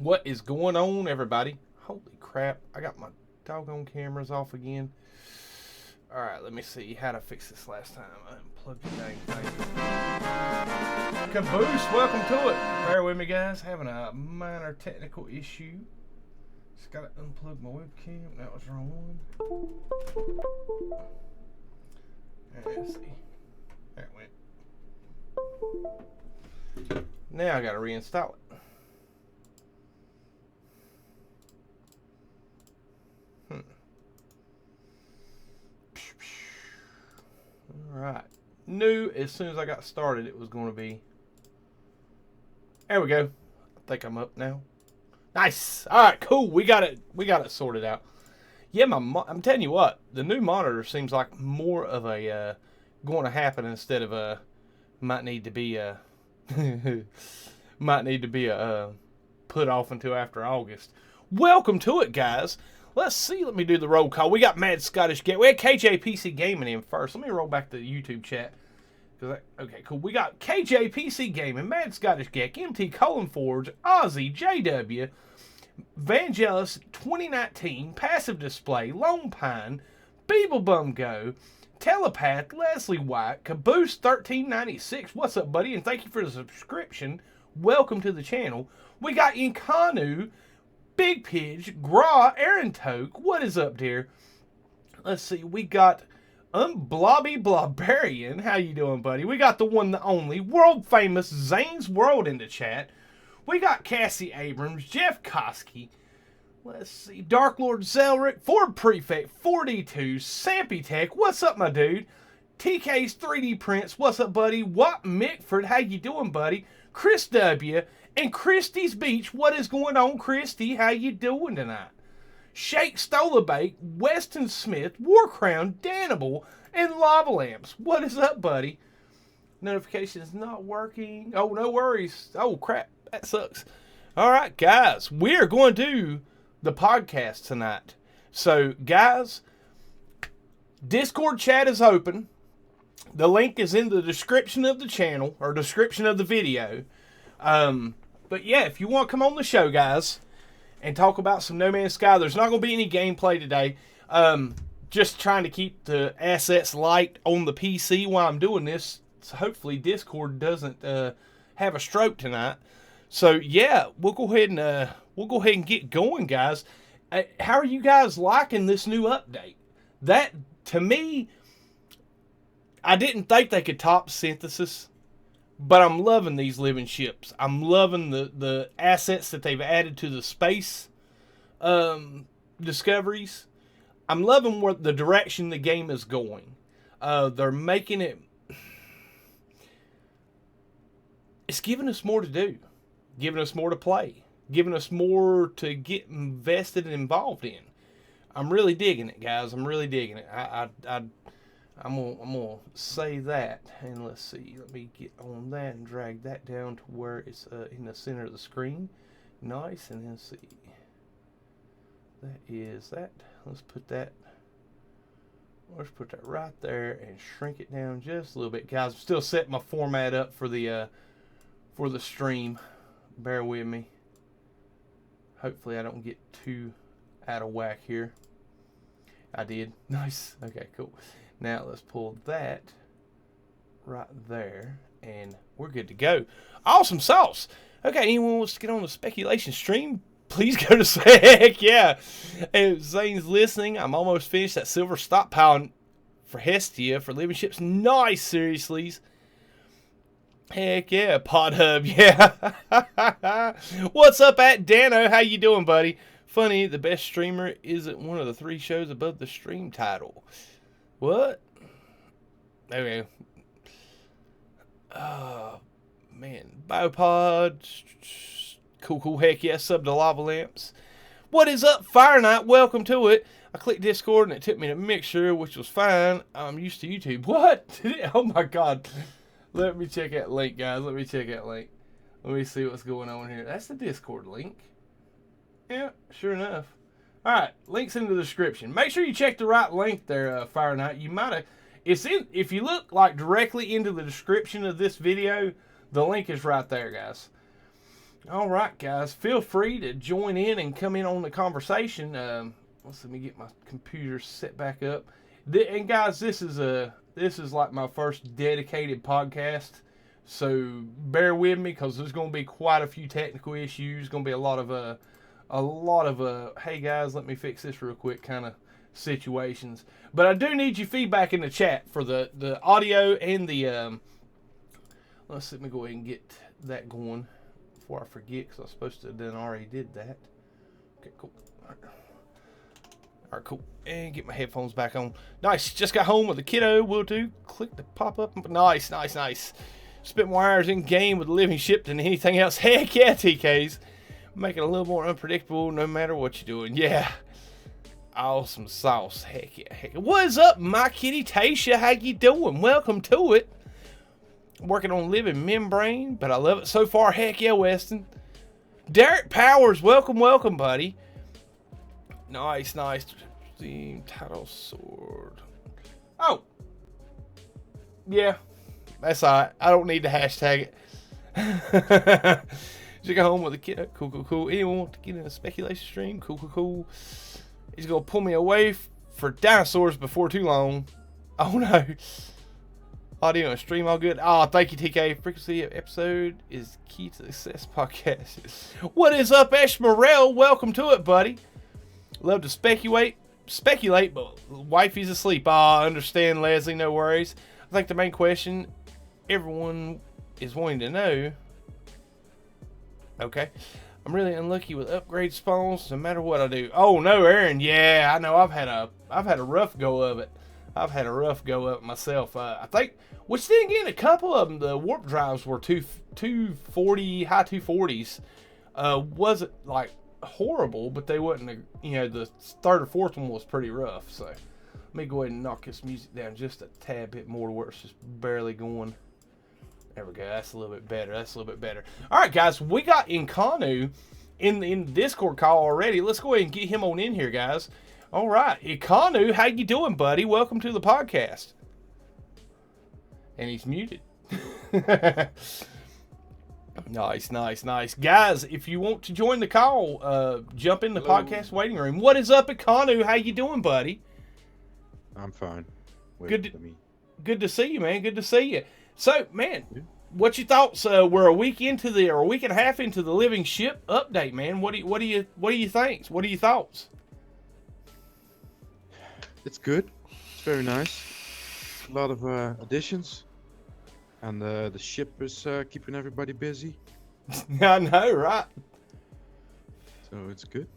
What is going on, everybody? Holy crap, I got my doggone cameras off again. Alright, let me see how to fix this last time. I unplugged the dang thing. Caboose, welcome to it. Bear with me, guys. Having a minor technical issue. Just gotta unplug my webcam. That was the wrong one. Let's see. There it went. Now I gotta reinstall it. Alright. Knew as soon as I got started it was going to be. There we go. I think I'm up now. Nice. Alright, cool. We got it sorted out. Yeah, I'm telling you what, the new monitor seems like more of a going to happen instead of a might need to be a put off until after August. Welcome to it, guys. Let's see. Let me do the roll call. We got Mad Scottish Gaming. We had KJPC Gaming in first. Let me roll back to the YouTube chat. Okay, cool. We got KJPC Gaming, Mad Scottish Geck, MT Colin Forge, Ozzy, JW, Vangelis 2019, Passive Display, Lone Pine, Beeblebum Go, Telepath, Leslie White, Caboose 1396. What's up, buddy? And thank you for the subscription. Welcome to the channel. We got Inkanu, Big Pidge, Gra, Aaron Toke. What is up, dear? Let's see. We got Blobby Blobarian. How you doing, buddy? We got the one, the only, world famous Xaines World in the chat. We got Cassie Abrams, Jeff Koski. Let's see. Dark Lord Zelric, Ford Prefect, 42, Sampy Tech. What's up, my dude? TK's 3D Prints. What's up, buddy? Watt Mickford. How you doing, buddy? Chris W. And Christie's Beach. What is going on, Christy? How you doing tonight? Shake Stolabake, Weston Smith, Warcrown, Danable, and Lava Lamps. What is up, buddy? Notifications not working. Oh, no worries. Oh, crap. That sucks. All right, guys. We are going to do the podcast tonight. So, guys, Discord chat is open. The link is in the description of the channel, or description of the video. But yeah, if you want to come on the show, guys, and talk about some No Man's Sky, there's not going to be any gameplay today. Just trying to keep the assets light on the PC while I'm doing this. So hopefully Discord doesn't have a stroke tonight. So yeah, we'll go ahead and get going, guys. How are you guys liking this new update? That, to me, I didn't think they could top Synthesis. But I'm loving these living ships. I'm loving the assets that they've added to the space discoveries. I'm loving where the direction the game is going. They're making it... It's giving us more to do. Giving us more to play. Giving us more to get invested and involved in. I'm really digging it, guys. I'm really digging it. I'm gonna say that, and let's see. Let me get on that and drag that down to where it's in the center of the screen. Nice, and then see. That is that. Let's put that right there and shrink it down just a little bit, guys. I'm still setting my format up for the stream. Bear with me. Hopefully, I don't get too out of whack here. I did. Nice. Okay, cool. Now let's pull that right there, and we're good to go. Awesome sauce. Okay, anyone wants to get on the speculation stream, please go to heck yeah. And Zane's listening. I'm almost finished that silver stockpile for Hestia for living ships. Nice, seriously. Heck yeah, Pod Hub, yeah. What's up at Dano? How you doing, buddy? Funny, the best streamer isn't one of the 3 shows above the stream title. What? Okay. Oh, man. Biopod. Cool. Heck yeah. Sub to Lava Lamps. What is up, Fire Knight? Welcome to it. I clicked Discord and it took me to Mixer, which was fine. I'm used to YouTube. What? Oh, my God. Let me check that link, guys. Let me check that link. Let me see what's going on here. That's the Discord link. Yeah, sure enough. Alright, links in the description. Make sure you check the right link there, Fire Knight. You might have... If you look like directly into the description of this video, the link is right there, guys. All right, guys, feel free to join in and come in on the conversation. Let me get my computer set back up. And guys, this is like my first dedicated podcast, so bear with me because there's going to be quite a few technical issues. Going to be a lot of hey guys, let me fix this real quick kind of situations. But I do need your feedback in the chat for the audio and the. Let me go ahead and get that going before I forget, because I was supposed to have done already did that. Okay, cool. All right, cool. And get my headphones back on. Nice. Just got home with the kiddo. Will do. Click the pop up. Nice. Spent more hours in game with the living ship than anything else. Heck yeah, TKs. Make it a little more unpredictable no matter what you're doing. Yeah. Awesome sauce. Heck yeah. What's up, my kitty Tasha? How you doing? Welcome to it. Working on living membrane, but I love it so far. Heck yeah, Weston. Derek Powers, welcome, buddy. Nice. Theme title sword. Oh. Yeah. That's alright. I don't need to hashtag it. Just got home with a kid. Cool. Anyone want to get in a speculation stream? Cool. He's going to pull me away for dinosaurs before too long. Oh no. Audio and stream all good. Oh, thank you, TK. Frequency of episode is key to success podcast. What is up, Eshmerel? Welcome to it, buddy. Love to speculate, but wifey's asleep. I understand, Leslie. No worries. I think the main question everyone is wanting to know. Okay. I'm really unlucky with upgrade spawns no matter what I do. Oh no, Aaron. Yeah, I know. I've had a rough go of it. I've had a rough go up myself. I think, which then again, a couple of them, the warp drives were 240, high 240s. Wasn't like horrible, but they wasn't, the third or fourth one was pretty rough. So let me go ahead and knock this music down just a tad bit more to where it's just barely going. There we go. That's a little bit better. All right, guys, we got Incanu in the Discord call already. Let's go ahead and get him on in here, guys. All right, Ikanu, how you doing, buddy? Welcome to the podcast. And he's muted. Nice. Guys, if you want to join the call, jump in the podcast waiting room. What is up, Ikanu? How you doing, buddy? I'm fine. Good to see you, man. Good to see you. So, man, what's your thoughts? We're a week and a half into the living ship update, man. What do you think? What are your thoughts? It's good. It's very nice. A lot of additions, and the ship is keeping everybody busy. I know, right? So it's good.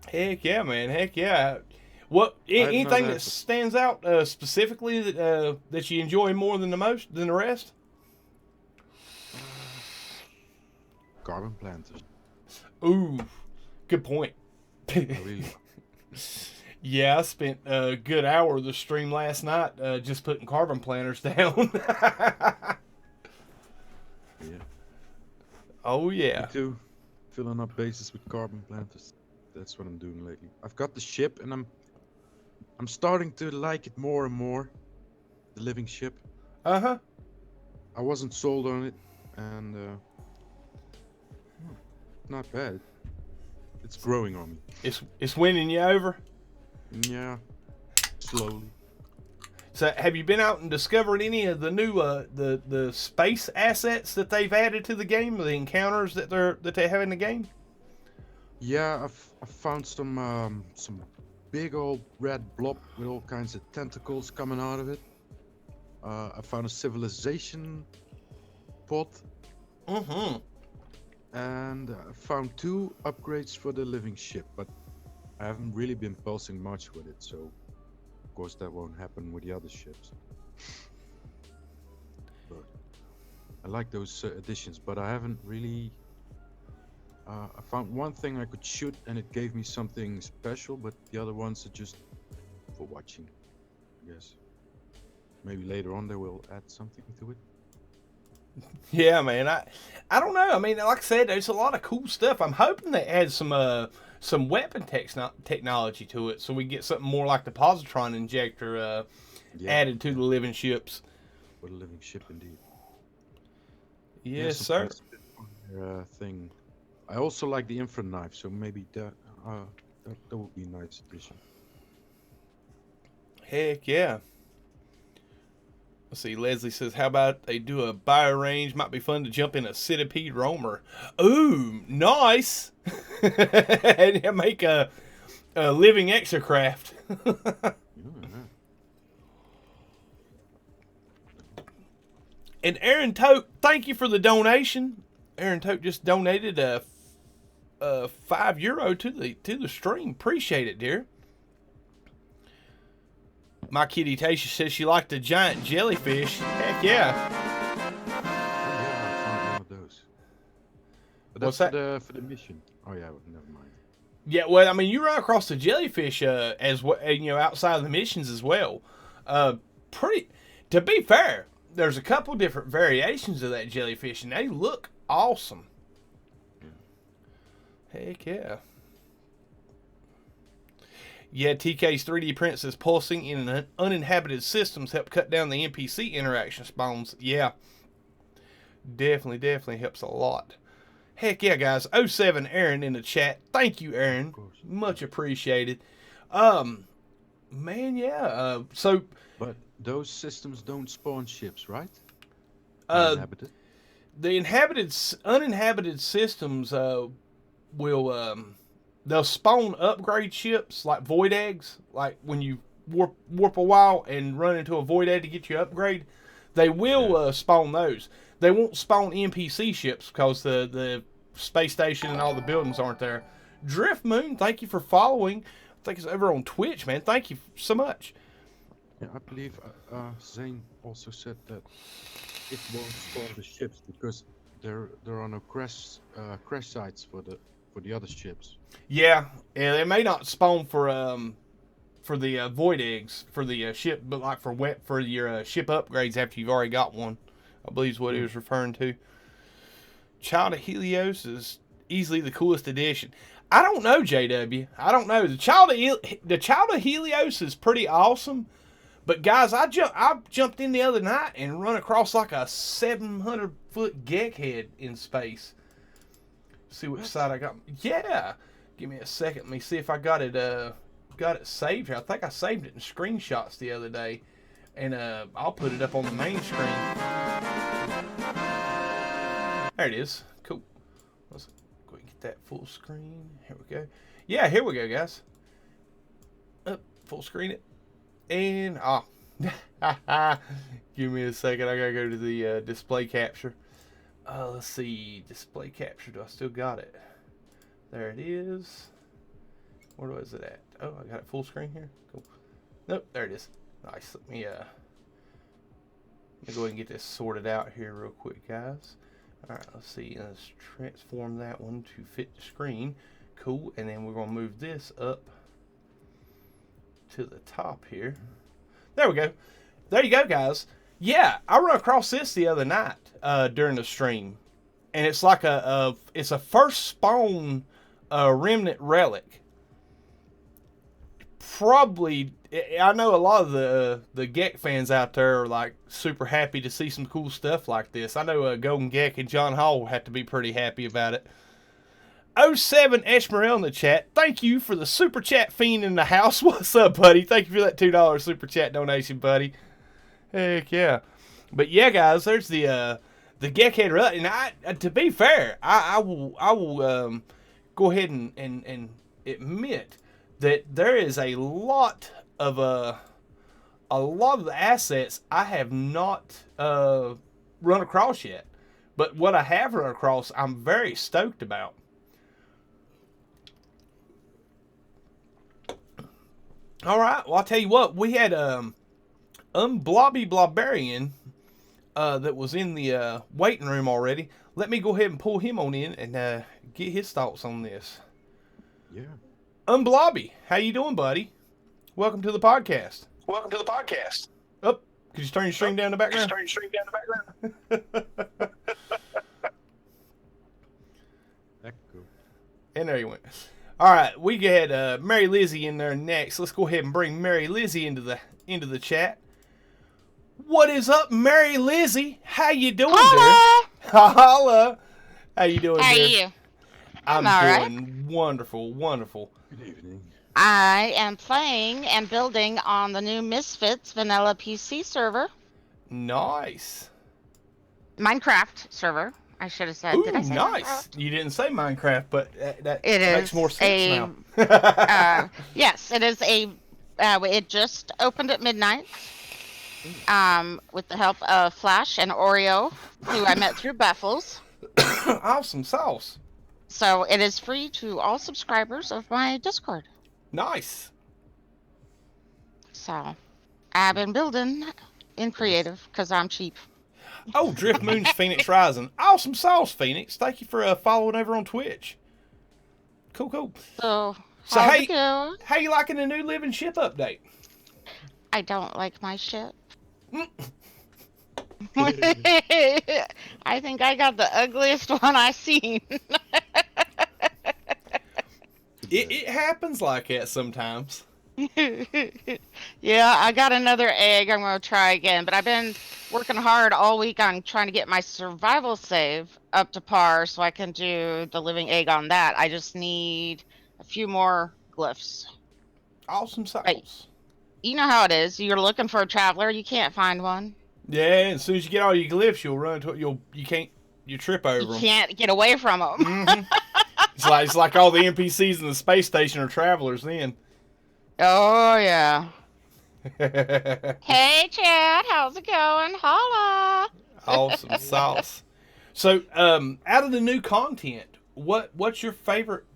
Heck yeah, man. Heck yeah. What anything that stands out specifically that you enjoy more than the rest? Carbon planters. Ooh, good point. Really. Yeah, I spent a good hour of the stream last night just putting carbon planters down. Yeah. Oh yeah. Me too. Filling up bases with carbon planters. That's what I'm doing lately. I've got the ship, and I'm starting to like it more and more. The living ship. Uh-huh. I wasn't sold on it, and not bad. It's growing on me. It's winning you over. Yeah, slowly. So, have you been out and discovered any of the new the space assets that they've added to the game, the encounters that they have in the game? Yeah, I've found some big old red blob with all kinds of tentacles coming out of it. I found a civilization pod. Mm-hmm. And I found 2 upgrades for the living ship, but I haven't really been pulsing much with it, so of course that won't happen with the other ships. But I like those additions, but I haven't really... I found one thing I could shoot and it gave me something special, but the other ones are just for watching, I guess. Maybe later on they will add something to it. Yeah, man. I don't know. I mean, like I said, there's a lot of cool stuff. I'm hoping they add some weapon technology to it, so we get something more like the positron injector added to the living ships. For the living ship, indeed. Yes, sir. thing. I also like the infra knife, so maybe that would be a nice addition. Heck yeah. Let's see, Leslie says, how about they do a bio range? Might be fun to jump in a centipede roamer. Ooh, nice. And make a living exocraft. Yeah. And Aaron Tote, thank you for the donation. Aaron Tote just donated €5 to the stream. Appreciate it, dear. My kitty Tasha says she liked the giant jellyfish. Heck yeah. Oh, yeah, I found one of those. But What's that's that? for the mission. Oh yeah, never mind. Yeah, well, I mean, you run across the jellyfish as well, outside of the missions as well. Pretty. To be fair, there's a couple different variations of that jellyfish, and they look awesome. Yeah. Heck yeah. Yeah, TK's 3D print says pulsing in uninhabited systems help cut down the NPC interaction spawns. Yeah. Definitely helps a lot. Heck yeah, guys. 07 Aaron in the chat. Thank you, Aaron. Of course. Much appreciated. Man, yeah. But those systems don't spawn ships, right? Uninhabited. The uninhabited systems will they'll spawn upgrade ships like void eggs. Like when you warp a while and run into a void egg to get your upgrade, they will spawn those. They won't spawn NPC ships because the space station and all the buildings aren't there. Drift Moon, thank you for following. I think it's over on Twitch, man. Thank you so much. Yeah, I believe Xaine also said that it won't spawn the ships because there are no crash sites for the other ships. Yeah, and they may not spawn for the void eggs for the ship, but like for your ship upgrades after you've already got one. I believe is what he was referring to. Child of Helios is easily the coolest addition. I don't know, JW. I don't know. The Child of Helios is pretty awesome. But guys, I jumped in the other night and run across like a 700-foot geck head in space. See which side I got. Yeah. Give me a second. Let me see if I got it saved here. I think I saved it in screenshots the other day. And I'll put it up on the main screen. There it is. Cool. Let's go ahead and get that full screen. Here we go. Yeah, here we go, guys. Full screen it. And, give me a second. I gotta go to the display capture. Let's see. Display capture. Do I still got it? There it is. Where was it at? Oh, I got it full screen here. Cool. Nope, there it is. Nice. Let me go ahead and get this sorted out here real quick, guys. Alright, let's see. Let's transform that one to fit the screen. Cool. And then we're going to move this up to the top here. There we go. There you go, guys. Yeah, I ran across this the other night during the stream. And it's like it's a first spawn remnant relic. Probably, I know a lot of the Gek fans out there are like super happy to see some cool stuff like this. I know Golden Gek and John Hall have to be pretty happy about it. 07 Eshmerel in the chat. Thank you for the super chat fiend in the house. What's up, buddy? Thank you for that $2 super chat donation, buddy. Heck yeah. But yeah, guys, there's the Gekhead relic. And to be fair, I will go ahead and admit that there is a lot of the assets I have not run across yet. But what I have run across, I'm very stoked about. All right. Well, I'll tell you what. We had Blobby Blobberian that was in the waiting room already. Let me go ahead and pull him on in and get his thoughts on this. Yeah. Blobby, how you doing, buddy? Welcome to the podcast. Welcome to the podcast. Oh, could you turn your stream down in the background? Turn your stream down in the background. Echo. And there you went. All right, we got Mary Lizzie in there next. Let's go ahead and bring Mary Lizzie into the chat. What is up, Mary Lizzie? How you doing, Holla! there? Holla! How you doing, How are dear? you? I'm I'm all right. doing wonderful, wonderful. Good evening. I am playing and building on the new Misfits vanilla PC server, Nice. Minecraft server. I should have said. Did I Ooh, say nice. Minecraft? You didn't say Minecraft, but that It makes more is sense a. now. Yes, it is a. It just opened at midnight. With the help of Flash and Oreo, who I met through Buffles. Awesome sauce. So it is free to all subscribers of my Discord. Nice. So I've been building in creative because I'm cheap. Oh, Drift Moon's Phoenix Rising. Awesome sauce, Phoenix. Thank you for following over on Twitch. Cool, cool. So, So, how's hey, it going? how you liking the new Living Ship update? I don't like my ship. Mm. I think I got the ugliest one I seen. It happens like that sometimes. Yeah, I got another egg. I'm gonna try again, but I've been working hard all week on trying to get my survival save up to par so I can do the living egg on that. I just need a few more glyphs. Awesome sauce. Right. You know how it is. You're looking for a traveler, you can't find one. Yeah, as soon as you get all your glyphs, you'll run into it. You trip over You them. can't get away from them. Mm-hmm. It's like all the NPCs in the space station are travelers then. Oh, yeah. Hey, Chad, how's it going? Holla! Awesome sauce. So, out of the new content, what's your favorite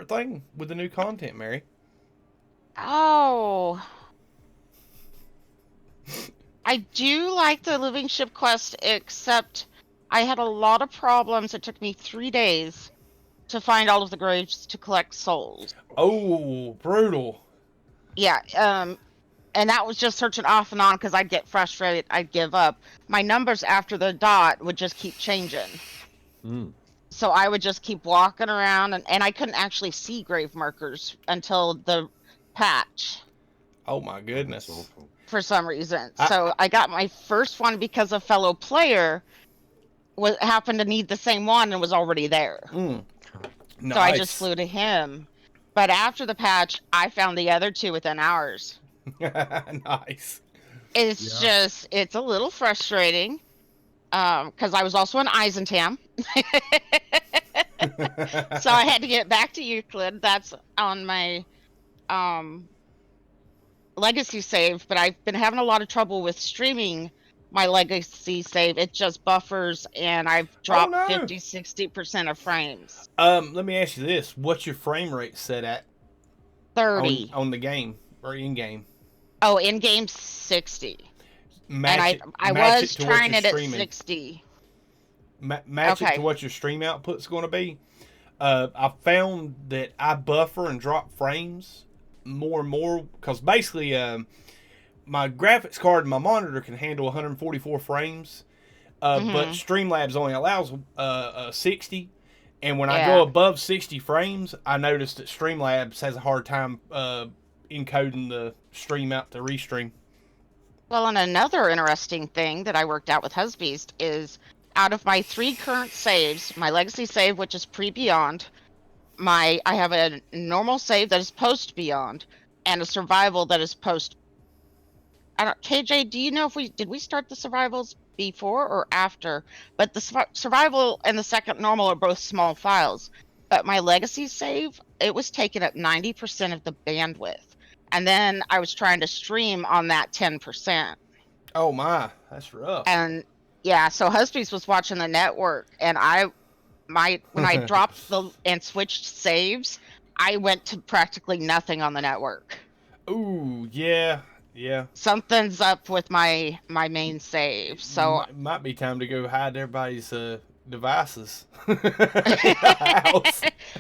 thing with the new content, Mary? Oh. I do like the Living Ship quest, except I had a lot of problems. It took me 3 days to find all of the graves to collect souls. Oh, brutal. Yeah, and that was just searching off and on because I'd get frustrated, I'd give up. My numbers after the dot would just keep changing. Mm. So I would just keep walking around, and I couldn't actually see grave markers until the patch Oh my That's goodness. awful. for some reason. So I got my first one because a fellow player happened to need the same one and was already there. Nice. So I just flew to him. But after the patch, I found the other two within hours. Nice. It's a little frustrating. Because I was also in Eisentam. So I had to get back to Euclid. That's on my legacy save, but I've been having a lot of trouble with streaming my legacy save. It just buffers and I've dropped no. 50-60% of frames. Let me ask you this: what's your frame rate set at 30. on the game or in game? Oh, in game 60. Match I match was to what trying you're it at streaming. 60. Match it Okay. to what your stream output's going to be. I found that I buffer and drop frames more and more because basically my graphics card and my monitor can handle 144 frames, but Streamlabs only allows 60. And when I go above 60 frames, I noticed that Streamlabs has a hard time encoding the stream out to restream. Well, and another interesting thing that I worked out with Husbeast is out of my 3 current saves, my legacy save, which is pre-beyond, I have a normal save that is post-beyond, and a survival that is post. KJ, do you know if did we start the survivals before or after? But the survival and the second normal are both small files. But my legacy save, it was taking up 90% of the bandwidth. And then I was trying to stream on that 10%. Oh my, that's rough. And yeah, so Husbeast was watching the network, and when I dropped and switched saves, I went to practically nothing on the network. Ooh, yeah. Something's up with my main save, so Might be time to go hide everybody's devices.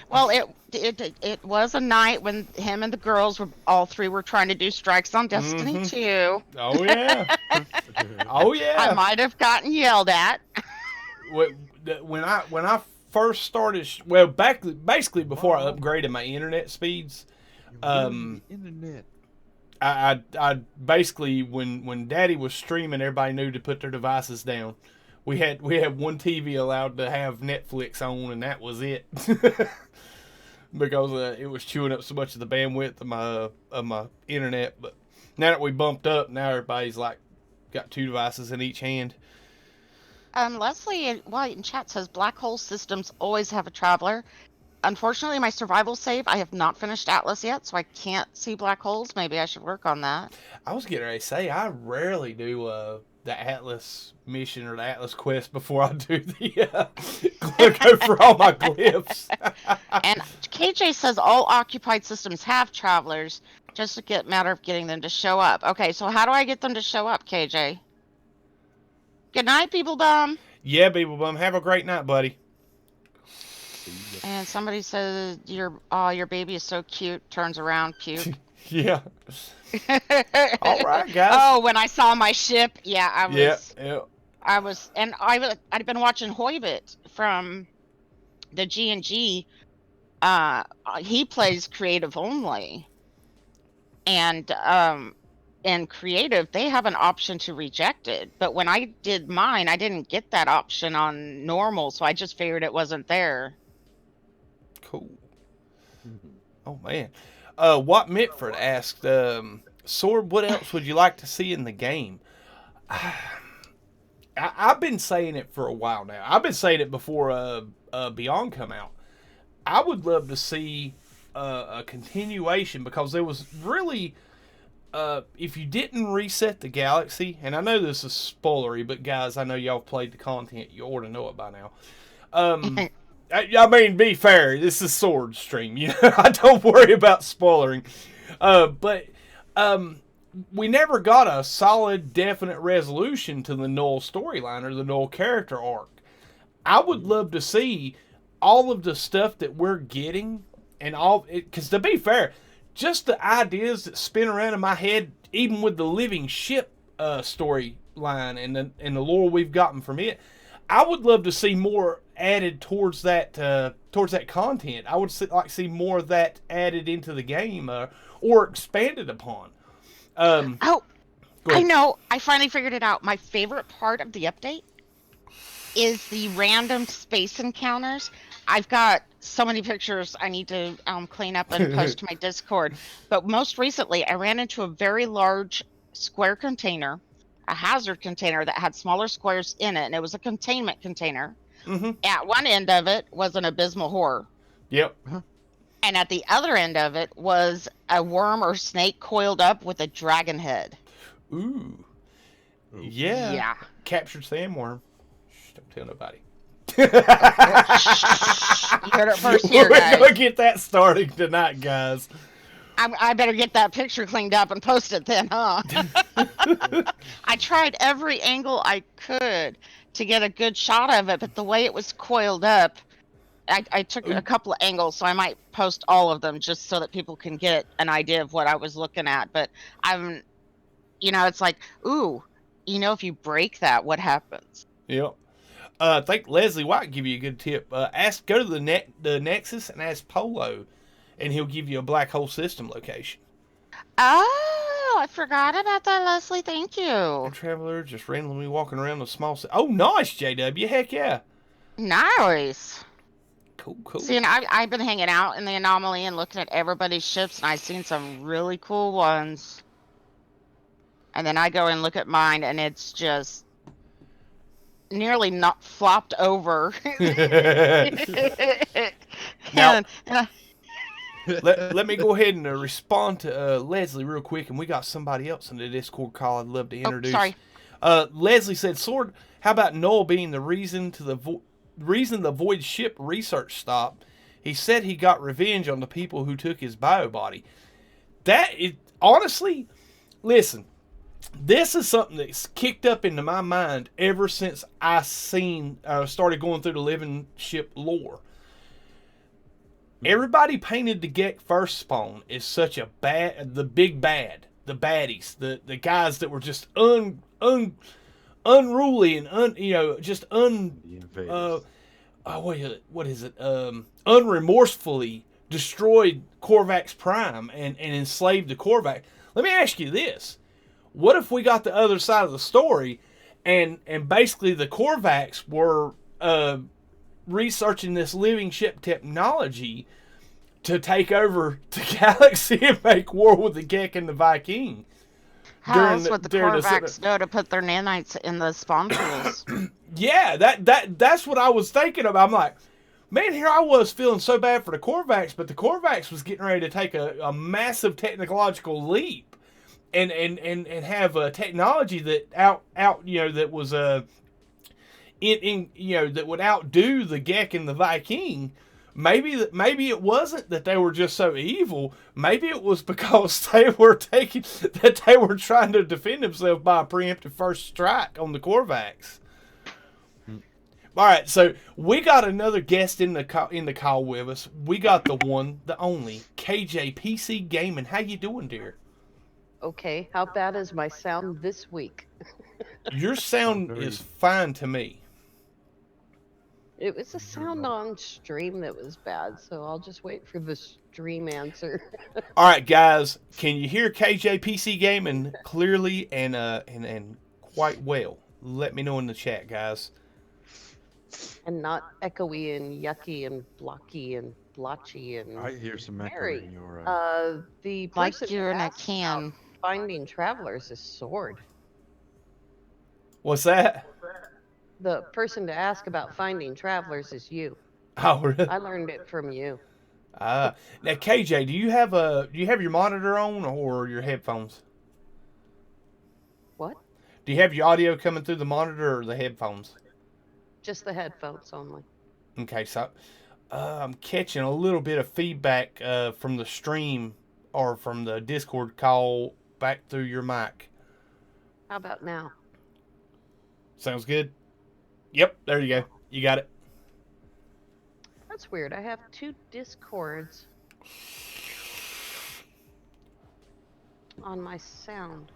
Well, it was a night when him and the girls all 3 were trying to do strikes on Destiny 2. Oh yeah. Oh yeah. I might have gotten yelled at. When I first started, basically before I upgraded my internet speeds, The internet. I basically when Daddy was streaming, everybody knew to put their devices down. had one TV allowed to have Netflix on, and that was it. Because it was chewing up so much of the bandwidth of my internet. But now that we bumped up, now everybody's like got 2 devices in each hand. Leslie White in chat says black hole systems always have a traveler. Unfortunately, my survival save, I have not finished Atlas yet, so I can't see black holes. Maybe I should work on that. I was getting ready to say, I rarely do the Atlas mission or the Atlas quest before I do the go for all my glyphs. And KJ says all occupied systems have travelers, just a matter of getting them to show up. Okay, so how do I get them to show up, KJ? Good night, People Bum. Yeah, People Bum. Have a great night, buddy. And somebody says your baby is so cute. Turns around, puke. Yeah. All right, guys. Oh, when I saw my ship, yeah, I was. Yeah. I was, and I'd been watching Hoybit from the G&G. He plays creative only, and in creative they have an option to reject it. But when I did mine, I didn't get that option on normal, so I just figured it wasn't there. Cool. Oh man. What Mitford asked, Sword, what else would you like to see in the game? I've been saying it for a while now. I've been saying it before Beyond come out. I would love to see a continuation, because there was really, if you didn't reset the galaxy, and I know this is spoilery, but guys, I know y'all played the content. You ought to know it by now. I mean, be fair, this is Sword stream. You know, I don't worry about spoiling. But we never got a solid, definite resolution to the Null storyline or the Null character arc. I would love to see all of the stuff that we're getting, and all, because to be fair, just the ideas that spin around in my head, even with the living ship storyline and the lore we've gotten from it, I would love to see more added towards that content. I would like to see more of that added into the game or expanded upon. I know. I finally figured it out. My favorite part of the update is the random space encounters. I've got so many pictures I need to clean up and post to my Discord. But most recently, I ran into a very large square container, a hazard container that had smaller squares in it, and it was a containment container. Mm-hmm. At one end of it was an abysmal horror. Yep. And at the other end of it was a worm or snake coiled up with a dragon head. Ooh. Yeah. Yeah. Captured sandworm. Shh, don't tell nobody. You heard it first here, guys. We're going to get that starting tonight, guys. I better get that picture cleaned up and post it then, huh? I tried every angle I could to get a good shot of it, but the way it was coiled up, I took a couple of angles, so I might post all of them just so that people can get an idea of what I was looking at. But it's like, ooh, if you break that, what happens? Yep. I think Leslie White give you a good tip. Go to the Nexus and ask Polo, and he'll give you a black hole system location. Oh, I forgot about that, Leslie. Thank you. A traveler just randomly walking around a small city. Oh, nice, JW. Heck yeah. Nice. Cool. See, and I've been hanging out in the anomaly and looking at everybody's ships, and I've seen some really cool ones. And then I go and look at mine, and it's just nearly not flopped over. Now, let me go ahead and respond to Leslie real quick, and we got somebody else in the Discord call I'd love to introduce. Oh, sorry. Leslie said, Sword, how about Null being the reason the Void ship research stopped? He said he got revenge on the people who took his bio body. That is, honestly, listen, this is something that's kicked up into my mind ever since I started going through the living ship lore. Everybody painted the Gek first spawn as such a the big bad, the baddies, the guys that were just unruly and unremorsefully destroyed Korvax Prime and enslaved the Korvax. Let me ask you this. What if we got the other side of the story and basically the Korvax were researching this living ship technology to take over the galaxy and make war with the Gek and the Viking. How else would the Korvax know to put their nanites in the spawn pools? Yeah, that's what I was thinking of. I'm like, man, here I was feeling so bad for the Korvax, but the Korvax was getting ready to take a massive technological leap and have a technology that that was that would outdo the Gek and the Viking. Maybe it wasn't that they were just so evil. Maybe it was because they were trying to defend themselves by a preemptive first strike on the Korvax. All right, so we got another guest in the call with us. We got the one, the only KJ PC Gaming. How you doing, dear? Okay, how bad is my sound this week? Your sound is fine to me. It was a sound on stream that was bad, so I'll just wait for the stream answer. All right, guys, can you hear KJ PC Gaming clearly and quite well? Let me know in the chat, guys. And not echoey and yucky and blocky and blotchy and. I hear some echo Mary, in your. the Like person you're in a asked can. about finding travelers is Sword. What's that? The person to ask about finding travelers is you. Oh, really? I learned it from you. Now, KJ, do you have your monitor on or your headphones? What? Do you have your audio coming through the monitor or the headphones? Just the headphones only. Okay, so I'm catching a little bit of feedback from the stream or from the Discord call back through your mic. How about now? Sounds good? Yep, there you go. You got it. That's weird. I have two Discords on my sound.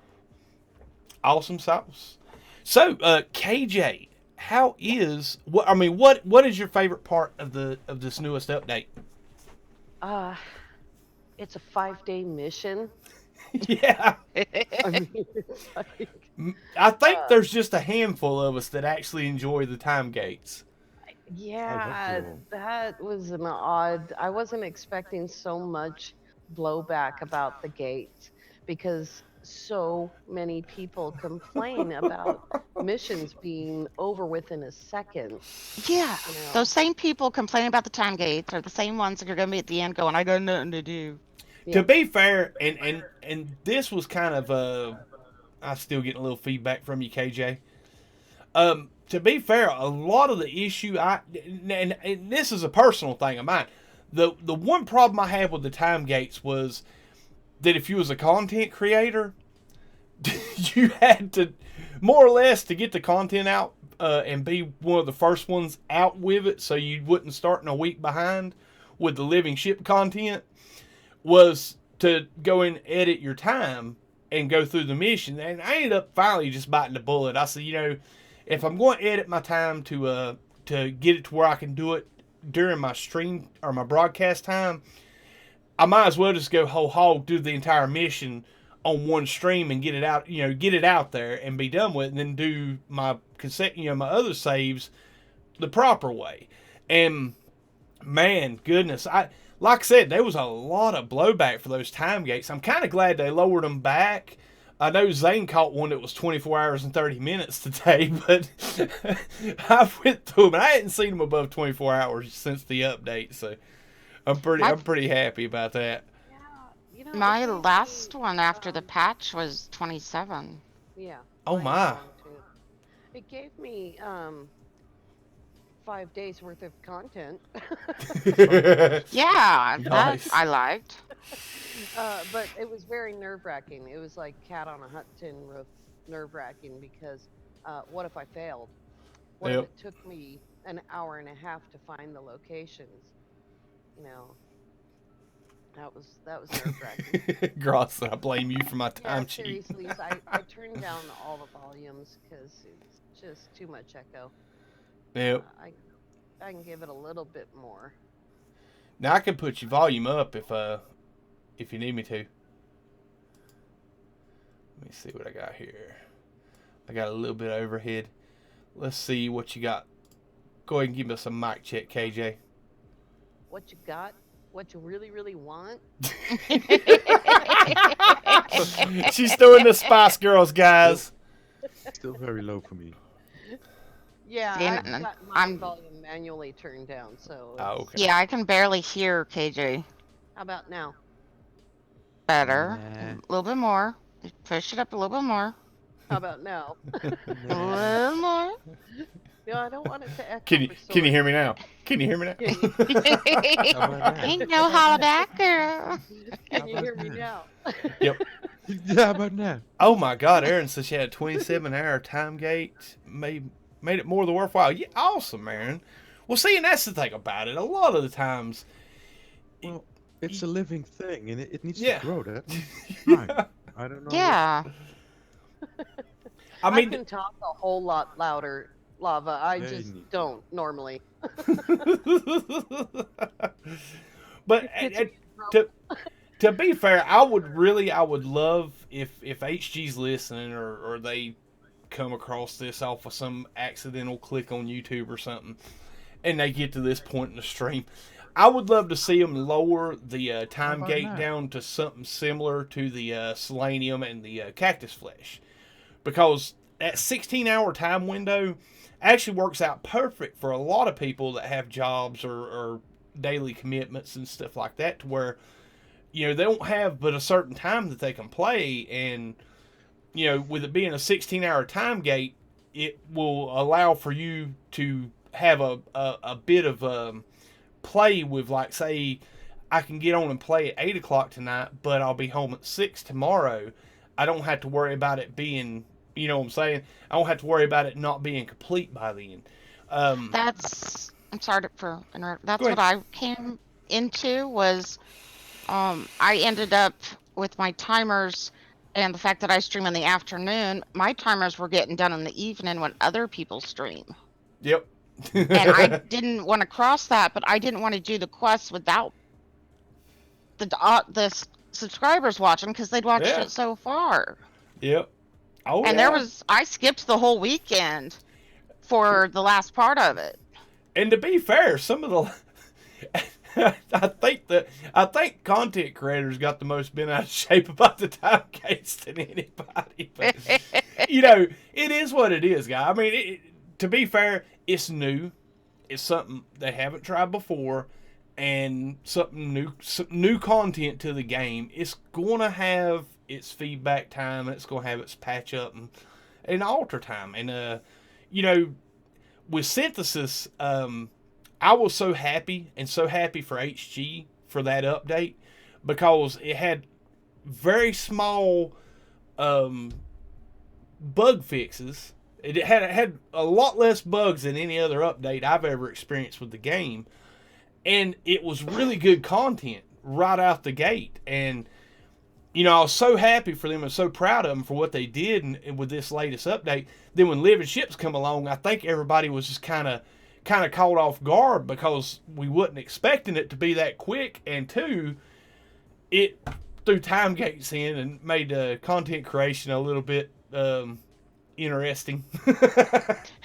Awesome sauce. So, KJ, what is your favorite part of this newest update? It's a 5-day mission. Yeah. I mean, it's like, I think there's just a handful of us that actually enjoy the time gates. yeah, that was an odd. I wasn't expecting so much blowback about the gates because so many people complain about missions being over within a second. Yeah, You know? those same people complaining about the time gates are the same ones that are going to be at the end going, I got nothing to do. Yeah. To be fair, and this was kind of I still getting a little feedback from you, KJ. To be fair, a lot of the issue and this is a personal thing of mine. The one problem I had with the time gates was that if you was a content creator, you had to more or less to get the content out and be one of the first ones out with it, so you wouldn't start in a week behind with the living ship content. Was to go and edit your time and go through the mission. And I ended up finally just biting the bullet. I said, if I'm going to edit my time to get it to where I can do it during my stream or my broadcast time, I might as well just go whole hog, do the entire mission on one stream and get it out, get it out there and be done with it, and then do my my other saves the proper way. And man, goodness, like I said, there was a lot of blowback for those time gates. I'm kind of glad they lowered them back. I know Xaine caught one that was 24 hours and 30 minutes today, but I went through them and I hadn't seen them above 24 hours since the update, so I'm pretty happy about that. Yeah, My last one after the patch was 27. Yeah. Oh mine my. was wrong, too. It gave me 5 days worth of content. Yeah, Nice. that I liked. But it was very nerve-wracking. It was like cat on a hot tin roof, nerve-wracking because what if I failed? What Yep. if it took me an hour and a half to find the locations? That was nerve-wracking. Gross, I blame you for my Yeah, time sheet. seriously, I turned down all the volumes because it's just too much echo. Yep. I can give it a little bit more. Now I can put your volume up if you need me to. Let me see what I got here. I got a little bit overhead. Let's see what you got. Go ahead and give us a mic check, KJ. What you got? What you really, really want? She's throwing the Spice Girls, guys. Still very low for me. Yeah, See, I've and got my I'm- volume manually turned down, so. Oh, it's- okay. Yeah, I can barely hear KJ. How about now? Better. Nah. A little bit more. Push it up a little bit more. How about now? A little more. No, I don't want it to echo. Can you hear me now? Can you hear me now? How about that? Ain't no holla back, girl. Can you hear me now? Yep. Yeah, how about now? Oh my God, Aaron said she had a 27-hour time gate. Made it more than worthwhile. Yeah, awesome, Aaron. Well, see, and that's the thing about it. A lot of the times, Well, it's a living thing, and it needs Yeah. to grow. That fine. I don't know. Yeah. I I mean, can talk a whole lot louder, Lava. I Yeah, you just need to. don't normally. but to be fair, I would love if HG's listening or they come across this off of some accidental click on YouTube or something, and they get to this point in the stream. I would love to see them lower the time about gate that? down to something similar to the selenium and the cactus flesh, because that 16-hour time window actually works out perfect for a lot of people that have jobs or daily commitments and stuff like that, to where, you know, they don't have but a certain time that they can play, and, you know, with it being a 16-hour time gate, it will allow for you to have a bit of play with, like, say, I can get on and play at 8 o'clock tonight, but I'll be home at 6 tomorrow. I don't have to worry about it being, you know what I'm saying? I don't have to worry about it not being complete by then. I'm sorry for interrupt. That's Go ahead. what I came into was I ended up with my timers and the fact that I stream in the afternoon, my timers were getting done in the evening when other people stream. Yep. And I didn't want to cross that, but I didn't want to do the quests without the subscribers watching, because they'd watched Yeah. it so far. Yep. Oh, And yeah. I skipped the whole weekend for the last part of it. And to be fair, some of the I think content creators got the most bent out of shape about the time gates than anybody. But you know, it is what it is, guy. I mean, to be fair, it's new. It's something they haven't tried before, and some new content to the game. It's gonna have its feedback time, and it's gonna have its patch up and alter time. And you know, with Synthesis, I was so happy for HG for that update, because it had very small bug fixes. It had a lot less bugs than any other update I've ever experienced with the game, and it was really good content right out the gate. And you know, I was so happy for them and so proud of them for what they did and with this latest update. Then when Living Ships come along, I think everybody was just kind of caught off guard, because we wasn't expecting it to be that quick, and two, it threw time gates in and made content creation a little bit interesting.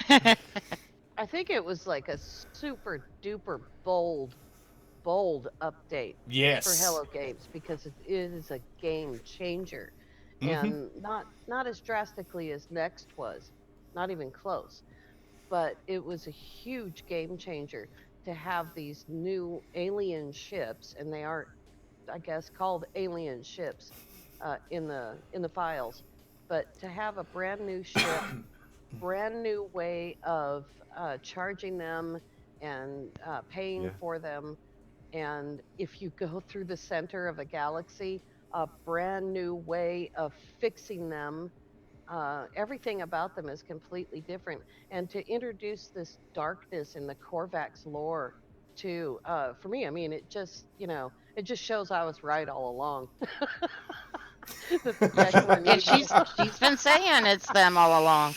I think it was like a super duper bold update Yes. for Hello Games, because it is a game changer, Mhm. and not as drastically as Next was, not even close, but it was a huge game changer to have these new alien ships, and they are, I guess, called alien ships in the files, but to have a brand new ship, brand new way of charging them and paying Yeah. for them. And if you go through the center of a galaxy, a brand new way of fixing them. Everything about them is completely different. And to introduce this darkness in the Korvax lore, too, for me, I mean, it just, it just shows I was right all along. That the tech were Yeah, needed. she's been saying it's them all along.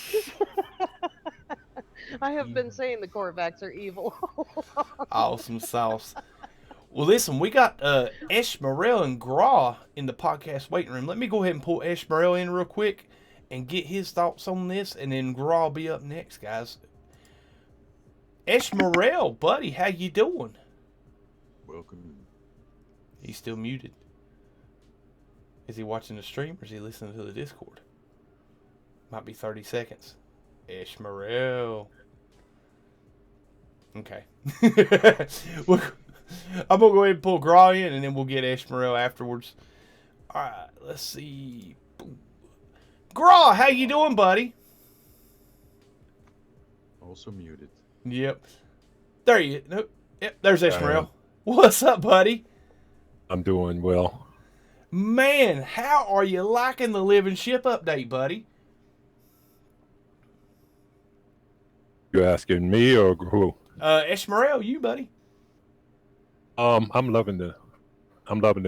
I have been saying the Korvax are evil. Awesome sauce. Well, listen, we got Eshmerel and Gra in the podcast waiting room. Let me go ahead and pull Eshmerel in real quick, and get his thoughts on this, and then Graw will be up next, guys. Eshmerel, buddy, how you doing? Welcome. He's still muted. Is he watching the stream or is he listening to the Discord? Might be 30 seconds. Eshmerel. Okay. I'm going to go ahead and pull Graw in, and then we'll get Eshmerel afterwards. All right, let's see. Graw, how you doing, buddy? Also muted. Yep. There you go. Nope. Yep, there's Eshmerel. What's up, buddy? I'm doing well. Man, how are you liking the Living Ship update, buddy? You asking me or who? Eshmerel, you, buddy. I'm loving the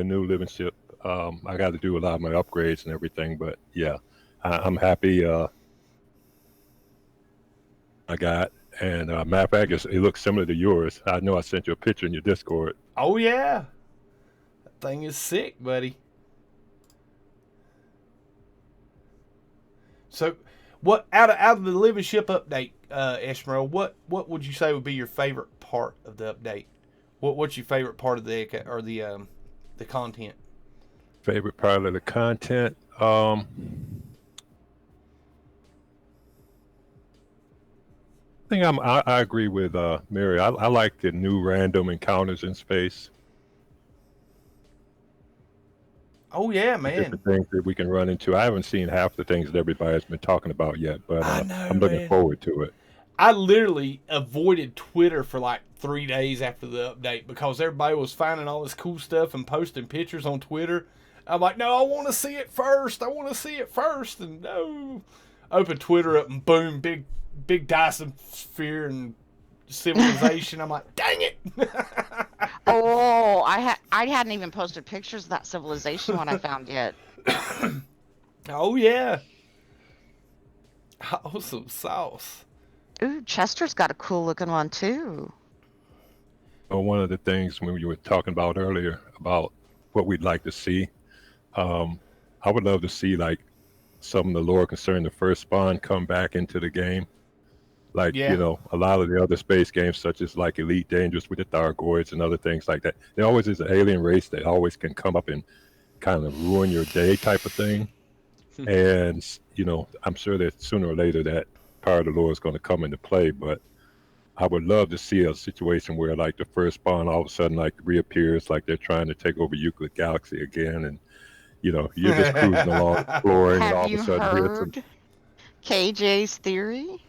new living ship. I got to do a lot of my upgrades and everything, but yeah, I'm happy. I got, and matter of fact, it looks similar to yours. I know I sent you a picture in your Discord. Oh yeah, that thing is sick, buddy. So, what out of the Living Ship update, Eshmerel? What would you say would be your favorite part of the update? What's your favorite part of the content? Favorite part of the content? I think I agree with Mary. I like the new random encounters in space. Oh yeah, The man. different things that we can run into. I haven't seen half the things that everybody's been talking about yet, but I know, I'm looking man. forward to it. I literally avoided Twitter for like 3 days after the update because everybody was finding all this cool stuff and posting pictures on Twitter. I'm like, no, I want to see it first. And no, open Twitter up and boom, big Dyson sphere and civilization. I'm like, dang it. Oh, I hadn't even posted pictures of that civilization when I found it. Oh yeah. Awesome sauce. Ooh, Chester's got a cool looking one too. One of the things when we were talking about earlier about what we'd like to see, I would love to see like some of the lore concerning the first spawn come back into the game. Like, Yeah. you know, a lot of the other space games, such as like Elite Dangerous with the Thargoids and other things like that, there always is an alien race that always can come up and kind of ruin your day type of thing. And, you know, I'm sure that sooner or later that part of the lore is going to come into play, but I would love to see a situation where like the first spawn all of a sudden like reappears, like they're trying to take over Euclid Galaxy again, and you know you're just cruising along, exploring, and all Have of a you sudden here's some, heard KJ's theory?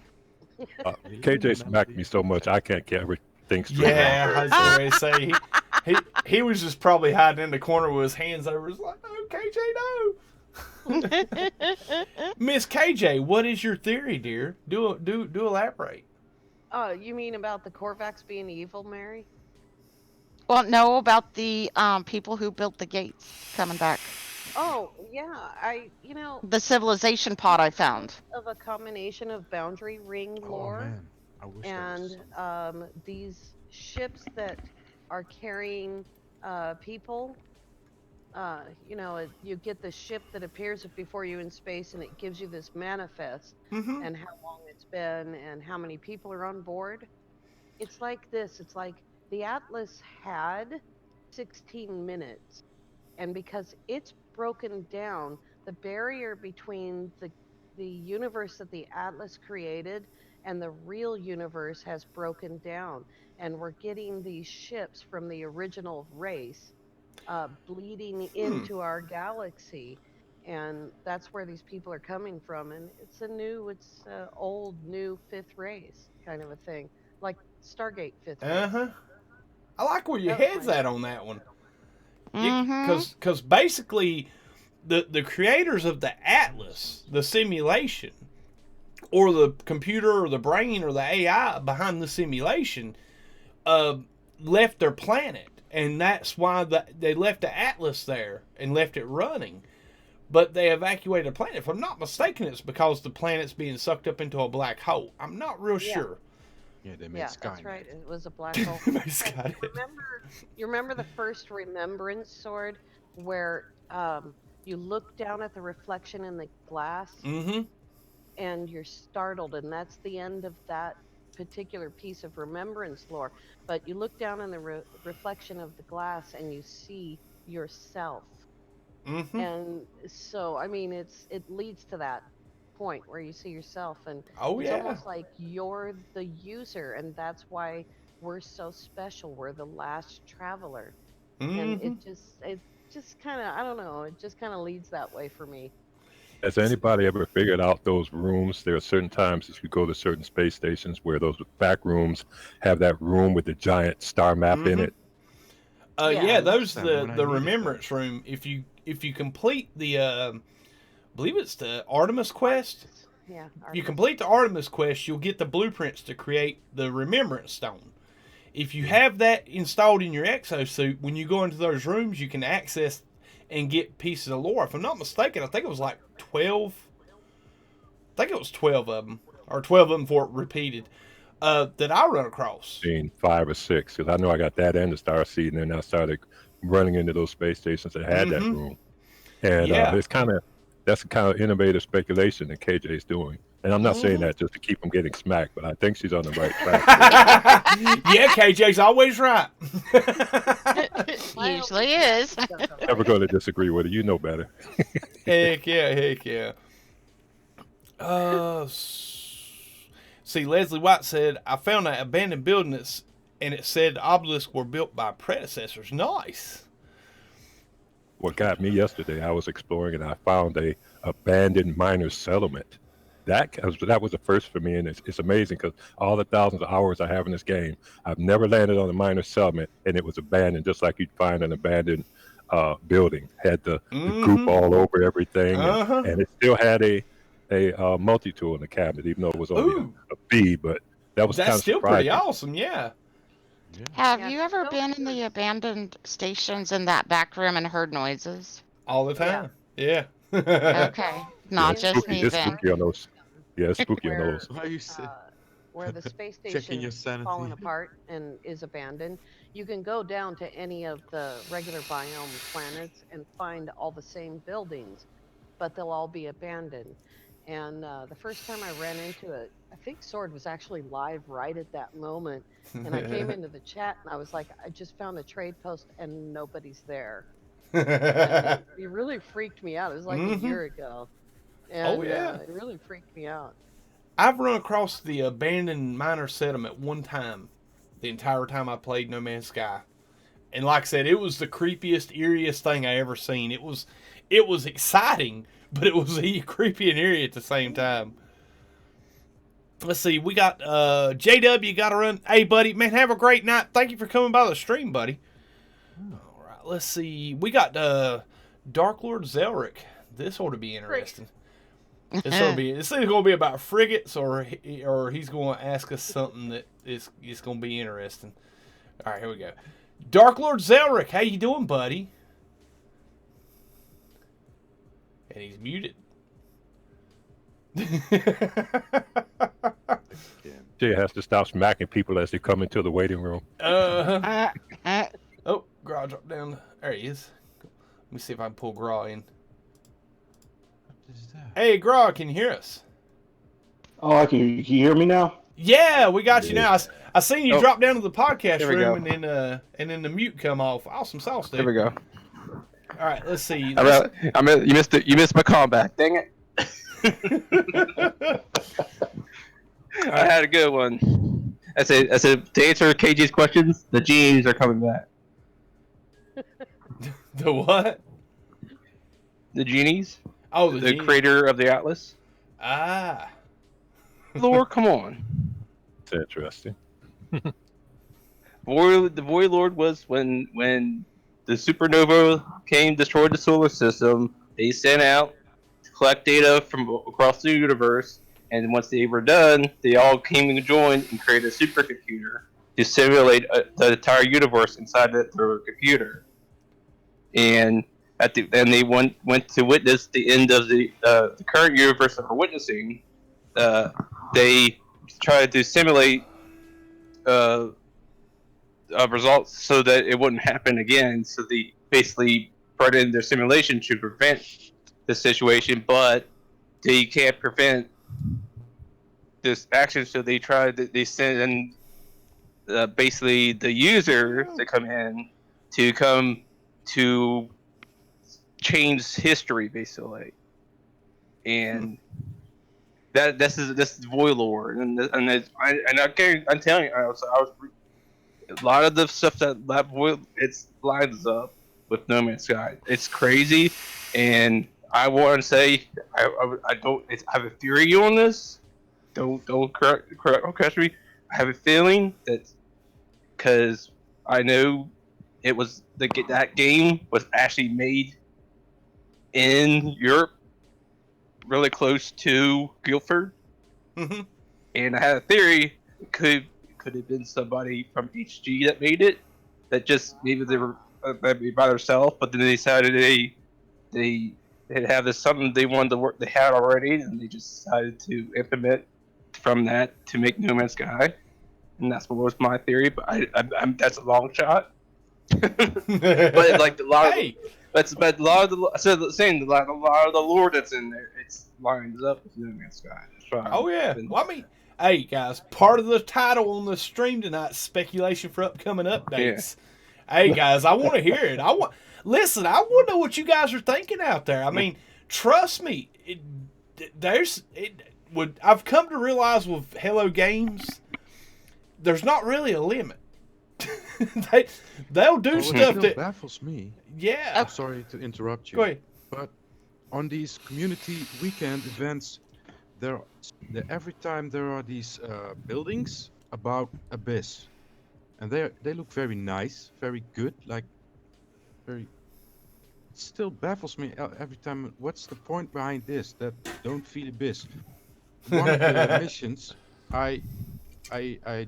KJ smacked me so much I can't get everything straight. Yeah, I was going to say he was just probably hiding in the corner with his hands over his like, no, KJ, no. Miss KJ, what is your theory, dear? Do elaborate. You mean about the Korvax being evil, Mary? Well, no, about the people who built the gates coming back. Oh, yeah. The civilization pod I found. Of a combination of boundary ring Oh lore man, I wish that was and these ships that are carrying people. You get the ship that appears before you in space, and it gives you this manifest Mm-hmm. and how long it's been and how many people are on board. It's like this. It's like the Atlas had 16 minutes, and because it's broken down, the barrier between the universe that the Atlas created and the real universe has broken down, and we're getting these ships from the original race bleeding into our galaxy, and that's where these people are coming from. And it's old new fifth race kind of a thing, like Stargate fifth race. Uh-huh. I like where your That was head's my- at on that one. Mhm. Because basically, the creators of the Atlas, the simulation, or the computer or the brain or the AI behind the simulation, left their planet. And that's why they left the Atlas there and left it running. But they evacuated the planet. If I'm not mistaken, it's because the planet's being sucked up into a black hole. I'm not real sure. yeah, they made Yeah, Skynet. that's right. It was a black hole. Everybody's got it. You remember the first Remembrance sword where You look down at the reflection in the glass, Mm-hmm. and you're startled, and that's the end of that particular piece of remembrance lore. But you look down in the reflection of the glass, and you see yourself. Mm-hmm. And so, I mean, it leads to that point where you see yourself, and Oh it's yeah. almost like you're the user, and that's why we're so special. We're the last traveler, and Mm-hmm. it just kind of, I don't know, it just kind of leads that way for me. Has anybody ever figured out those rooms? There are certain times as you go to certain space stations where those back rooms have that room with the giant star map in Mm-hmm. it. Yeah. Yeah, I those lost them when I the needed them. remembrance room. If you complete the I believe it's the Artemis quest. Yeah, If you Artemis. complete the Artemis quest, you'll get the blueprints to create the remembrance stone. If you Yeah. have that installed in your exosuit, when you go into those rooms, you can access and get pieces of lore. If I'm not mistaken, I think it was like 12. I think it was 12 of them, or 12 of them for it repeated, that I run across. Seen 5 or 6 because I know I got that and the Star Seed, and then I started running into those space stations that had that Mm-hmm. room. And Yeah. it's kind of that's the kind of innovative speculation that KJ's doing. And I'm not saying Mm-hmm. that just to keep him getting smacked, but I think she's on the right track. There. Yeah, KJ's always right. Usually is. Never going to disagree with her. You know better. Heck yeah, heck yeah. See, Leslie White said, I found an abandoned building and it said obelisks were built by predecessors. Nice. What got me yesterday, I was exploring and I found a abandoned miners settlement. That was the first for me, and it's amazing because all the thousands of hours I have in this game, I've never landed on a miner settlement, and it was abandoned, just like you'd find an abandoned building. Had the goop Mm-hmm. all over everything, and Uh-huh. and it still had a multi-tool in the cabinet, even though it was only Ooh, a B. But that was kind that's of still pretty surprising. awesome, yeah. Yeah. Have Yeah, you ever so been in the good. abandoned stations in that back room and heard noises? All the Yeah. time. Yeah. Okay, Yeah, not it's In just spooky. me the It's then. spooky on parking those. Yeah, it's spooky on where those. Why you say where the space checking your station's fallen sanity? apart and is abandoned, you can go down to any of the regular biome planets and find all the same buildings, but they'll all be abandoned. And the first time I ran into it, I think Sword was actually live right at that moment. And I came into the chat and I was like, I just found a trade post and nobody's there. And it really freaked me out. It was like a Mm-hmm. year ago. Oh, And yeah. it really freaked me out. I've run across the abandoned miner settlement one time the entire time I played No Man's Sky. And like I said, it was the creepiest, eeriest thing I ever seen. It was exciting, but it was creepy and eerie at the same time. Let's see, we got JW got to run. Hey, buddy, man, have a great night. Thank you for coming by the stream, buddy. All right, let's see. We got Dark Lord Zelric. This ought to be interesting. This is going to be about frigates, or he's going to ask us something that is going to be interesting. All right, here we go. Dark Lord Zelric, how you doing, buddy? And he's muted. Again. Jay has to stop smacking people as they come into the waiting room. Oh, Graw dropped down. There he is. Let me see if I can pull Graw in. What is that? Hey, Graw, can you hear us? Oh, can you hear me now? Yeah, we got you now. I seen you Oh. drop down to the podcast There we room, go. and then the mute come off. Awesome sauce, dude. There we go. All right, let's see. You missed my callback. Dang it. I had a good one. I said to answer KJ's questions, the Xaines are coming back. The what? The Genies, Oh, the genie. creator of the Atlas. Ah. Lord, come on. It's interesting. The Void Lord was when the supernova came, destroyed the solar system. They sent out to collect data from across the universe, and once they were done, they all came and joined and created a supercomputer to simulate the entire universe inside their computer. And they went to witness the end of the current universe that we're witnessing. They tried to simulate results so that it wouldn't happen again. So they basically brought in their simulation to prevent the situation, but they can't prevent this action, so they send in basically the user to come to change history, basically, and this is Void Lord, and I'm telling you, a lot of the stuff that Void it lines up with No Man's Sky. It's crazy, and I want to say I don't I have a theory on this. Don't correct me. I have a feeling that because I know it was that game was actually made in Europe, really close to Guildford, Mm-hmm. and I had a theory it could have been somebody from HG that made it. That just maybe they were maybe by themselves, but then they decided they have this something they wanted to work they had already, and they just decided to implement from that to make No Man's Sky, and that's what was my theory. But I'm that's a long shot. But like a lot of Hey, but a lot of the saying like a lot of the lore that's in there, it's lines up with No Man's Sky. That's why oh yeah. Well, I mean, hey guys, part of the title on the stream tonight, speculation for upcoming updates. Hey guys, I want to hear it. I want to know what you guys are thinking out there. I mean, trust me, I've come to realize with Hello Games, there's not really a limit. they'll do What stuff still that baffles me. yeah. I'm sorry to interrupt you. Go ahead. But on these community weekend events, every time there are these buildings about Abyss, and they look very nice, very good, like very. It still baffles me every time. What's the point behind this? That don't feed Abyss. One of the missions, I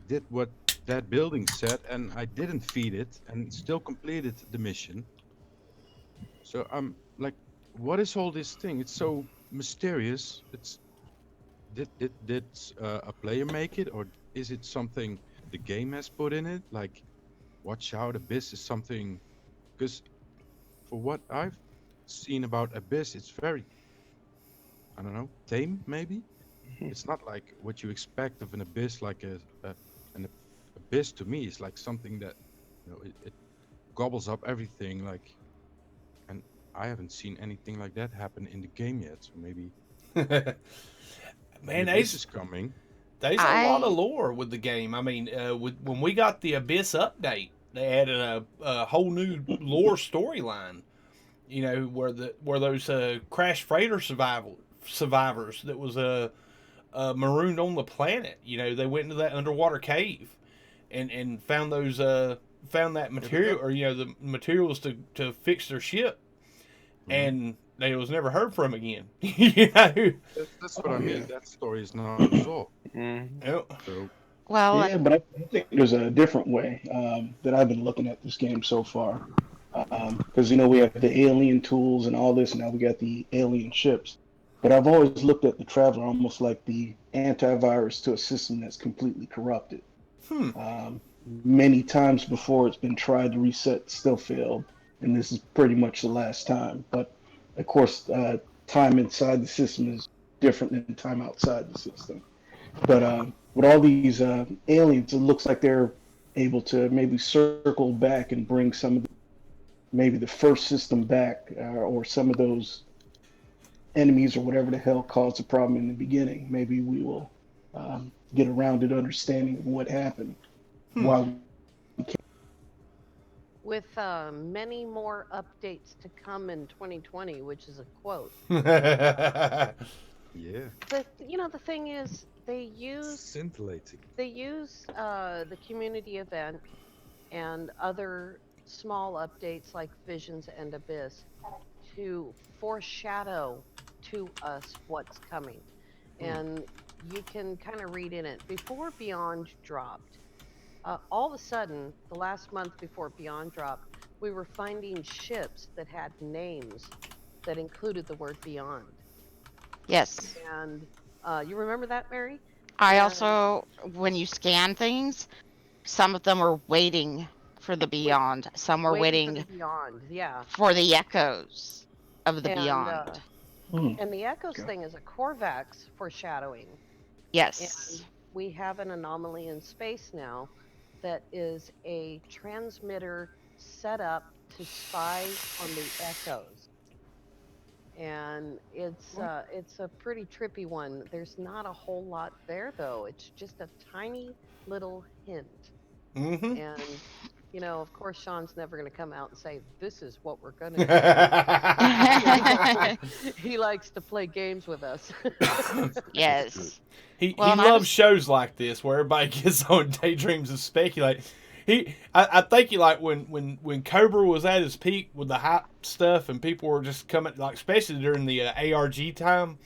did what that building said, and I didn't feed it, and still completed the mission. So I'm like, what is all this thing? It's so mysterious. Did a player make it, or is it something the game has put in it? Like, watch out, Abyss is something. Because for what I've seen about Abyss, it's very, I don't know, tame maybe. It's not like what you expect of an Abyss, like an Abyss to me is like something that, it gobbles up everything, like, and I haven't seen anything like that happen in the game yet. So maybe Man, Abyss is coming. there's a lot of lore with the game. I mean, when we got the Abyss update, they added a whole new lore storyline. Where those crash freighter survivors that was marooned on the planet. They went into that underwater cave and found those found that material, or the materials to fix their ship, and they was never heard from again. That's what I mean. That story is not resolved. So Well, Yeah, but I think there's a different way that I've been looking at this game so far. Because we have the alien tools and all this. Now we got the alien ships. But I've always looked at the Traveler almost like the antivirus to a system that's completely corrupted. Many times before it's been tried to reset, still failed, and this is pretty much the last time. But of course, time inside the system is different than time outside the system. But with all these aliens, it looks like they're able to maybe circle back and bring some of maybe the first system back, or some of those enemies or whatever the hell caused the problem in the beginning. Maybe we will get a rounded understanding of what happened. While With many more updates to come in 2020, which is a quote. yeah, The thing is, they use scintillating. the community event and other small updates like Visions and Abyss to foreshadow to us what's coming. And you can kind of read in it. Before Beyond dropped, all of a sudden, the last month before Beyond dropped, we were finding ships that had names that included the word Beyond. yes. And you remember that, Mary? I also, when you scan things, some of them are waiting for the Beyond. Some were waiting waiting for the Beyond. Yeah. for the echoes of the And, Beyond. And the Echoes Okay. thing is a Corvax foreshadowing. Yes. And we have an anomaly in space now that is a transmitter set up to spy on the Echoes. And it's a pretty trippy one. There's not a whole lot there though. It's just a tiny little hint. Mm-hmm. And you know, of course, Sean's never going to come out and say, "This is what we're going to do." He likes to play games with us. Yes. He Well, and loves shows like this where everybody gets on daydreams and speculate. I think he like when Cobra was at his peak with the hype stuff and people were just coming, like especially during the ARG time,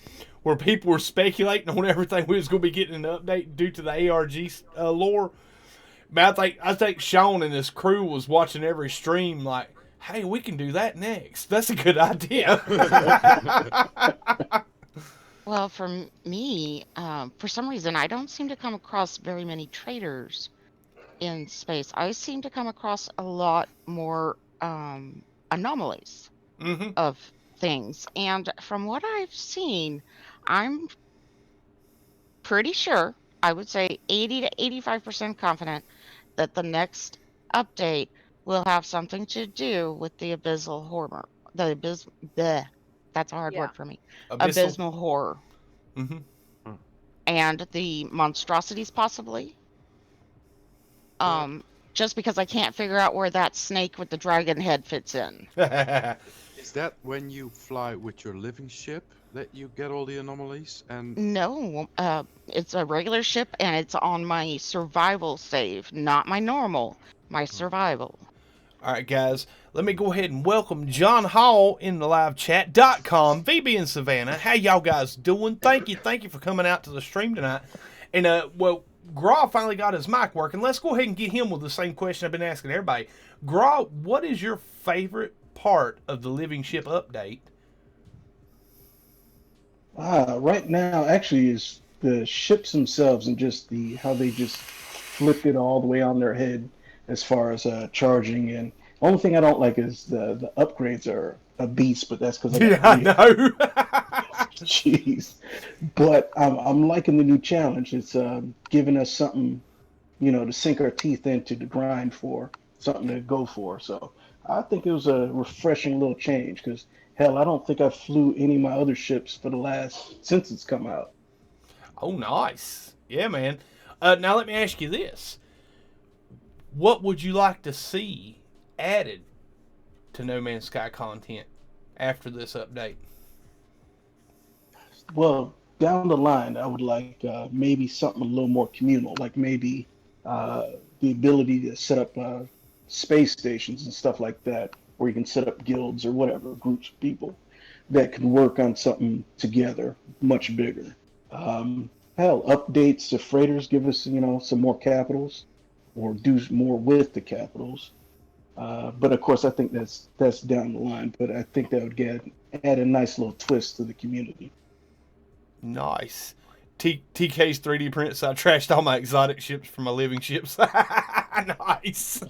where people were speculating on everything we was going to be getting an update due to the ARG lore. But I think Sean and his crew was watching every stream like, hey, we can do that next. That's a good idea. Well, for me, for some reason, I don't seem to come across very many traders in space. I seem to come across a lot more anomalies Mm-hmm. of things. And from what I've seen, I'm pretty sure, I would say 80 to 85% confident that the next update will have something to do with the abyssal horror. That's a hard Yeah. word for me. Abyssal. Abysmal horror. Mm-hmm. And the monstrosities possibly. Just because I can't figure out where that snake with the dragon head fits in. Is that when you fly with your living ship that you get all the anomalies? And No, it's a regular ship and it's on my survival save, not my normal, my survival. All right, guys, let me go ahead and welcome John Hall in the live chat.com, VB in Savannah. How y'all guys doing? Thank you for coming out to the stream tonight. And, well, Graw finally got his mic working. Let's go ahead and get him with the same question I've been asking everybody. Graw, what is your favorite part of the Living Ship update? Right now, actually, is the ships themselves and just how they just flipped it all the way on their head as far as charging. And only thing I don't like is the upgrades are a beast, but that's because I got I three. know. Jeez. But I'm liking the new challenge. It's giving us something, to sink our teeth into, to grind for, something to go for. So I think it was a refreshing little change because, hell, I don't think I flew any of my other ships since it's come out. Oh, nice. Yeah, man. Now let me ask you this. What would you like to see added to No Man's Sky content after this update? Well, down the line, I would like maybe something a little more communal, like maybe the ability to set up space stations and stuff like that, where you can set up guilds or whatever, groups of people that can work on something together much bigger. Hell, updates to freighters, give us, some more capitals or do more with the capitals. But of course, I think that's down the line. But I think that would add a nice little twist to the community. Nice. TK's 3D prints. I trashed all my exotic ships from my living ships. Nice.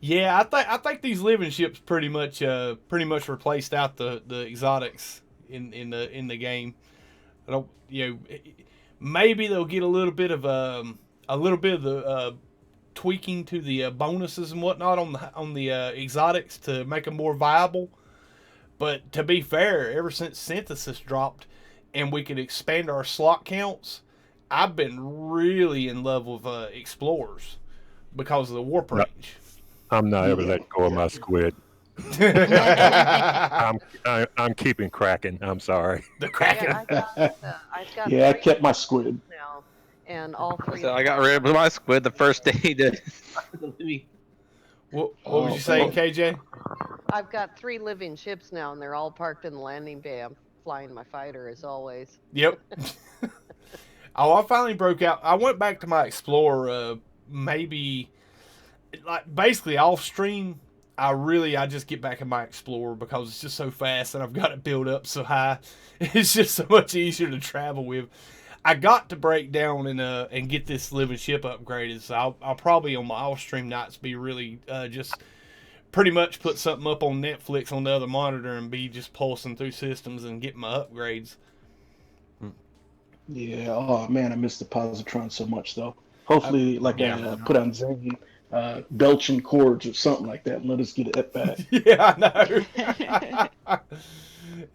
Yeah, I think these living ships pretty much replaced out the exotics in the game. I don't, maybe they'll get a little bit of the tweaking to the bonuses and whatnot on the exotics to make them more viable. But to be fair, ever since Synthesis dropped and we could expand our slot counts, I've been really in love with Explorers because of the warp range. I'm not ever letting go of my squid. I'm keeping Kraken. I'm sorry. The Kraken. I've got Yeah, I three kept my squid. now, and all three. So I got rid of my squid the first day that What was you saying, KJ? I've got 3 living ships now, and they're all parked in the landing bay. I'm flying my fighter as always. Yep. Oh, I finally broke out. I went back to my Explorer maybe like basically off stream. I just get back in my Explorer because it's just so fast and I've got it built up so high. It's just so much easier to travel with. I got to break down and get this living ship upgraded. So I'll probably on my off stream nights be really just pretty much put something up on Netflix on the other monitor and be just pulsing through systems and get my upgrades. Yeah. Oh man, I miss the positron so much though. Hopefully, I put on Xaine, belching cords or something like that, and let us get it back. Yeah, I know.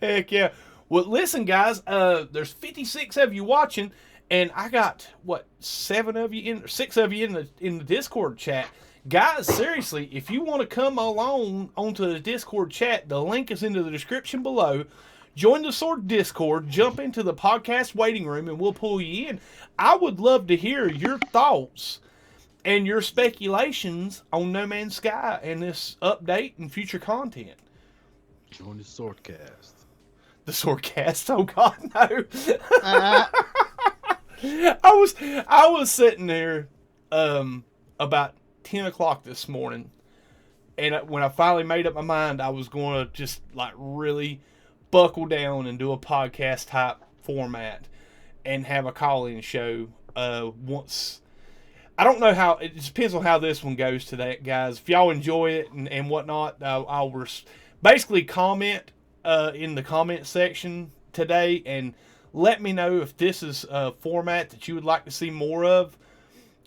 Heck yeah. Well, listen, guys. There's 56 of you watching, and I got six of you in the Discord chat. Guys, seriously, if you want to come along onto the Discord chat, the link is in the description below. Join the Sword Discord, jump into the podcast waiting room, and we'll pull you in. I would love to hear your thoughts and your speculations on No Man's Sky and this update and future content. Join the Swordcast. The Swordcast? Oh God, no! I was sitting there about 10 o'clock this morning, and when I finally made up my mind, I was going to just really buckle down and do a podcast type format and have a call-in show once. I don't know how, it depends on how this one goes today, guys. If y'all enjoy it and whatnot, I'll basically comment in the comment section today and let me know if this is a format that you would like to see more of.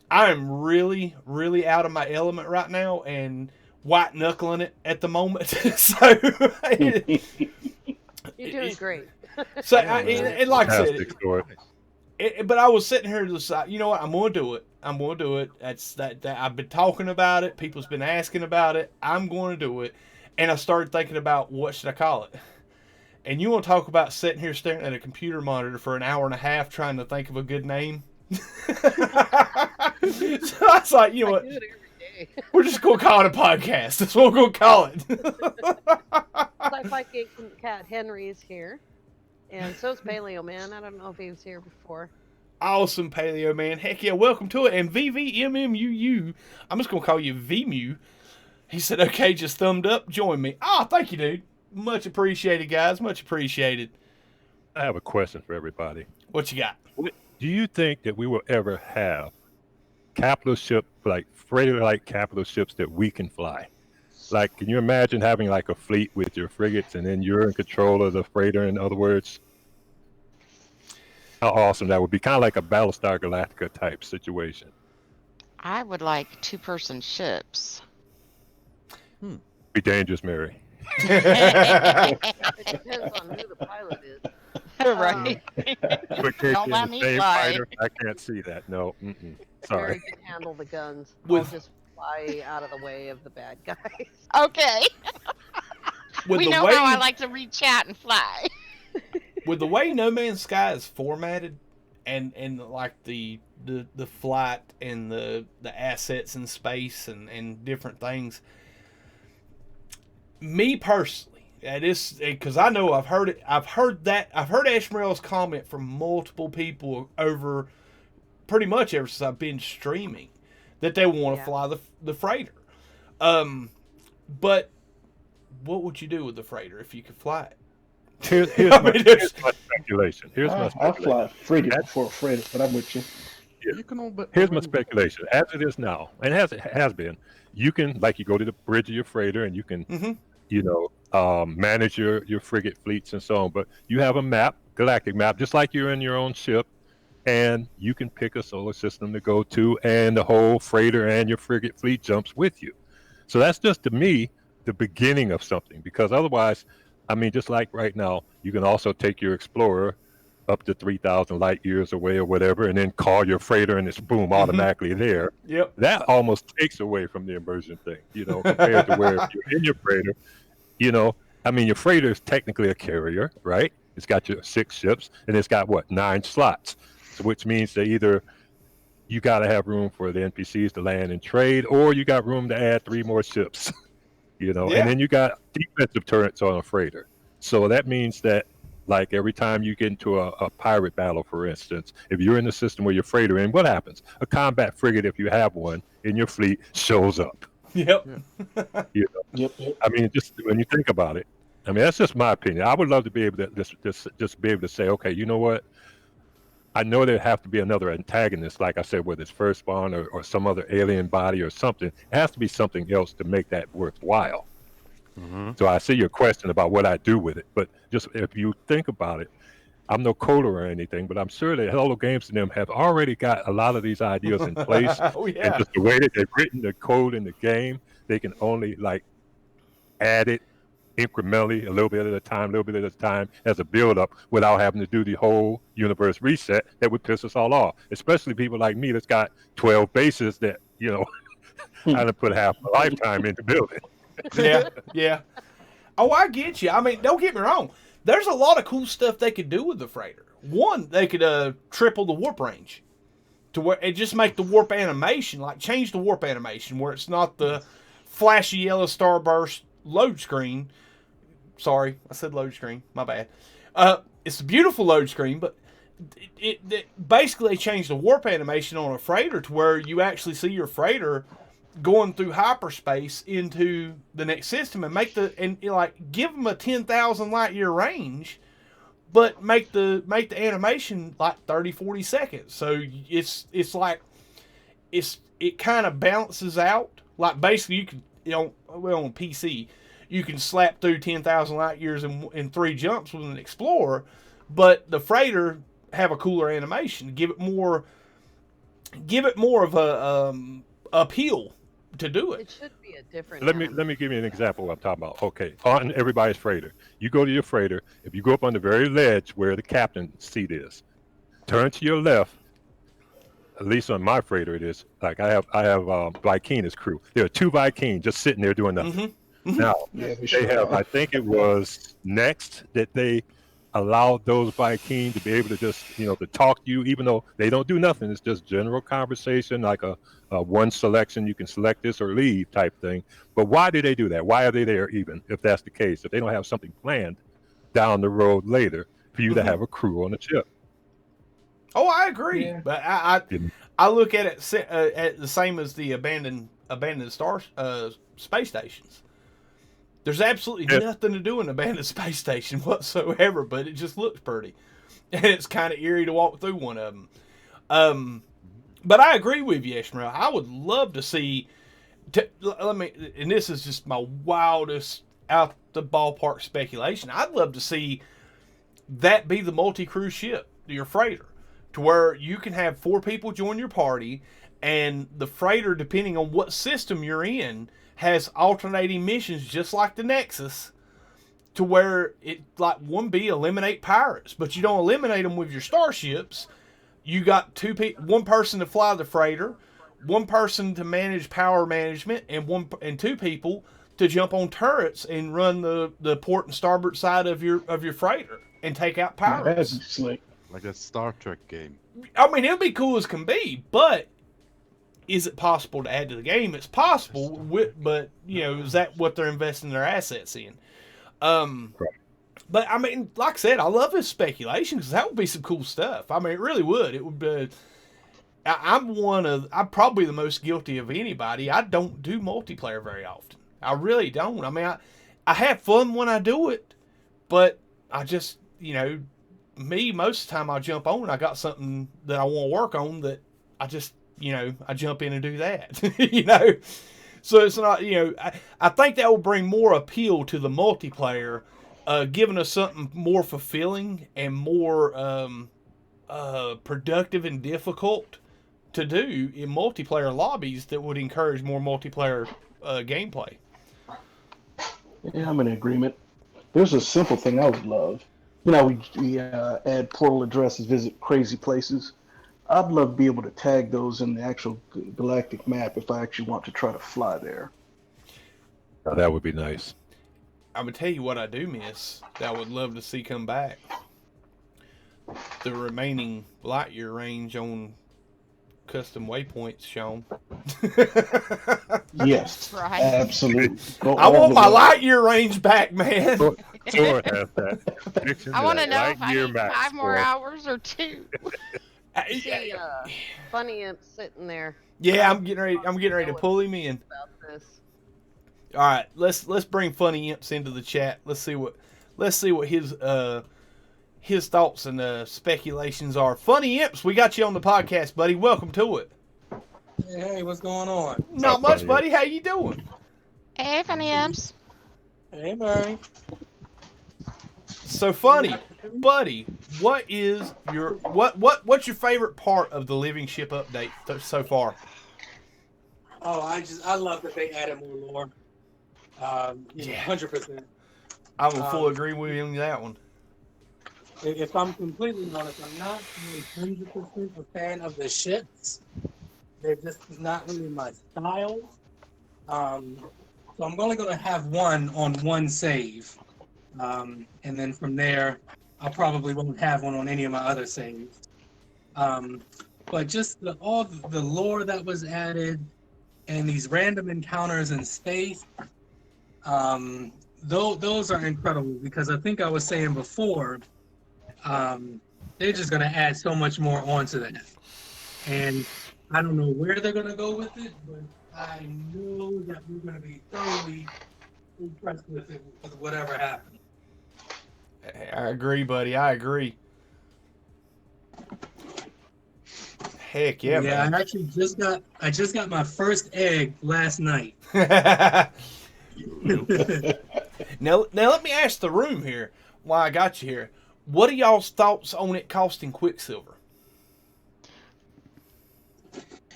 I am really, really out of my element right now and white knuckling it at the moment. So You're doing great. So, and like I said, but I was sitting here to decide, you know what, I'm going to do it. I'm going to do it. That's that. I've been talking about it. People's been asking about it. I'm going to do it. And I started thinking about what should I call it. And you want to talk about sitting here staring at a computer monitor for an hour and a half trying to think of a good name? So I was like, you know what? We're just going to call it a podcast. That's what we're going to call it. Sci-Fi Geek Cat Henry is here. And so is Paleo Man. I don't know if he was here before. Awesome, Paleo Man. Heck yeah, welcome to it. And VVMMUU, I'm just going to call you VMU. He said, okay, just thumbed up. Join me. Oh, thank you, dude. Much appreciated, guys. Much appreciated. I have a question for everybody. What you got? Do you think that we will ever have capital ship, like freighter-like capital ships that we can fly? Like, can you imagine having like a fleet with your frigates and then you're in control of the freighter, in other words? How awesome that would be. Kind of like a Battlestar Galactica type situation. I would like two-person ships. Be dangerous, Mary. It depends on who the pilot is. Right. Quick take Don't in let the me same fly. fighter. I can't see that. No. Sorry. Mary can handle the guns. With- I'll just fly out of the way of the bad guys. Okay. With We the know way, how I like to reach out and fly. with the way No Man's Sky is formatted, and like the flight and the assets in space and different things. Me personally, because I know I've heard Ashmerel's comment from multiple people over pretty much ever since I've been streaming that they want to fly the freighter. But what would you do with the freighter if you could fly it? Here's my speculation. I'll fly a frigate before a freighter, but I'm with you. Yeah. You can Here's my speculation. As it is now, and it has been, you can, like, you go to the bridge of your freighter and you can, manage your frigate fleets and so on. But you have a map, galactic map, just like you're in your own ship, and you can pick a solar system to go to, and the whole freighter and your frigate fleet jumps with you. So that's just, to me, the beginning of something. Because otherwise, I mean, just like right now, you can also take your Explorer up to 3,000 light years away or whatever, and then call your freighter, and it's boom, automatically there. Yep. That almost takes away from the immersion thing, compared to where if you're in your freighter, I mean, your freighter is technically a carrier, right? It's got your 6 ships, and it's got 9 slots, so which means that either you got to have room for the NPCs to land and trade, or you got room to add 3 more ships, and then you got defensive turrets on a freighter. So that means that, like, every time you get into a pirate battle, for instance, if you're in the system where your freighter in, what happens? A combat frigate, if you have one in your fleet, shows up. Yep. Yep. I mean, just when you think about it, I mean, that's just my opinion. I would love to be able to just be able to say, okay, you know what? I know there have to be another antagonist, like I said, whether it's Firstborn or some other alien body or something. It has to be something else to make that worthwhile. So I see your question about what I do with it, but just if you think about it, I'm no coder or anything, but I'm sure that Hello Games and them have already got a lot of these ideas in place, Oh and yeah. just the way that they've written the code in the game, they can only like add it incrementally, a little bit at a time, as a build up without having to do the whole universe reset that would piss us all off. Especially people like me that's got 12 bases that, I done put half my lifetime into building. Yeah, yeah. Oh, I get you. I mean, don't get me wrong. There's a lot of cool stuff they could do with the freighter. One, they could triple the warp range to where it just make the warp animation, like change the warp animation where it's not the flashy yellow starburst load screen. Sorry, I said load screen. My bad. It's a beautiful load screen, but it basically changed the warp animation on a freighter to where you actually see your freighter going through hyperspace into the next system and give them a 10,000 light year range, but make the animation like 30-40 seconds. So it kind of balances out. Like basically you can on PC you can slap through 10,000 light years in 3 jumps with an Explorer, but the freighter have a cooler animation, give it more of a appeal to do it. It should be a different. Let me give you an example of what I'm talking about. Okay, on everybody's freighter, you go to your freighter. If you go up on the very ledge where the captain's seat is, turn to your left. At least on my freighter, it is. Like I have Viking's crew. There are 2 Vikings just sitting there doing nothing. Now Yeah, they have. I think it was next that they allowed those Vikings to be able to just to talk to you, even though they don't do nothing. It's just general conversation, like a one selection. You can select this or leave type thing. But why do they do that? Why are they there even if that's the case? If they don't have something planned down the road later for you to have a crew on the ship. Oh, I agree, but I look at it at the same as the abandoned star space stations. There's absolutely nothing to do in an abandoned space station whatsoever, but it just looks pretty, and it's kind of eerie to walk through one of them. But I agree with you, Ishmael. I would love to see. And this is just my wildest out the ballpark speculation. I'd love to see that be the multi-crew ship, your freighter, to where you can have 4 people join your party, and the freighter, depending on what system you're in, has alternating missions just like the Nexus, to where it like 1B eliminate pirates, but you don't eliminate them with your starships. You got 1 person to fly the freighter, 1 person to manage power management, and 2 people to jump on turrets and run the port and starboard side of your freighter and take out pirates. That'd be slick. Like a Star Trek game. I mean, it'll be cool as can be, but is it possible to add to the game? It's possible, but is that what they're investing their assets in? But I mean, like I said, I love his speculation because that would be some cool stuff. I mean, it really would. It would be. I'm probably the most guilty of anybody. I don't do multiplayer very often. I really don't. I mean, I have fun when I do it, but I just, most of the time I jump on and I got something that I want to work on that I just, I jump in and do that, So it's not, I think that will bring more appeal to the multiplayer, giving us something more fulfilling and more productive and difficult to do in multiplayer lobbies that would encourage more multiplayer gameplay. Yeah, I'm in agreement. There's a simple thing I would love. We add portal addresses, visit crazy places. I'd love to be able to tag those in the actual galactic map if I actually want to try to fly there. Oh, that would be nice. I'm going to tell you what I do miss that I would love to see come back. The remaining light year range on custom waypoints, Sean. Yes, Right. absolutely. I want my light year range back, man. Sure has that. I want to know if I Lightyear need max 5 more for- hours or 2. See, Funny Imp sitting there Yeah, I'm getting ready to pull him in. about this. All right, let's bring Funny Imps into the chat. Let's see what his thoughts and speculations are. Funny Imps, we got you on the podcast, buddy. Welcome to it. Hey, what's going on? Not much, buddy. How you doing? Hey, funny imps. Hey, Murray. So funny, buddy. What's your favorite part of the Living Ship update so far? Oh, I love that they added more lore. Yeah, 100%. I'm in full agreement with you on that one. If I'm completely honest, I'm not 100% a fan of the ships. They're just not really my style. So I'm only going to have one on one save. And then from there, I probably won't have one on any of my other saves. But just all the lore that was added and these random encounters in space, those are incredible because I think I was saying before, they're just going to add so much more onto that. And I don't know where they're going to go with it, but I know that we're going to be thoroughly impressed with it, with whatever happens. I agree, buddy. I agree. Heck yeah, man. I actually just got my first egg last night. Now let me ask the room here. While I got you here, what are y'all's thoughts on it costing Quicksilver?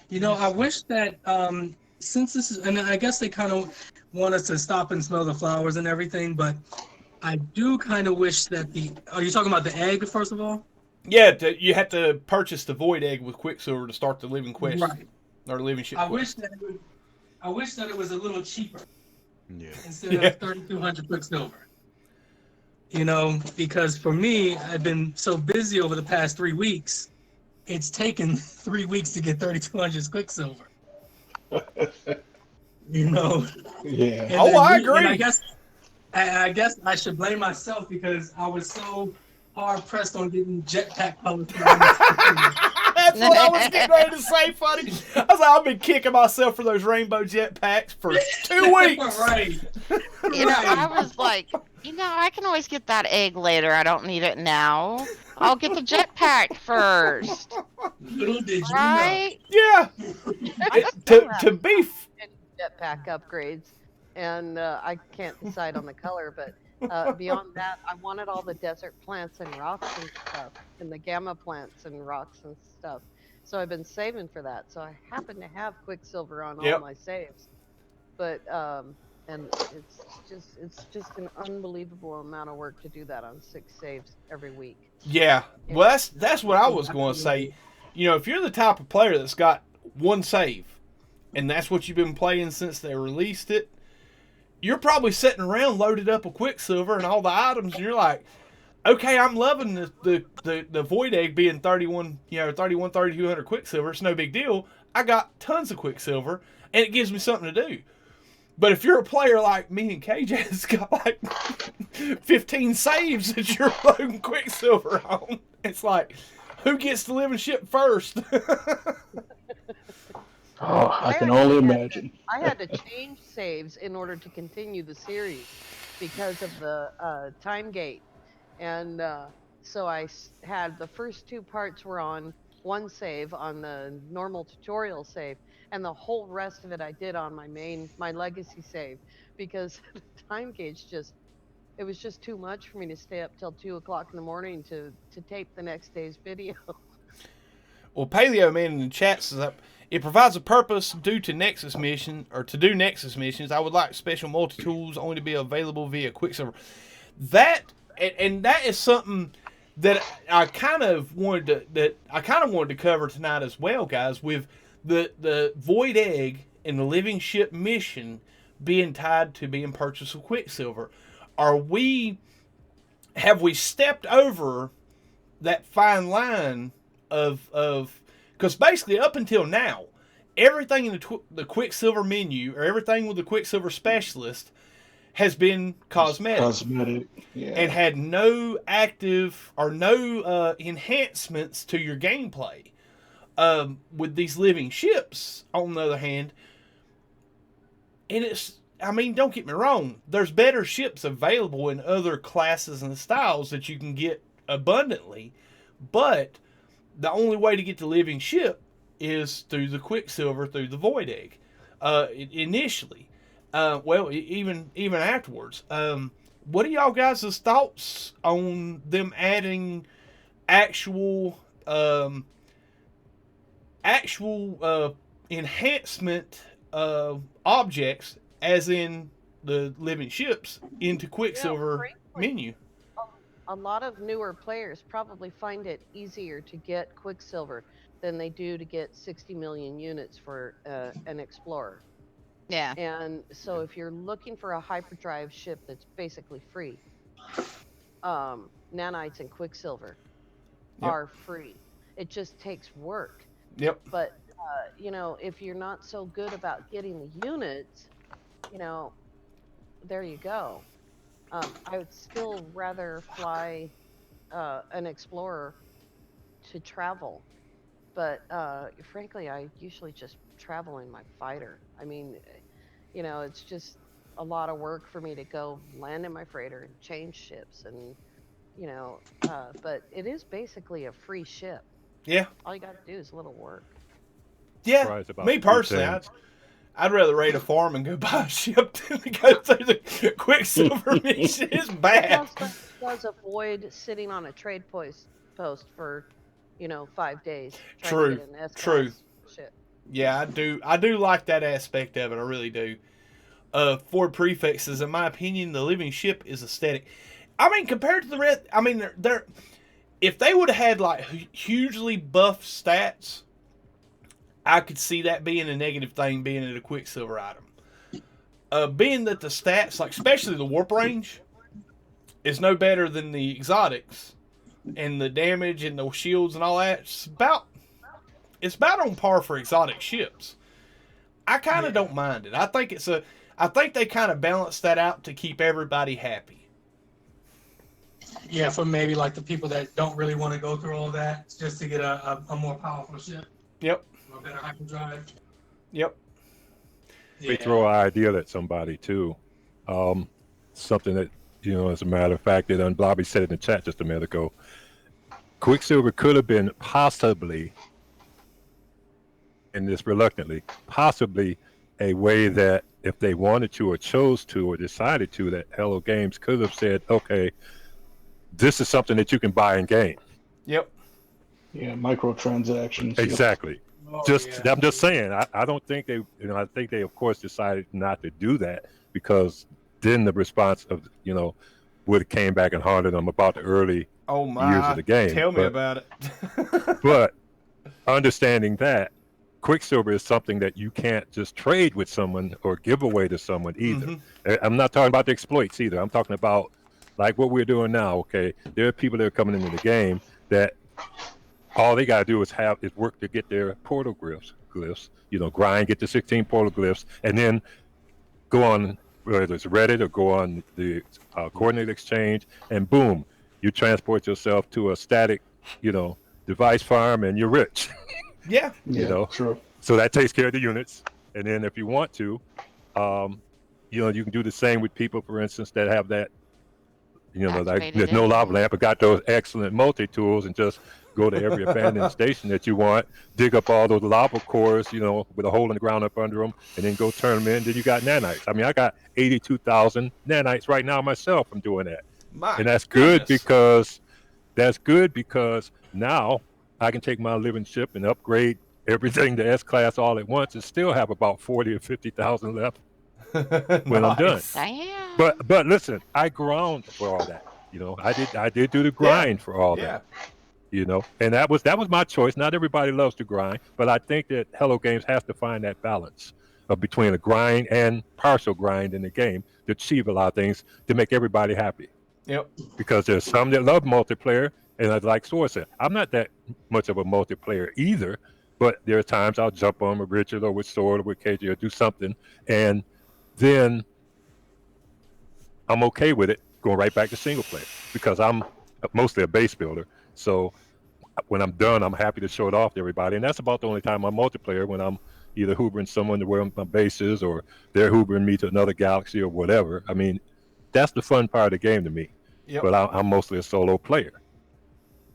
You know, I wish that since this is, and I guess they kind of want us to stop and smell the flowers and everything, but I do kind of wish that are you talking about the egg first of all? Yeah, you have to purchase the void egg with Quicksilver to start the living quest, right? Or living ship. I wish that it was a little cheaper. Yeah. Instead of 3,200 Quicksilver. You know, because for me, I've been so busy over the past 3 weeks. It's taken 3 weeks to get 3,200 Quicksilver. You know. Yeah. And I agree. And I guess I should blame myself because I was so hard pressed on getting jetpack colors. That's what I was getting ready to say, funny. I was like, I've been kicking myself for those rainbow jetpacks for 2 weeks. Right. You know, I was like, I can always get that egg later. I don't need it now. I'll get the jetpack first. Little did you Right? Yeah. To be Jetpack upgrades, and I can't decide on the color, but beyond that, I wanted all the desert plants and rocks and stuff, and the gamma plants and rocks and stuff. So I've been saving for that. So I happen to have Quicksilver on all my saves, but and it's just an unbelievable amount of work to do that on 6 saves every week. Yeah, well, that's what I was going to say. You know, if you're the type of player that's got one save, and that's what you've been playing since they released it, you're probably sitting around loaded up with Quicksilver and all the items, and you're like, okay, I'm loving the Void Egg being 3,200 Quicksilver. It's no big deal. I got tons of Quicksilver, and it gives me something to do. But if you're a player like me and KJ that's got like 15 saves that you're loading Quicksilver on, it's like, who gets to live and ship first? Oh, I can only imagine. I had to change saves in order to continue the series because of the time gate. And so I had the first 2 parts were on one save on the normal tutorial save, and the whole rest of it I did on my legacy save because the time gauge it was just too much for me to stay up till 2 o'clock in the morning to tape the next day's video. Well, Paleo Man in the chat says that it provides a purpose due to Nexus mission or to do Nexus missions. I would like special multi-tools only to be available via Quicksilver. That is something that I kind of wanted to cover tonight as well, guys, with the Void Egg and the Living Ship mission being tied to being purchased with Quicksilver. Have we stepped over that fine line of because basically up until now, everything in the Quicksilver menu or everything with the Quicksilver specialist has been cosmetic. Yeah. And had no active or no enhancements to your gameplay. With these living ships, on the other hand, and don't get me wrong, there's better ships available in other classes and styles that you can get abundantly, but the only way to get the living ship is through the Quicksilver, through the Void Egg. Initially, even afterwards. What are y'all guys' thoughts on them adding actual enhancement objects, as in the living ships, into Quicksilver menu? A lot of newer players probably find it easier to get Quicksilver than they do to get 60 million units for an Explorer. Yeah. And so if you're looking for a hyperdrive ship that's basically free, nanites and Quicksilver are free. It just takes work. Yep. But, if you're not so good about getting the units, there you go. I would still rather fly an Explorer to travel. But frankly, I usually just travel in my fighter. I mean, it's just a lot of work for me to go land in my freighter and change ships. And, but it is basically a free ship. Yeah. All you got to do is a little work. Yeah. Me personally, I'd rather raid a farm and go buy a ship than to go through the Quicksilver mission. It's bad. It does avoid sitting on a trade post for, 5 days. True. True. Ship. Yeah, I do like that aspect of it. I really do. For prefixes, in my opinion, the living ship is aesthetic. I mean, compared to the rest, I mean, they're if they would have had like hugely buff stats, I could see that being a negative thing, being it a Quicksilver item. Being that the stats, like especially the warp range, is no better than the exotics, and the damage and the shields and all that, it's about on par for exotic ships. I kind of don't mind it. I think they kind of balance that out to keep everybody happy. Yeah, for maybe like the people that don't really want to go through all that, just to get a more powerful ship. Yep. A better hyperdrive. Yep. We throw an idea at somebody too. Something that, as a matter of fact, that Blobby said in the chat just a minute ago. Quicksilver could have been possibly, and this reluctantly, possibly a way that if they wanted to or chose to or decided to, that Hello Games could have said, okay, this is something that you can buy in game. Yep. Yeah, microtransactions. Exactly. I'm just saying, I don't think they, I think they of course decided not to do that, because then the response of, would have came back and haunted them about the early years of the game. Tell me about it. But understanding that Quicksilver is something that you can't just trade with someone or give away to someone either. Mm-hmm. I'm not talking about the exploits either. I'm talking about like what we're doing now. Okay, there are people that are coming into the game that all they got to do is work to get their portal glyphs, grind, get the 16 portal glyphs, and then go on, whether it's Reddit or go on the coordinate exchange, and boom, you transport yourself to a static, device farm, and you're rich. Yeah. True. So that takes care of the units. And then if you want to, you can do the same with people, for instance, that have that, like there's no lava lamp, but got those excellent multi-tools, and just go to every abandoned station that you want, dig up all those lava cores, with a hole in the ground up under them, and then go turn them in. Then you got nanites. I mean, I got 82,000 nanites right now myself from doing that. And that's good because now I can take my living ship and upgrade everything to S-Class all at once and still have about 40 or 50,000 left when I'm done. Damn. But listen, I ground for all that. I did do the grind for all that. And that was my choice. Not everybody loves to grind, but I think that Hello Games has to find that balance between a grind and partial grind in the game to achieve a lot of things to make everybody happy. Yep. Because there's some that love multiplayer, and like Sword said, I'm not that much of a multiplayer either, but there are times I'll jump on with Richard or with Sword or with KJ or do something, and then I'm okay with it going right back to single player, because I'm mostly a base builder. So when I'm done, I'm happy to show it off to everybody, and that's about the only time I'm multiplayer, when I'm either hoovering someone to where my base is, or they're hoovering me to another galaxy or whatever. I mean, that's the fun part of the game to me. Yep. But I'm mostly a solo player.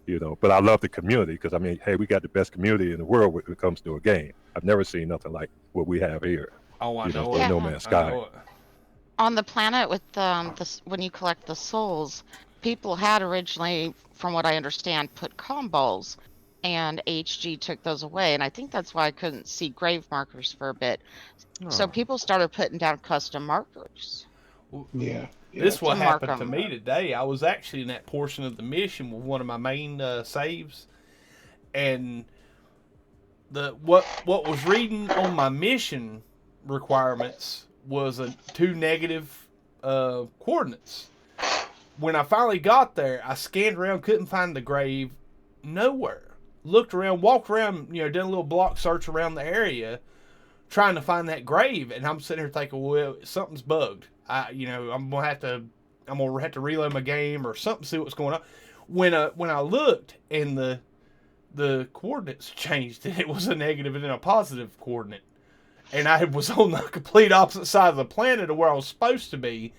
you know. But I love the community because I mean, hey, we got the best community in the world when it comes to a game. I've never seen nothing like what we have here. Oh, I You know, know for it. No Man's I Sky. know it. On the planet with when you collect the souls, people had originally, from what I understand, put combos, and HG took those away, and I think that's why I couldn't see grave markers for a bit. So Oh. people started putting down custom markers. Yeah. This what To mark happened to 'em. me today. I was actually in that portion of the mission with one of my main saves, and what was reading on my mission requirements was two negative coordinates. When I finally got there, I scanned around, couldn't find the grave nowhere. Looked around, walked around, done a little block search around the area, trying to find that grave, and I'm sitting here thinking, well, something's bugged. I'm gonna have to reload my game or something, see what's going on. When I looked and the coordinates changed, and it was a negative and then a positive coordinate, and I was on the complete opposite side of the planet of where I was supposed to be.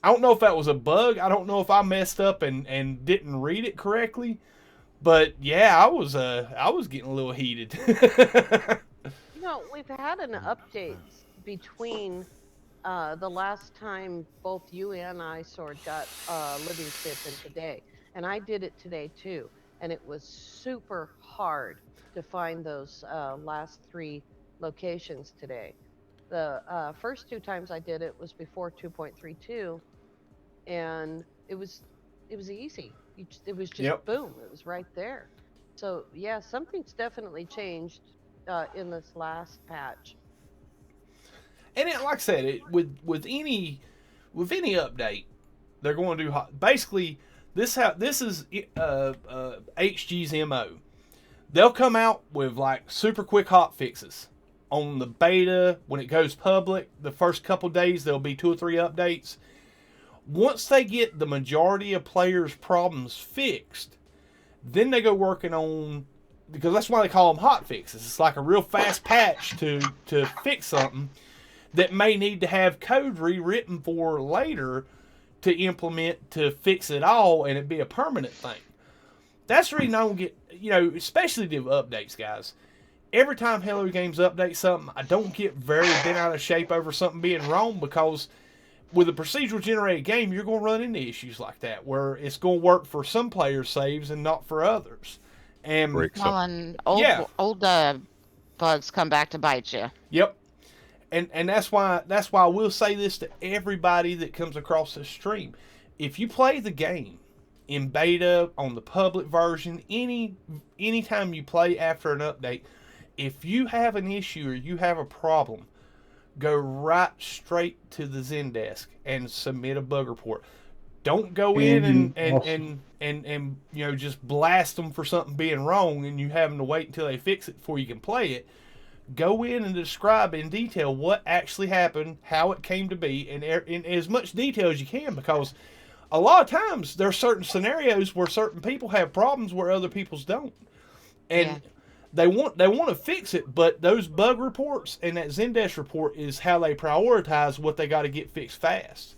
I don't know if that was a bug. I don't know if I messed up and didn't read it correctly, but yeah, I was getting a little heated. We've had an update between the last time both you and I, Sword, got Living Ship and today. And I did it today too. And it was super hard to find those last 3 locations today. The first 2 times I did it was before 2.32, and it was easy. It was just boom, it was right there. So yeah, something's definitely changed in this last patch. And like I said, with any update, they're going to do basically this is HG's MO. They'll come out with like super quick hot fixes on the beta. When it goes public, the first couple days there'll be 2 or 3 updates. Once they get the majority of players' problems fixed, then they go working on, because that's why they call them hot fixes. It's like a real fast patch to fix something that may need to have code rewritten for later to implement to fix it all and it be a permanent thing. That's the reason I don't get, especially the updates, guys. Every time Hello Games updates something, I don't get very bent out of shape over something being wrong, because with a procedural generated game, you're going to run into issues like that where it's going to work for some players' saves and not for others. And old bugs come back to bite you. Yep. And that's why I will say this to everybody that comes across this stream. If you play the game in beta, on the public version, anytime you play after an update, if you have an issue or you have a problem, go right straight to the Zendesk and submit a bug report. Don't go in and just blast them for something being wrong and you having to wait until they fix it before you can play it. Go in and describe in detail what actually happened, how it came to be, and in as much detail as you can, because a lot of times there are certain scenarios where certain people have problems where other people's don't. And they want to fix it, but those bug reports and that Zendesk report is how they prioritize what they got to get fixed fast.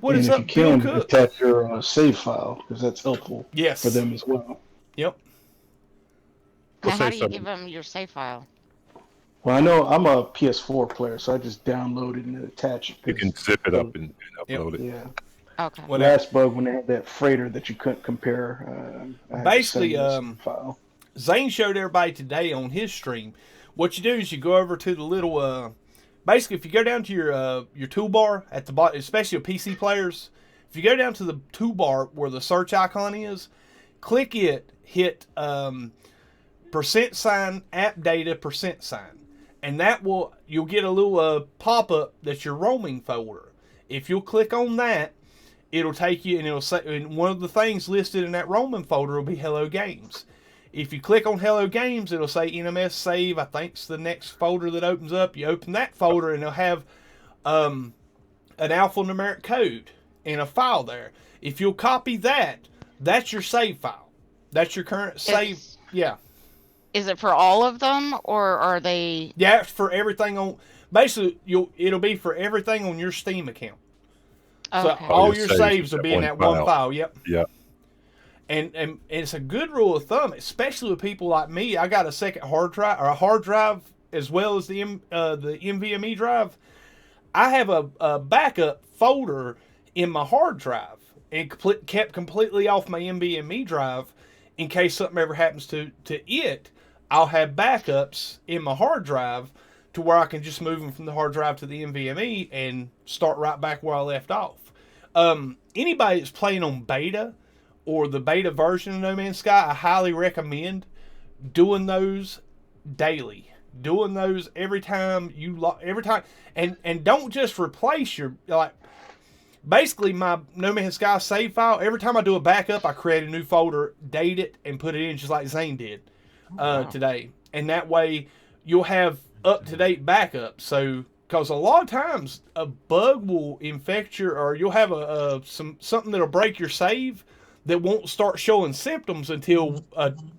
What is up, Bill Cook? Attach your save file, because that's helpful for them as well. Yep. Now, how do you give them your save file? Well, I know I'm a PS4 player, so I just download it and attach it. You can zip it up and upload it. Yeah. Okay. Well, last bug when they had that freighter that you couldn't compare. Basically, Xaine showed everybody today on his stream. What you do is you go over to the little. Basically, if you go down to your toolbar at the bottom, especially with PC players, if you go down to the toolbar where the search icon is, click it, hit %, app data, %, and you'll get a little pop-up that's your roaming folder. If you'll click on that, it'll take you, and it'll say, and one of the things listed in that roaming folder will be Hello Games. If you click on Hello Games, it'll say NMS Save. I think it's the next folder that opens up. You open that folder, and it'll have an alphanumeric code in a file there. If you'll copy that, that's your save file. That's your current save. Yeah. Is it for all of them, or are they? Yeah, it's for everything on. Basically, it'll be for everything on your Steam account. Okay. So all your saves will be in that one file. Yep. Yep. And it's a good rule of thumb, especially with people like me. I got a second hard drive, or a hard drive as well as the NVMe drive. I have a backup folder in my hard drive and kept completely off my NVMe drive in case something ever happens to it. I'll have backups in my hard drive to where I can just move them from the hard drive to the NVMe and start right back where I left off. Anybody that's playing on beta or the beta version of No Man's Sky, I highly recommend doing those daily. Doing those every time and don't just replace your, like, basically my No Man's Sky save file. Every time I do a backup, I create a new folder, date it, and put it in just like Xaine did today. And that way you'll have up-to-date backups. So, because a lot of times a bug will infect or you'll have something that'll break your save that won't start showing symptoms until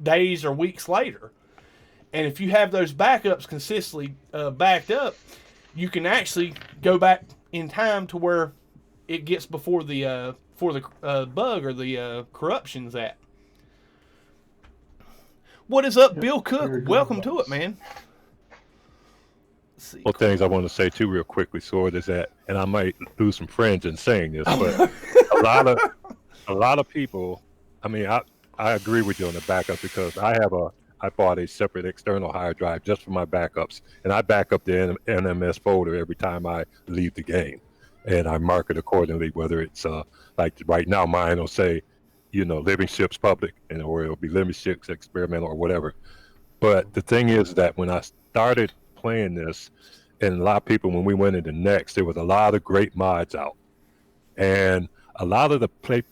days or weeks later. And if you have those backups consistently backed up, you can actually go back in time to where it gets before the bug or the corruption's at. What is up, Bill Cook? Welcome to it, man. Let's see. Well, things I want to say too, real quickly, Sword, is that, and I might lose some friends in saying this, but a lot of people. I mean, I agree with you on the backup because I bought a separate external hard drive just for my backups, and I back up the NMS folder every time I leave the game, and I mark it accordingly. Whether it's like right now, mine will say, Living Ships Public, or it'll be Living Ships Experimental or whatever. But the thing is that when I started playing this, and a lot of people, when we went into Next, there was a lot of great mods out, and a lot of the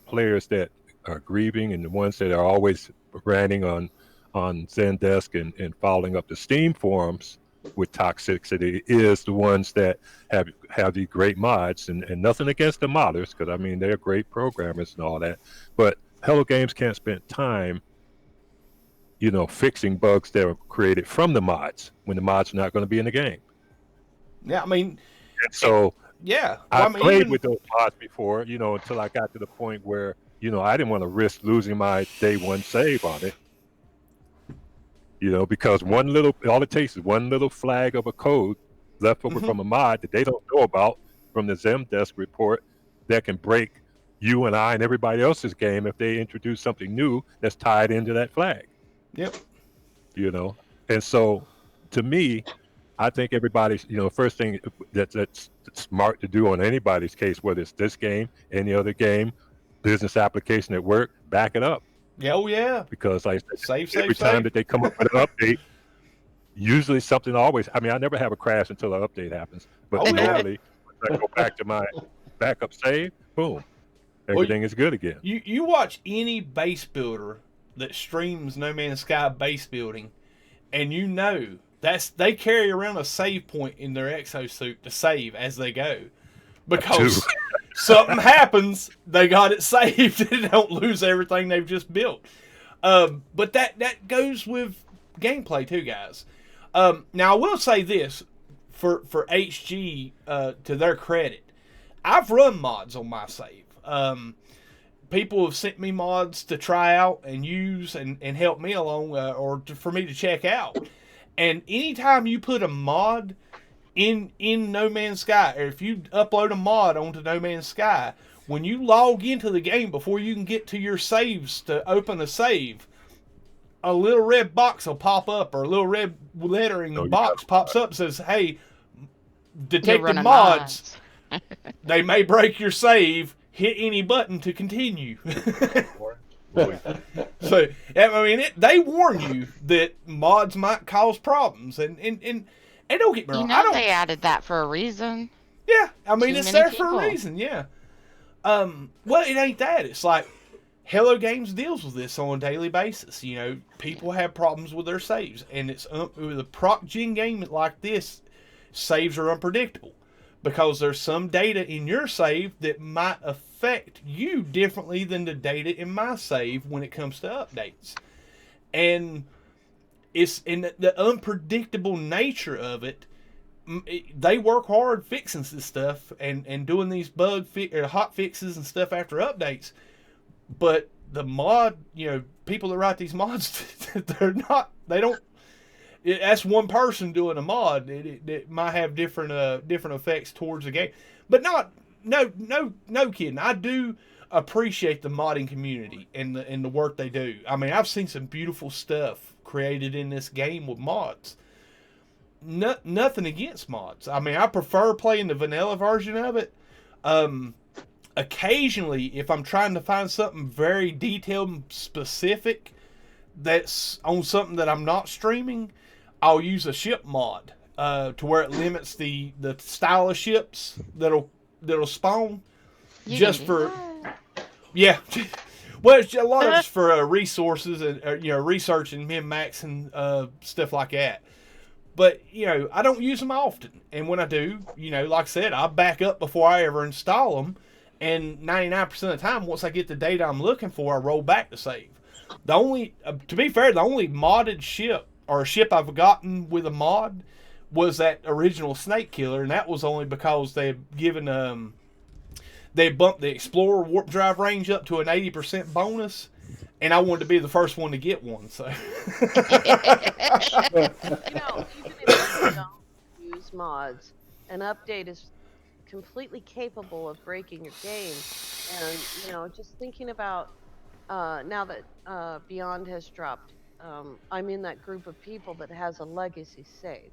players that are grieving and the ones that are always ranting on Zendesk and following up the Steam forums with toxicity is the ones that have these great mods, and nothing against the modders, because I mean they're great programmers and all that, but Hello Games can't spend time fixing bugs that are created from the mods when the mods are not going to be in the game. Yeah, I mean, and so yeah, I played with those mods before, until I got to the point where I didn't want to risk losing my day one save on it. Because all it takes is one little flag of a code left over from a mod that they don't know about from the Zendesk report that can break you and I and everybody else's game if they introduce something new that's tied into that flag. Yep. And so to me, I think everybody's, first thing that's smart to do on anybody's case, whether it's this game, any other game, business application at work, back it up. Yeah, oh yeah. Because like every time that they come up with an update, usually something I never have a crash until an update happens. But normally, when I go back to my backup save, boom, everything is good again. You watch any base builder that streams No Man's Sky base building, and they carry around a save point in their exosuit to save as they go. Because something happens, they got it saved, and don't lose everything they've just built. But that goes with gameplay too, guys. Now I will say this for HG, to their credit, I've run mods on my save. People have sent me mods to try out and use and help me along, for me to check out. And anytime you put a mod in No Man's Sky, or if you upload a mod onto No Man's Sky, when you log into the game, before you can get to your saves to open a save, a little red box will pop up, or a little red lettering box pops up, says, "Hey, detected mods. They may break your save. Hit any button to continue." So, I mean, they warn you that mods might cause problems, and don't get me wrong. They added that for a reason. Yeah, I mean, it's there for a reason. Yeah. Well, it ain't that. It's like Hello Games deals with this on a daily basis. People have problems with their saves, and it's with a proc gen game like this, saves are unpredictable because there's some data in your save that might affect you differently than the data in my save when it comes to updates. And it's in the unpredictable nature of it. They work hard fixing this stuff and doing these hot fixes and stuff after updates. But the mod, people that write these mods, that's one person doing a mod. It might have different effects towards the game, but no kidding. I do appreciate the modding community and the work they do. I mean, I've seen some beautiful stuff created in this game with mods. Nothing against mods. I mean, I prefer playing the vanilla version of it. Occasionally, if I'm trying to find something very detailed and specific that's on something that I'm not streaming, I'll use a ship mod to where it limits the style of ships that'll spawn. Yeah. Well, it's a lot of it's for resources and research and min-maxing stuff like that. But I don't use them often, and when I do, like I said, I back up before I ever install them. And 99% of the time, once I get the data I'm looking for, I roll back to save. To be fair, the only modded ship or ship I've gotten with a mod was that original Snake Killer, and that was only because they had given they bumped the Explorer warp drive range up to an 80% bonus, and I wanted to be the first one to get one. So, even if you don't use mods, an update is completely capable of breaking your game. And just thinking about now that Beyond has dropped, I'm in that group of people that has a legacy save.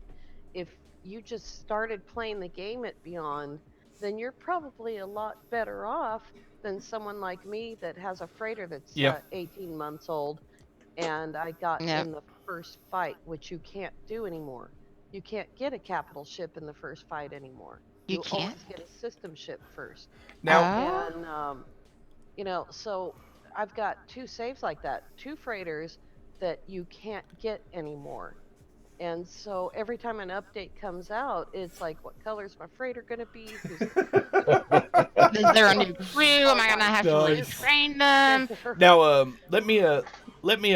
If you just started playing the game at Beyond, then you're probably a lot better off than someone like me that has a freighter that's 18 months old, and I got in the first fight, which you can't do anymore. You can't get a capital ship in the first fight anymore. You can't always get a system ship first. Now, and so I've got 2 saves like that, 2 freighters that you can't get anymore. And so every time an update comes out, it's like, what color is my freighter going to be? Is there a new crew? Am I going to have to retrain them? Now, let me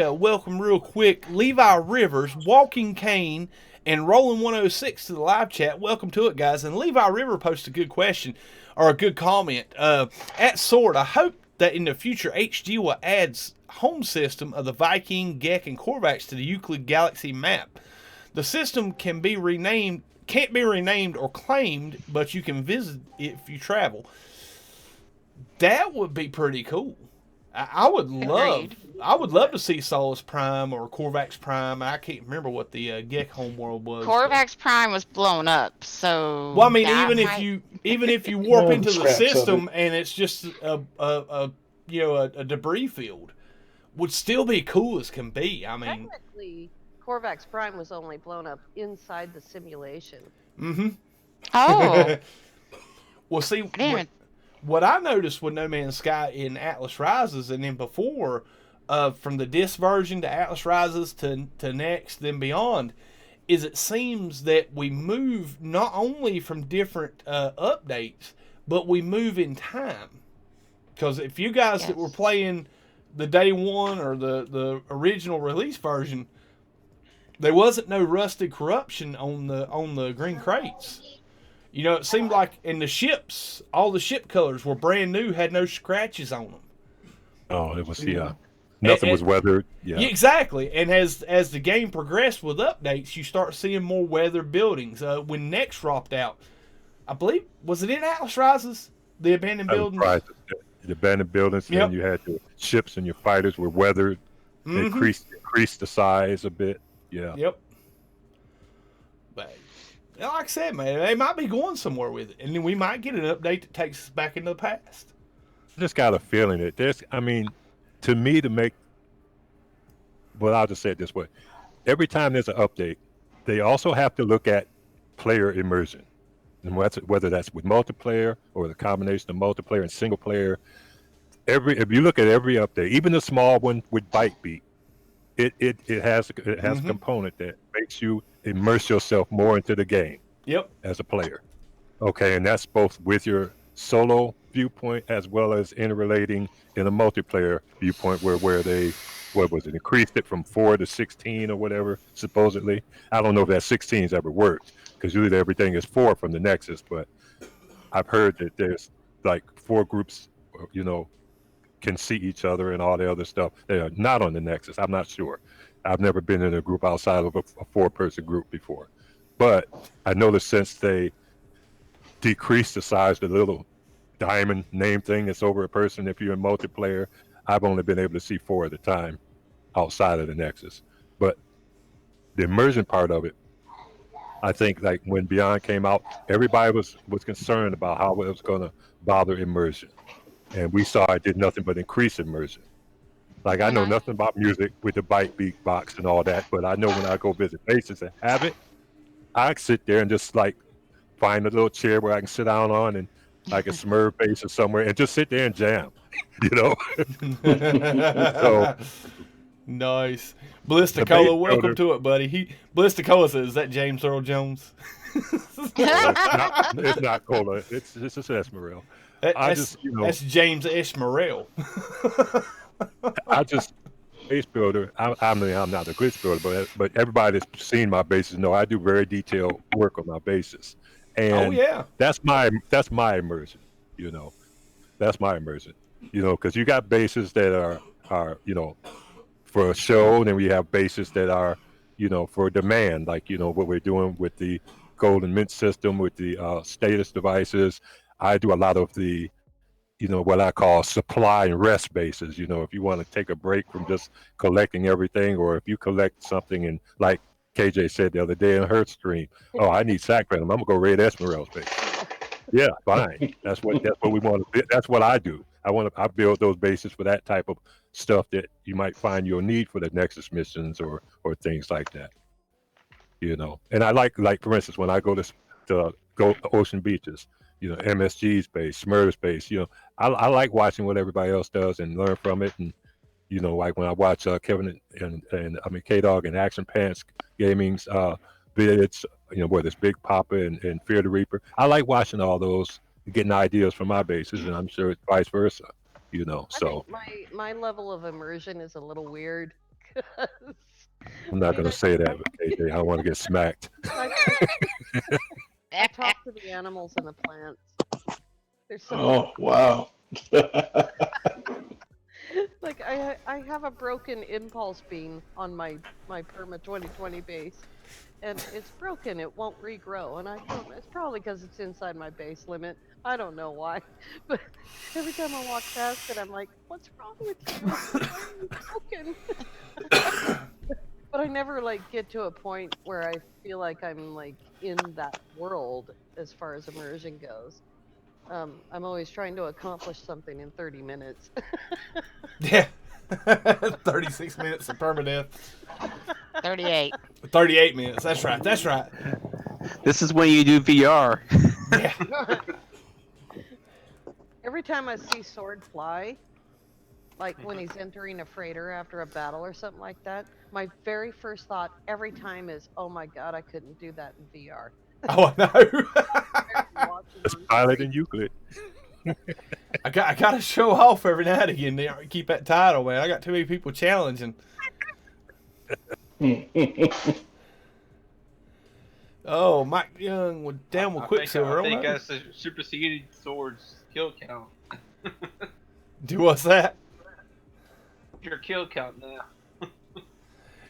welcome real quick Levi Rivers, Walking Cane, and Rolling 106 to the live chat. Welcome to it, guys. And Levi River posted a good question or a good comment. At Sword, I hope that in the future HG will add home system of the Viking, Gek, and Korvax to the Euclid Galaxy map. The system can't be renamed or claimed, but you can visit it if you travel. That would be pretty cool. I would love to see Solus Prime or Korvax Prime. I can't remember what the Gek homeworld was. Korvax Prime was blown up, so. Well, I mean, even if you warp into the system and it's just a debris field, would still be cool as can be. I mean, technically, Korvax Prime was only blown up inside the simulation. Mm-hmm. Oh. Well, see, what I noticed with No Man's Sky in Atlas Rises, and then before, from the disc version to Atlas Rises to Next, then Beyond, is it seems that we move not only from different updates, but we move in time. Because if you guys that were playing the day one or the original release version, there wasn't no rusted corruption on the green crates. It seemed like in the ships, all the ship colors were brand new, had no scratches on them. Oh, it was nothing was weathered. Yeah, exactly. And as the game progressed with updates, you start seeing more weathered buildings. When Next dropped out, I believe was it in Atlas Rises, the abandoned buildings. The abandoned buildings, and you had your ships and your fighters were weathered. Mm-hmm. Increased the size a bit. Yeah. Yep. But like I said, man, they might be going somewhere with it, and then we might get an update that takes us back into the past. I just got a feeling that to me, I'll just say it this way: every time there's an update, they also have to look at player immersion, and whether that's with multiplayer or the combination of multiplayer and single player. If you look at every update, even the small one with Bite Beat, it has a component that makes you immerse yourself more into the game. Yep. As a player. Okay, and that's both with your solo viewpoint as well as interrelating in a multiplayer viewpoint where they increased it from 4 to 16 or whatever, supposedly. I don't know if that 16's ever worked, because usually everything is 4 from the Nexus, but I've heard that there's like 4 groups, can see each other and all the other stuff. They are not on the Nexus. I'm not sure. I've never been in a group outside of a 4-person group before. But I noticed since they decreased the size, the little diamond name thing that's over a person, if you're in multiplayer, I've only been able to see 4 at a time outside of the Nexus. But the immersion part of it, I think like when Beyond came out, everybody was concerned about how it was going to bother immersion. And we saw it did nothing but increase immersion. Like I know nothing about music with the Byte beatbox and all that, but I know when I go visit bases and have it, I sit there and just like find a little chair where I can sit down on and like a Smurf bass or somewhere and just sit there and jam, you know? So nice. Ballista the bass Cola, welcome builder, to it, buddy. Ballista Cola says, is that James Earl Jones? it's not Cola. It's just Esmeril. That's James Esmeril. I just bass builder. I mean, I'm not a glitch builder, but everybody that's seen my bases know I do very detailed work on my bases, and that's my immersion. You know, that's my immersion. You know, because you got bases that are you know for a show, and then we have bases that are you know for demand, like you know what we're doing with the Golden Mint system with the status devices. I do a lot of the you know, what I call supply and rest bases. You know, if you want to take a break from just collecting everything, or if you collect something and like KJ said the other day in her stream, oh, I need sack random. I'm gonna go raid Esmeralda's base. Yeah, fine. That's what we want to. That's what I do. I build those bases for that type of stuff that you might find you'll need for the Nexus missions or things like that. You know, and I like for instance when I go to ocean beaches. You know, MSG's base, Smurf's base. You know, I like watching what everybody else does and learn from it. And you know, like when I watch Kevin and I mean K-Dog and Action Pants Gaming's vids, you know, whether it's Big Papa and Fear the Reaper. I like watching all those, getting ideas from my bases, and I'm sure it's vice versa. You know, so I think my level of immersion is a little weird. I'm not going to say that, but KJ, I don't want to get smacked. I talk to the animals and the plants. There's some wow. like I have a broken impulse bean on my Perma 2020 base, and it's broken. It won't regrow, and it's probably because it's inside my base limit. I don't know why, but every time I walk past it, I'm like, "What's wrong with you? It's broken." But I never like get to a point where I feel like I'm like in that world as far as immersion goes. I'm always trying to accomplish something in 30 minutes. Yeah. 36 minutes of permadeath. 38. 38 minutes. That's right. That's right. This is when you do VR. Yeah. Every time I see Sword fly, like when he's entering a freighter after a battle or something like that, my very first thought every time is, oh my god, I couldn't do that in VR. Oh, I know. It's Pilot and Euclid. I got to show off every now and again to keep that title, man. I got too many people challenging. Oh, Mike Young with down with Quicksilver. I think that's a superseded Sword's kill count. Do what's that? Your kill count now.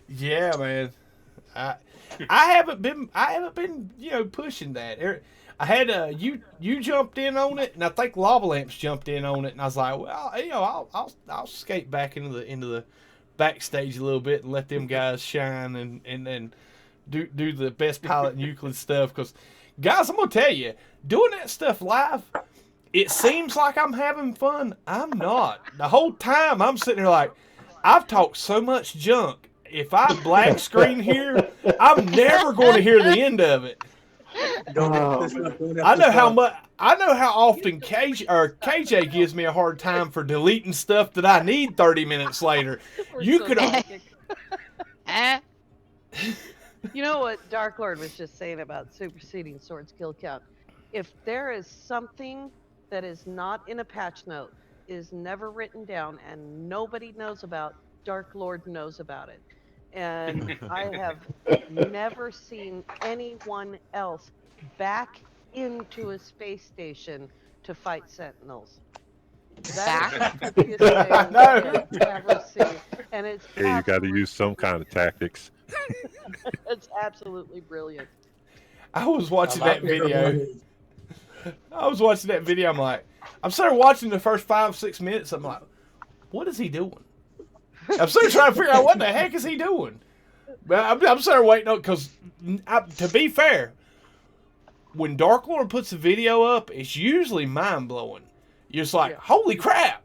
Yeah, man. I haven't been you know pushing that. I had you jumped in on it, and I think Lava Lamps jumped in on it, and I was like, well, you know, I'll skate back into the backstage a little bit and let them guys shine and then do the best Pilot and Euclid stuff. Because guys, I'm gonna tell you, doing that stuff live, it seems like I'm having fun. I'm not. The whole time I'm sitting there like, I've talked so much junk. If I black screen here, I'm never going to hear the end of it. I know how often KJ gives me a hard time for deleting stuff that I need 30 minutes later. You could. You know what Dark Lord was just saying about superseding Sword's kill count? If there is something that is not in a patch note, is never written down, and nobody knows about, Dark Lord knows about it. And I have never seen anyone else back into a space station to fight Sentinels. Back? the prettiest thing I know. I've ever seen. And it's Hey, you got to absolutely use some kind of tactics. it's absolutely brilliant. I was watching My that favorite video. one is- I was watching that video. I'm like, I'm started watching the first 5-6 minutes. I'm like, what is he doing? I'm still trying to figure out what the heck is he doing. But I'm starting waiting on because, to be fair, when Dark Lord puts a video up, it's usually mind blowing. You're just like, Yeah. holy crap!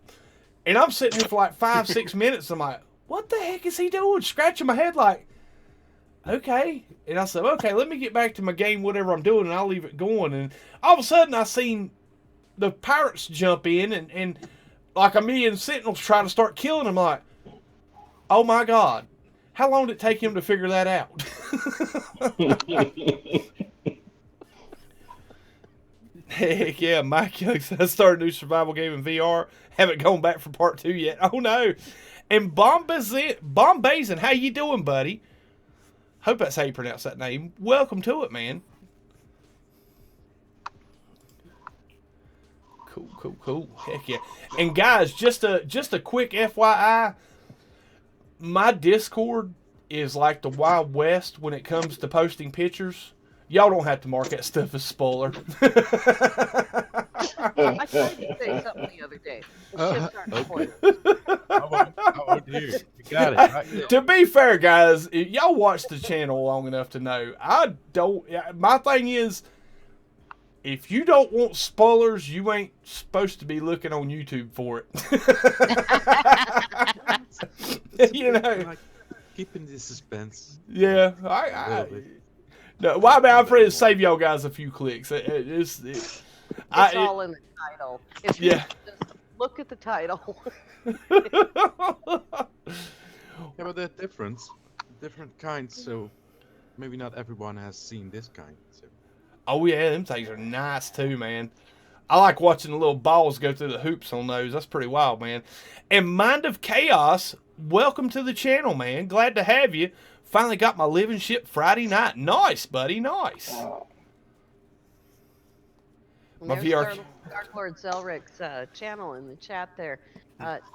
And I'm sitting here for like 5-6 minutes. I'm like, what the heck is he doing? Scratching my head like, okay. And I said, okay, let me get back to my game, whatever I'm doing, and I'll leave it going. And all of a sudden, I seen the pirates jump in, and like a million sentinels try to start killing him. Like, oh my god, how long did it take him to figure that out? Heck yeah, Mike Young's started a new survival game in VR. Haven't gone back for part 2 yet. Oh no. And Bombazin, how you doing, buddy? Hope that's how you pronounce that name. Welcome to it, man. Cool. Heck yeah. And guys, just a quick FYI, my Discord is like the Wild West when it comes to posting pictures. Y'all don't have to mark that stuff as spoiler. I tried to say something the other day. It's just not important. Oh dear, you got it. Right. To be fair, guys, y'all watch the channel long enough to know. My thing is, if you don't want spoilers, you ain't supposed to be looking on YouTube for it. You know. Like, keeping the suspense. Yeah, no. Why I'm afraid to save y'all guys a few clicks. It's all in the title. If you Yeah. just look at the title. Yeah, but they're different kinds. So maybe not everyone has seen this kind. So. Oh yeah, them things are nice too, man. I like watching the little balls go through the hoops on those. That's pretty wild, man. And Mind of Chaos, welcome to the channel, man. Glad to have you. Finally got my living ship Friday night. Nice, buddy. Nice. My There's VR. Dark Lord Zelric's channel in the chat there.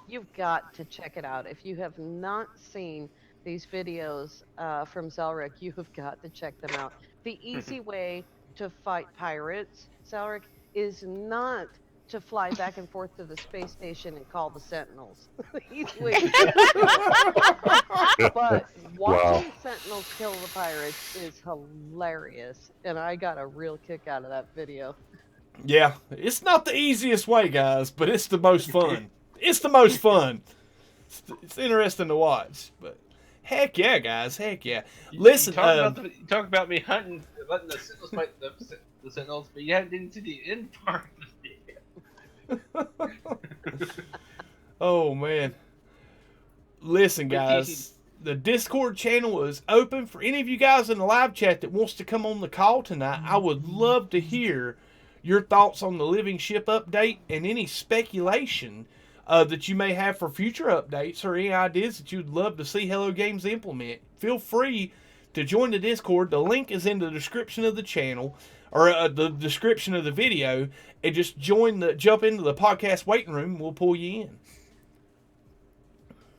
You've got to check it out. If you have not seen these videos from Zelric, you have got to check them out. The easy way to fight pirates, Zelric, is not to fly back and forth to the space station and call the Sentinels. The easy way to do it. But watching Sentinels kill the pirates is hilarious, and I got a real kick out of that video. Yeah, it's not the easiest way, guys, but it's the most fun. It's the most fun. It's interesting to watch, but heck yeah, guys, heck yeah. Listen, you talk about me hunting, letting the Sentinels fight the Sentinels, but you haven't into the end part of the video. Oh man. Listen, guys, the Discord channel is open for any of you guys in the live chat that wants to come on the call tonight. I would love to hear your thoughts on the living ship update and any speculation that you may have for future updates or any ideas that you'd love to see Hello Games implement. Feel free to join the Discord. The link is in the description of the channel, or the description of the video, and just jump into the podcast waiting room. We'll pull you in.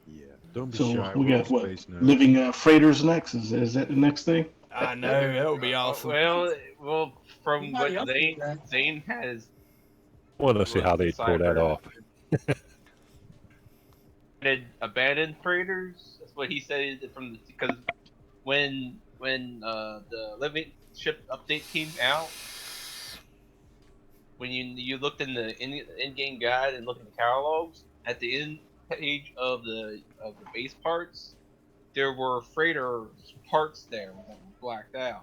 Yeah, don't be So shy. we we're got all what? space nerds. Living freighters next? Is that the next thing? I know, that would be awesome. Well, from what Somebody else did that. Xaine has Well, let's see how they pull that off. abandoned freighters. That's what he said because when the living ship update came out, when you looked in the in-game guide and looked at the catalogs at the end page of the base parts, there were freighter parts there that were blacked out.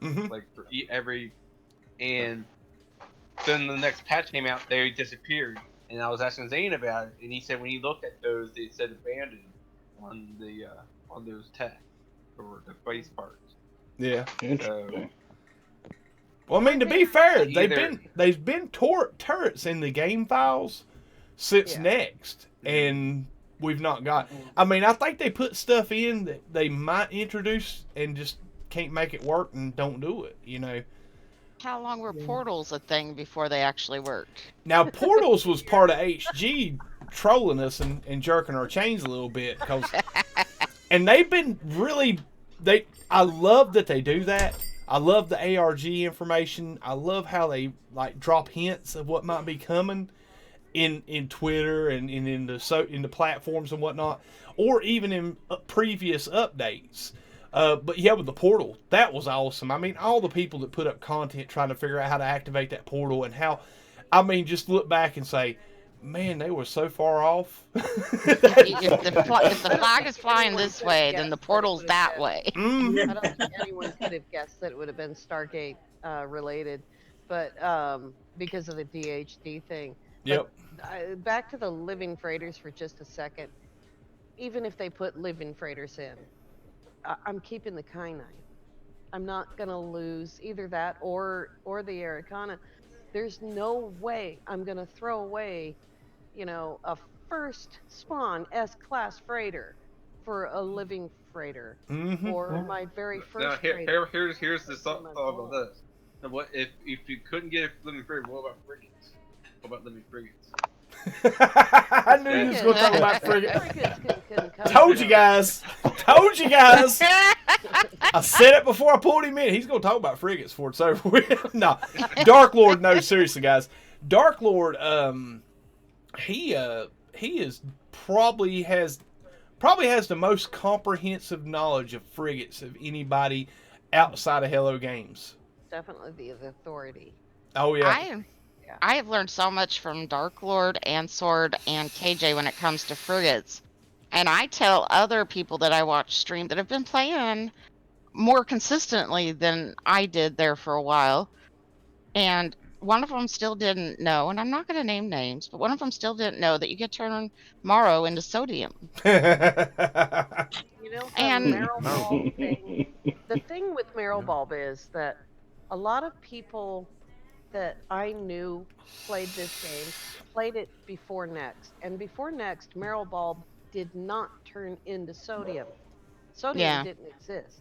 Mm-hmm. Like for every, and then the next patch came out, they disappeared. And I was asking Xaine about it, and he said when he looked at those, they said abandoned on those tech or the base parts. Yeah. Interesting. Well, I mean, to be fair, Either- they've been turrets in the game files since Yeah. Next, and we've not got. I mean, I think they put stuff in that they might introduce and just can't make it work and don't do it. You know. How long were portals a thing before they actually worked? Now, Portals was part of HG trolling us and jerking our chains a little bit. And they've been really... I love that they do that. I love the ARG information. I love how they like drop hints of what might be coming in Twitter and in the platforms and whatnot, or even in previous updates. But yeah, with the portal, that was awesome. I mean, all the people that put up content trying to figure out how to activate that portal and how, I mean, just look back and say, man, they were so far off. If the flag is flying this way, then the portal's that way. I don't think anyone could have guessed that it would have been Stargate related, but because of the DHD thing. Yep. But, back to the living freighters for just a second. Even if they put living freighters in, I'm keeping the Xaine. I'm not gonna lose either that or the Aracana. There's no way I'm gonna throw away, a first spawn S-class freighter for a living freighter, or my very first. Now here's the thought about this. Now, what if you couldn't get a living freighter? What about frigates? What about living frigates? I knew you was going to talk about frigates. Told you guys. I said it before I pulled him in. He's going to talk about frigates before it's over with. No, Dark Lord. No, seriously, guys. Dark Lord. He is probably has the most comprehensive knowledge of frigates of anybody outside of Hello Games. Definitely the authority. Oh yeah. I have learned so much from Dark Lord and Sword and KJ when it comes to frigates. And I tell other people that I watch stream that have been playing more consistently than I did there for a while. And one of them still didn't know, and I'm not going to name names, but one of them still didn't know that you could turn Morrow into sodium. And the thing with Marrow Bulb is that a lot of people that I knew played this game played it before Next, and before Next, Marrow Bulb did not turn into sodium. Sodium didn't exist,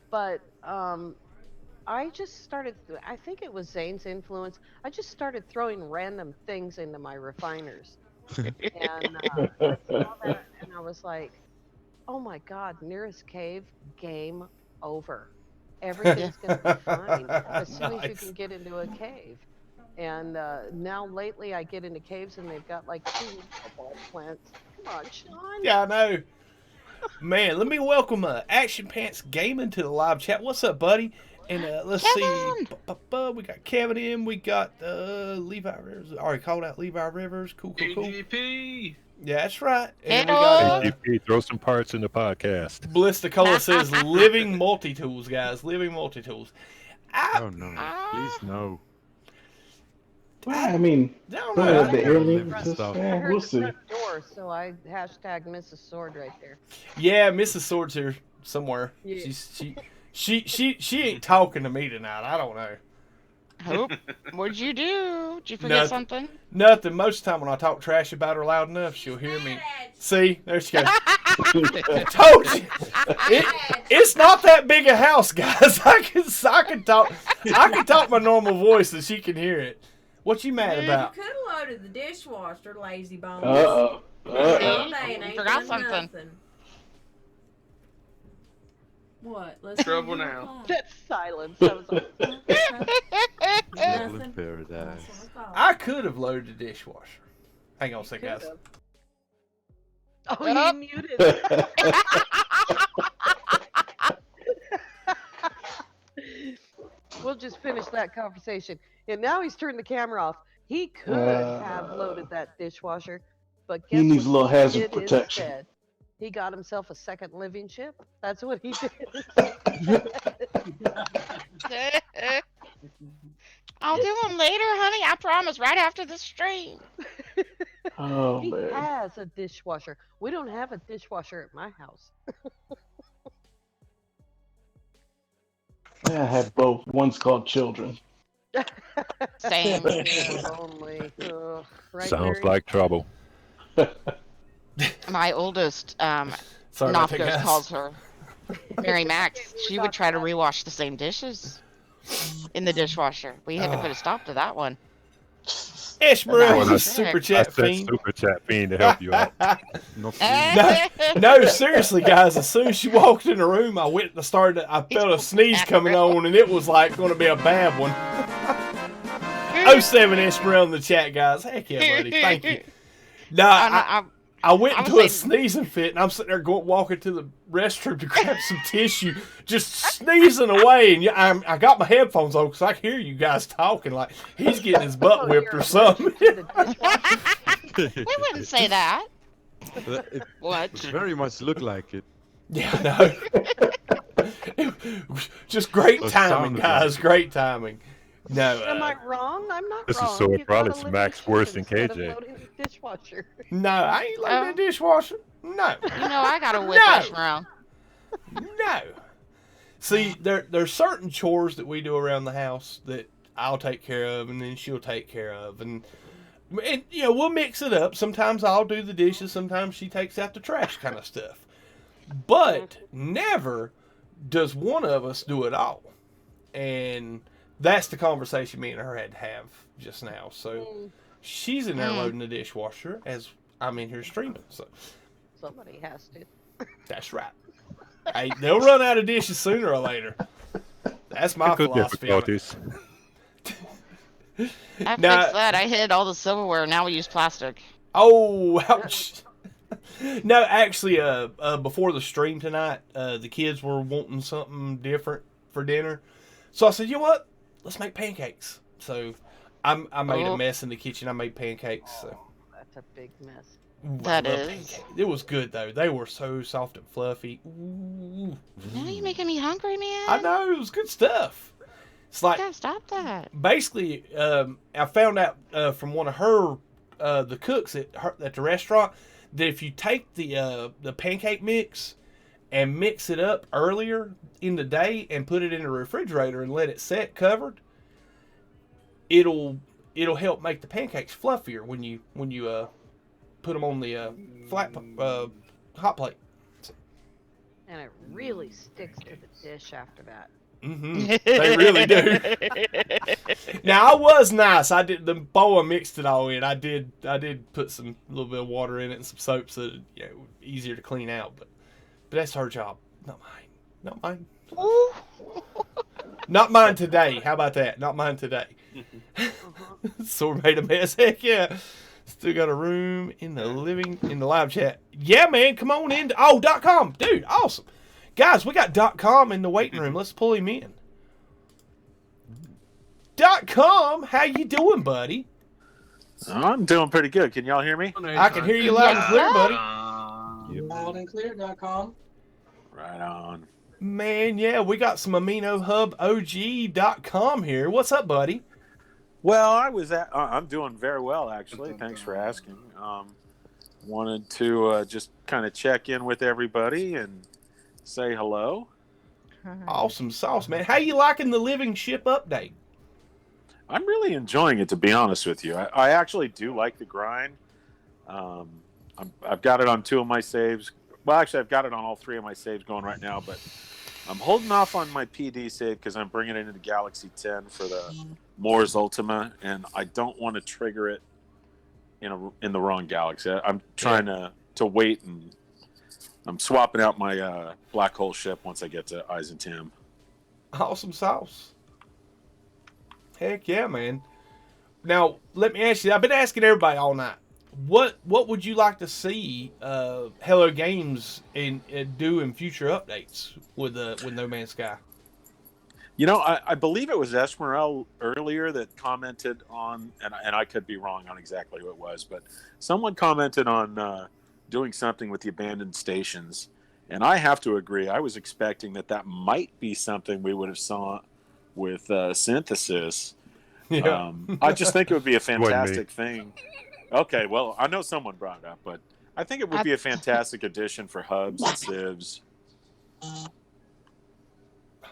but I just started. I think it was Xaine's influence. I just started throwing random things into my refiners, and I saw that, and I was like, "Oh my God, nearest cave, game over. Everything's gonna be fine as soon as you can get into a cave." And now lately, I get into caves and they've got like 2 bulb plants. Come on, Sean. Yeah, I know. Man, let me welcome Action Pants Gaming to the live chat. What's up, buddy? And let's see. We got Kevin in. We got Levi Rivers. Already called out Levi Rivers. Cool. AGP. Yeah, that's right. And we got AGP, throw some parts in the podcast. Bliss the Cola says living multi-tools, guys. Living multi-tools. Oh, no. Please, no. Well, I mean, the alien stuff. Yeah, we'll see. Door, so I hashtag Mrs. Sword right there. Yeah, Mrs. Sword's here somewhere. Yeah. She ain't talking to me tonight. I don't know. Hope. What'd you do? Did you forget something? Nothing. Most of the time when I talk trash about her loud enough, she'll hear me. See? There she goes. I told you. It's not that big a house, guys. I can talk my normal voice and she can hear it. What you mad about? You could have loaded the dishwasher, lazy bones. Forgot something. What? Let's Trouble now. That's silence. That was Trouble in paradise. I could have loaded the dishwasher. Hang on a second, guys. Oh, you muted. We'll just finish that conversation. And now he's turned the camera off. He could have loaded that dishwasher, but guess he needs a little hazard did protection. Instead? He got himself a second living ship. That's what he did. I'll do them later, honey. I promise. Right after the stream. Oh, he man. has a dishwasher. We don't have a dishwasher at my house. I had both. One's called children. Same. Only. Right, Sounds Mary? like trouble. My oldest, Sorry about that, Nofgos guys. calls her Mary Max. She would try to rewash the same dishes. in the dishwasher. We had to put a stop to that one. Esmeralda, Well, I- super I chat said fiend. super chat fiend to help you out. Not No, seriously, guys. As soon as she walked in the room, I went to start. I felt a sneeze coming on, and it was like going to be a bad one. 07 Esmeralda in the chat, guys. Heck yeah, buddy. Thank you. No, I went into a sneezing fit, and I'm sitting there walking to the restroom to grab some tissue, just sneezing away. And I got my headphones on because I can hear you guys talking like he's getting his butt whipped or something. We wouldn't say that. It What? very much looked like it. Yeah, no. Just great It timing, sounded guys. like it. Great timing. No, Am I wrong? I'm not This is wrong. so You probably gotta live in smacks the worse kitchen than instead of KJ. loading the dishwasher. no, I ain't loading the dishwasher. No, You know, I got a whip No. Esmeralda. no. See, there's certain chores that we do around the house that I'll take care of, and then she'll take care of, and you know, we'll mix it up. Sometimes I'll do the dishes. Sometimes she takes out the trash, kind of stuff. But never does one of us do it all, and that's the conversation me and her had to have just now. So she's in there loading the dishwasher as I'm in here streaming. So Somebody has to. that's right. Hey, they'll run out of dishes sooner or later. That's my Technical philosophy on it. difficulties. I Now- fixed that. I hid all the silverware. Now we use plastic. Oh, ouch. No, actually, before the stream tonight, the kids were wanting something different for dinner. So I said, you know what? Let's make pancakes. So I made a mess in the kitchen. I made pancakes. So. That's a big mess. Ooh, That I love is. pancakes. It was good, though. They were so soft and fluffy. Ooh. Now you're making me hungry, man. I know. It was good stuff. It's You like, gotta stop that. basically, I found out from one of her, the cooks at the restaurant, that if you take the pancake mix and mix it up earlier in the day and put it in the refrigerator and let it set covered, it'll help make the pancakes fluffier when you put them on the hot plate. And it really sticks to the dish after that. Mm-hmm. They really do. Now I was nice. I did the bowl. I mixed it all in. I did put some little bit of water in it and some soap so that, you know, easier to clean out. But that's her job, not mine. Not mine. Not mine today. How about that? Not mine today. So we made a mess. Heck yeah. Still got a room in the live chat. Yeah, man. Come on in. Oh, .com. Dude, awesome. Guys, we got .com in the waiting room. Let's pull him in. .com, how you doing, buddy? I'm doing pretty good. Can y'all hear me? I can hear you loud and clear, buddy. Loudandclear.com. Right on. Man, yeah, we got some AminoHubOG.com here. What's up, buddy? Well, I'm doing very well, actually. Thanks for asking. Wanted to just kind of check in with everybody and say hello. Awesome sauce, man. How you liking the Living Ship update? I'm really enjoying it, to be honest with you. I actually do like the grind. I've got it on 2 of my saves. Well, actually, I've got it on all 3 of my saves going right now, but I'm holding off on my PD save because I'm bringing it into Galaxy 10 for the Moore's Ultima, and I don't want to trigger it in the wrong galaxy. I'm trying to wait, and I'm swapping out my black hole ship once I get to Eisentam. Awesome sauce. Heck yeah, man. Now, let me ask you, I've been asking everybody all night, what would you like to see Hello Games do in future updates with No Man's Sky? You know, I believe it was Esmeralda earlier that commented on, and I could be wrong on exactly who it was, but someone commented on doing something with the abandoned stations. And I have to agree, I was expecting that might be something we would have saw with Synthesis. Yeah. I just think it would be a fantastic thing. Okay, well, I know someone brought it up, but I think it would be a fantastic addition for hubs and civs.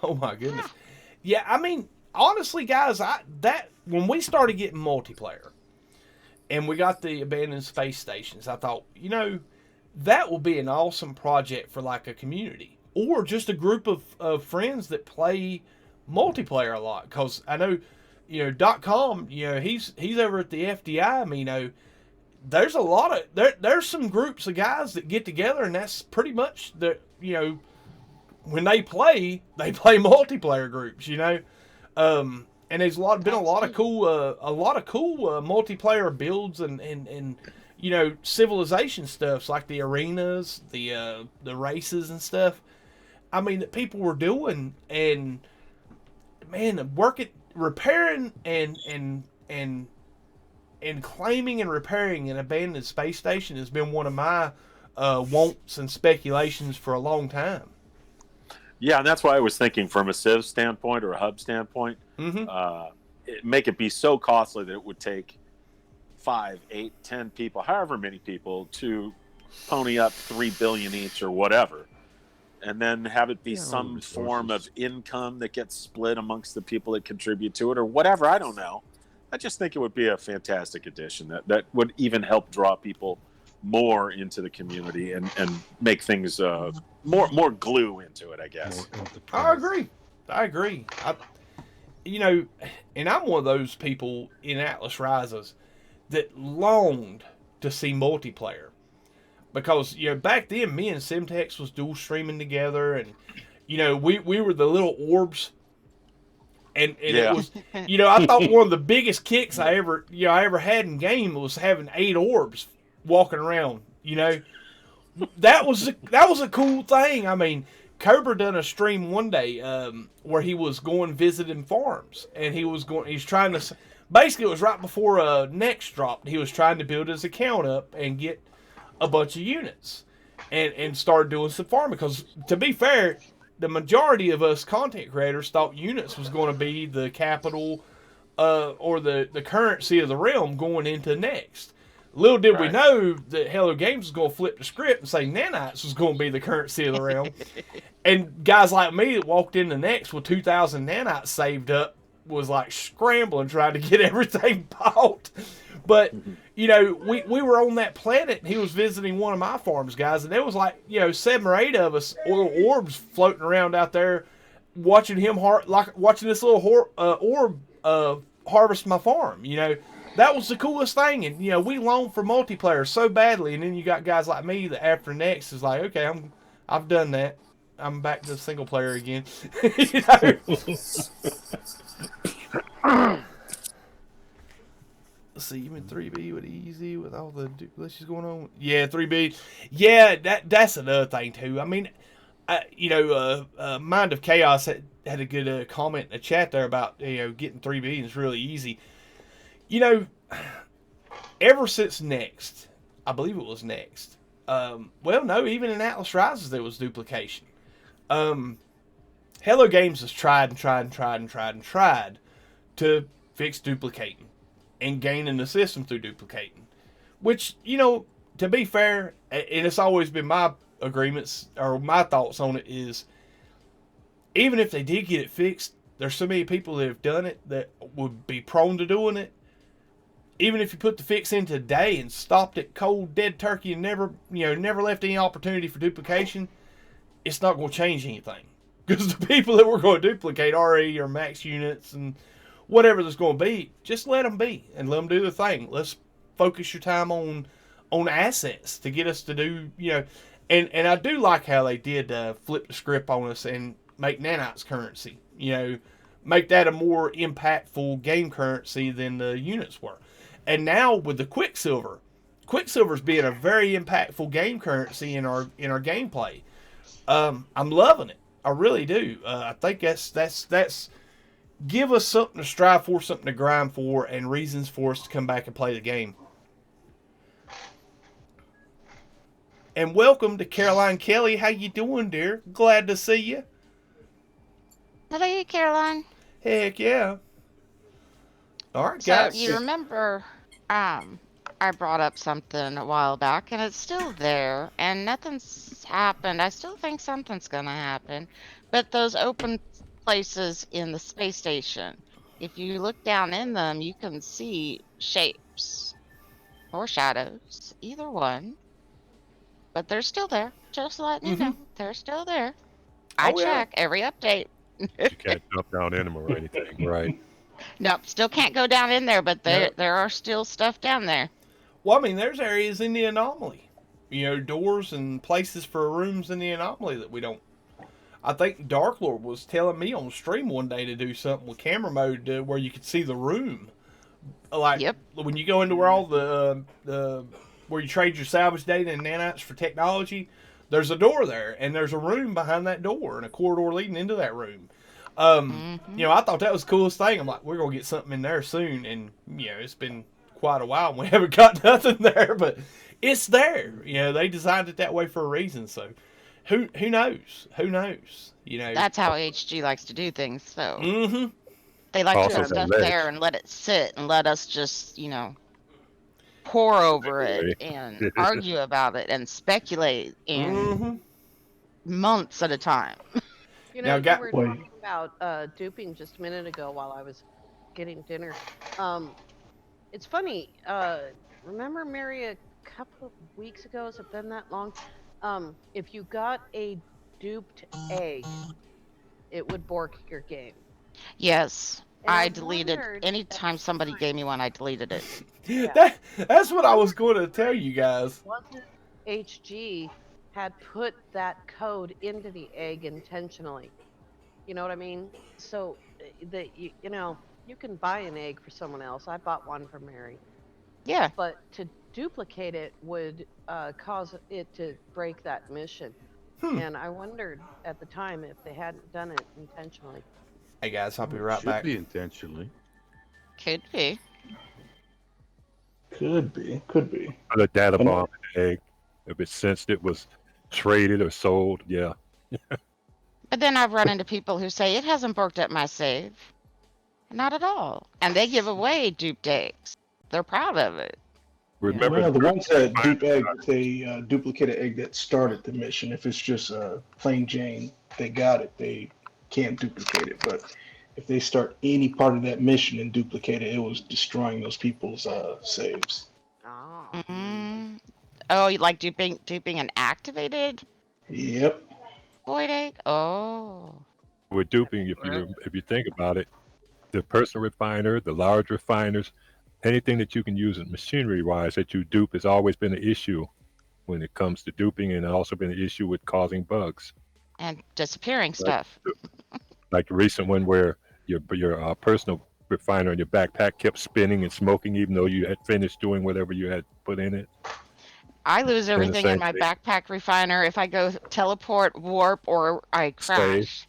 Oh my goodness. Yeah, I mean, honestly, guys, when we started getting multiplayer and we got the abandoned space stations, I thought, you know, that will be an awesome project for like a community or just a group of friends that play multiplayer a lot, because I know, .com, he's over at the FDI. I mean, there's a lot of there's some groups of guys that get together, and that's pretty much when they play multiplayer groups. And there's been a lot of cool multiplayer builds and civilization stuffs, like the arenas, the races and stuff. I mean, that people were doing, and man, repairing and claiming and repairing an abandoned space station has been one of my wants and speculations for a long time. Yeah, and that's why I was thinking from a Civ standpoint or a hub standpoint, make it be so costly that it would take 5, 8, 10 people, however many people, to pony up 3 billion each or whatever, and then have it be some form of income that gets split amongst the people that contribute to it or whatever. I don't know. I just think it would be a fantastic addition that would even help draw people more into the community and make things more glue into it, I guess. I agree. And I'm one of those people in Atlas Rises that longed to see multiplayer, because back then me and Simtex was dual streaming together, and we were the little orbs, and it was I thought one of the biggest kicks I ever had in game was having 8 orbs walking around. That was a cool thing. I mean, Cobra done a stream one day where he was going visiting farms, and he's trying to, basically it was right before Next dropped. He was trying to build his account up and get a bunch of units and start doing some farming, because to be fair, the majority of us content creators thought units was going to be the capital or the currency of the realm going into Next. Little did we know that Hello Games was going to flip the script and say nanites was going to be the currency of the realm. And guys like me that walked into Next with 2,000 nanites saved up was like scrambling trying to get everything bought. But, we were on that planet, and he was visiting one of my farms, guys, and there was like, 7 or 8 of us, little orbs floating around out there, watching him, watching this little orb harvest my farm, That was the coolest thing, and we longed for multiplayer so badly, and then you got guys like me that after Next is like, okay, I've done that, I'm back to single player again. Let's see, you mean 3B with easy with all the glitches going on? Yeah, 3B. Yeah, that's another thing too. I mean, Mind of Chaos had a good comment in the chat there about getting 3B is really easy. Ever since Next, I believe it was Next. Well, no, even in Atlas Rises there was duplication. Hello Games has tried to fix duplicating and gaining the system through duplicating. Which, to be fair, and it's always been my agreements or my thoughts on it, is even if they did get it fixed, there's so many people that have done it that would be prone to doing it. Even if you put the fix in today and stopped it cold, dead turkey, and never left any opportunity for duplication, it's not going to change anything. Because the people that were going to duplicate RE or max units and whatever there's going to be, just let them be and let them do the thing. Let's focus your time on assets to get us to do, and I do like how they did flip the script on us and make nanites currency. Make that a more impactful game currency than the units were. And now with the Quicksilver's being a very impactful game currency in our gameplay. I'm loving it. I really do. I think that's give us something to strive for, something to grind for, and reasons for us to come back and play the game. And welcome to Caroline Kelly. How you doing, dear? Glad to see you. Hello, Caroline. Heck yeah. All right, guys. So you remember, I brought up something a while back, and it's still there, and nothing's happened. I still think something's gonna happen, but those open places in the space station, if you look down in them, you can see shapes or shadows, either one. But they're still there. Just letting you know, they're still there. I check every update. You can't jump down in them or anything, right? Nope, still can't go down in there, but No. there are still stuff down there. Well, I mean, there's areas in the anomaly. Doors and places for rooms in the anomaly that we don't. I think Dark Lord was telling me on stream one day to do something with camera mode where you could see the room. Like Yep. when you go into where all the where you trade your salvage data and nanites for technology, there's a door there, and there's a room behind that door and a corridor leading into that room. I thought that was the coolest thing. I'm like, we're gonna get something in there soon, and it's been quite a while and we haven't got nothing there, but it's there. They designed it that way for a reason. So who knows? Who knows? That's how HG likes to do things. So Mm-hmm. they like Also to put that stuff ledge. there and let it sit and let us just, pour over it and argue about it and speculate in Mm-hmm. months at a time. Now, You were Wait. talking about duping just a minute ago while I was getting dinner. It's funny. Remember, Mary, a couple of weeks ago, has it been that long? If you got a duped egg, it would bork your game. Yes. And I I deleted wondered anytime somebody gave me one, I deleted it. Yeah. That's what I was going to tell you guys. Wasn't HG had put that code into the egg intentionally? You know what I mean? So that you can buy an egg for someone else. I bought one for Mary, Yeah. but to duplicate it would cause it to break that mission. And I wondered at the time if they hadn't done it intentionally. Hey guys, I'll be It right should back. be intentionally. Could be. Could be. Could be. The data But no- bomb in the egg, if it sensed it was traded or sold, yeah. But then I've run into people who say it hasn't worked at my save. Not at all. And they give away duped eggs. They're proud of it. Remember, Well, the ones that dupe egg, they duplicate an egg that started the mission. If it's just a plain Jane, they got it. They can't duplicate it. But if they start any part of that mission and duplicate it, it was destroying those people's saves. Oh. Mm. Oh, you like duping an activated Yep. void egg? Oh. with duping, if you think about it, the personal refiner, the large refiners, anything that you can use machinery-wise that you dupe has always been an issue when it comes to duping, and also been an issue with causing bugs. And disappearing stuff. Like the recent one where your personal refiner in your backpack kept spinning and smoking even though you had finished doing whatever you had put in it. I lose everything in same my thing. backpack refiner if I go teleport, warp, or I crash. Save.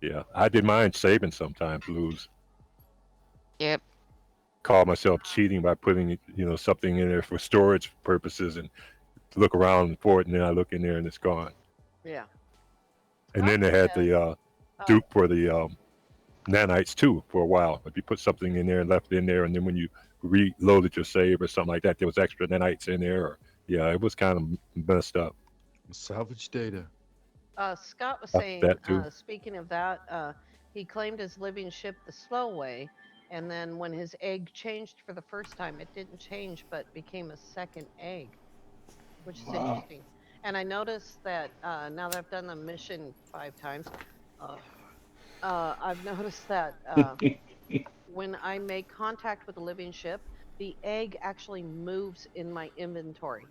Yeah, I did mine saving sometimes, lose. Yep. Call myself cheating by putting something in there for storage purposes and look around for it, and then I look in there and it's gone. Yeah. And then they had the dupe for the nanites too for a while. If you put something in there and left it in there, and then when you reloaded your save or something like that, there was extra nanites in there. Or, yeah, it was kind of messed up. Salvage data. Scott was saying, that too. speaking of that, he claimed his living ship the slow way, and then when his egg changed for the first time, it didn't change but became a second egg, which is interesting. And I noticed that now that I've done the mission 5 times, I've noticed that when I make contact with a living ship, the egg actually moves in my inventory.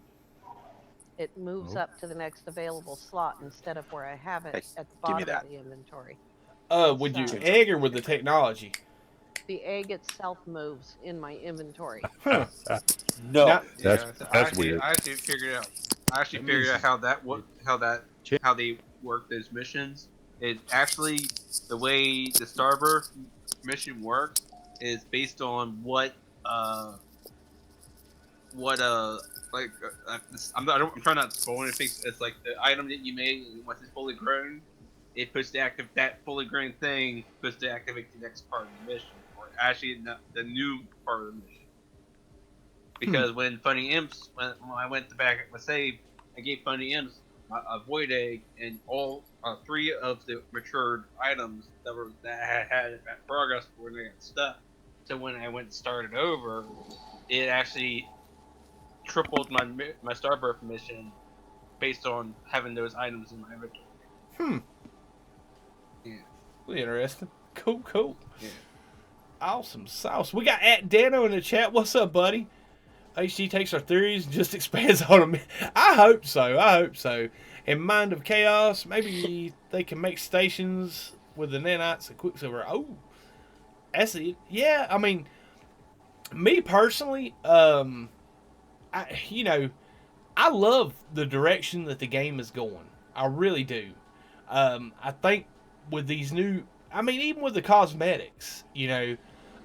It moves up to the next available slot instead of where I have it at the bottom of the inventory. With your egg or with the technology? The egg itself moves in my inventory. No. That's weird. I actually figured out. How they work those missions. It actually, the way the Starburst mission works is based on what I'm trying not to spoil anything. It's like the item that you made, and once it's fully grown, it puts that fully grown thing puts to activate the next part of the mission, or actually the new part of the mission. Because when Funny Imps, when I went to back at my save, I gave Funny Imps a void egg and all 3 of the matured items that I had at progress before they got stuck. So when I went and started over, it actually tripled my Starburst mission based on having those items in my inventory. Hmm. Yeah. Interesting. Cool. Yeah. Awesome sauce. We got at Dano in the chat. What's up, buddy? HG takes our theories and just expands on them. I hope so. In Mind of Chaos, maybe they can make stations with the nanites and Quicksilver. Oh, that's it. Yeah, I mean, me personally, I love the direction that the game is going. I really do. I think with these new, even with the cosmetics,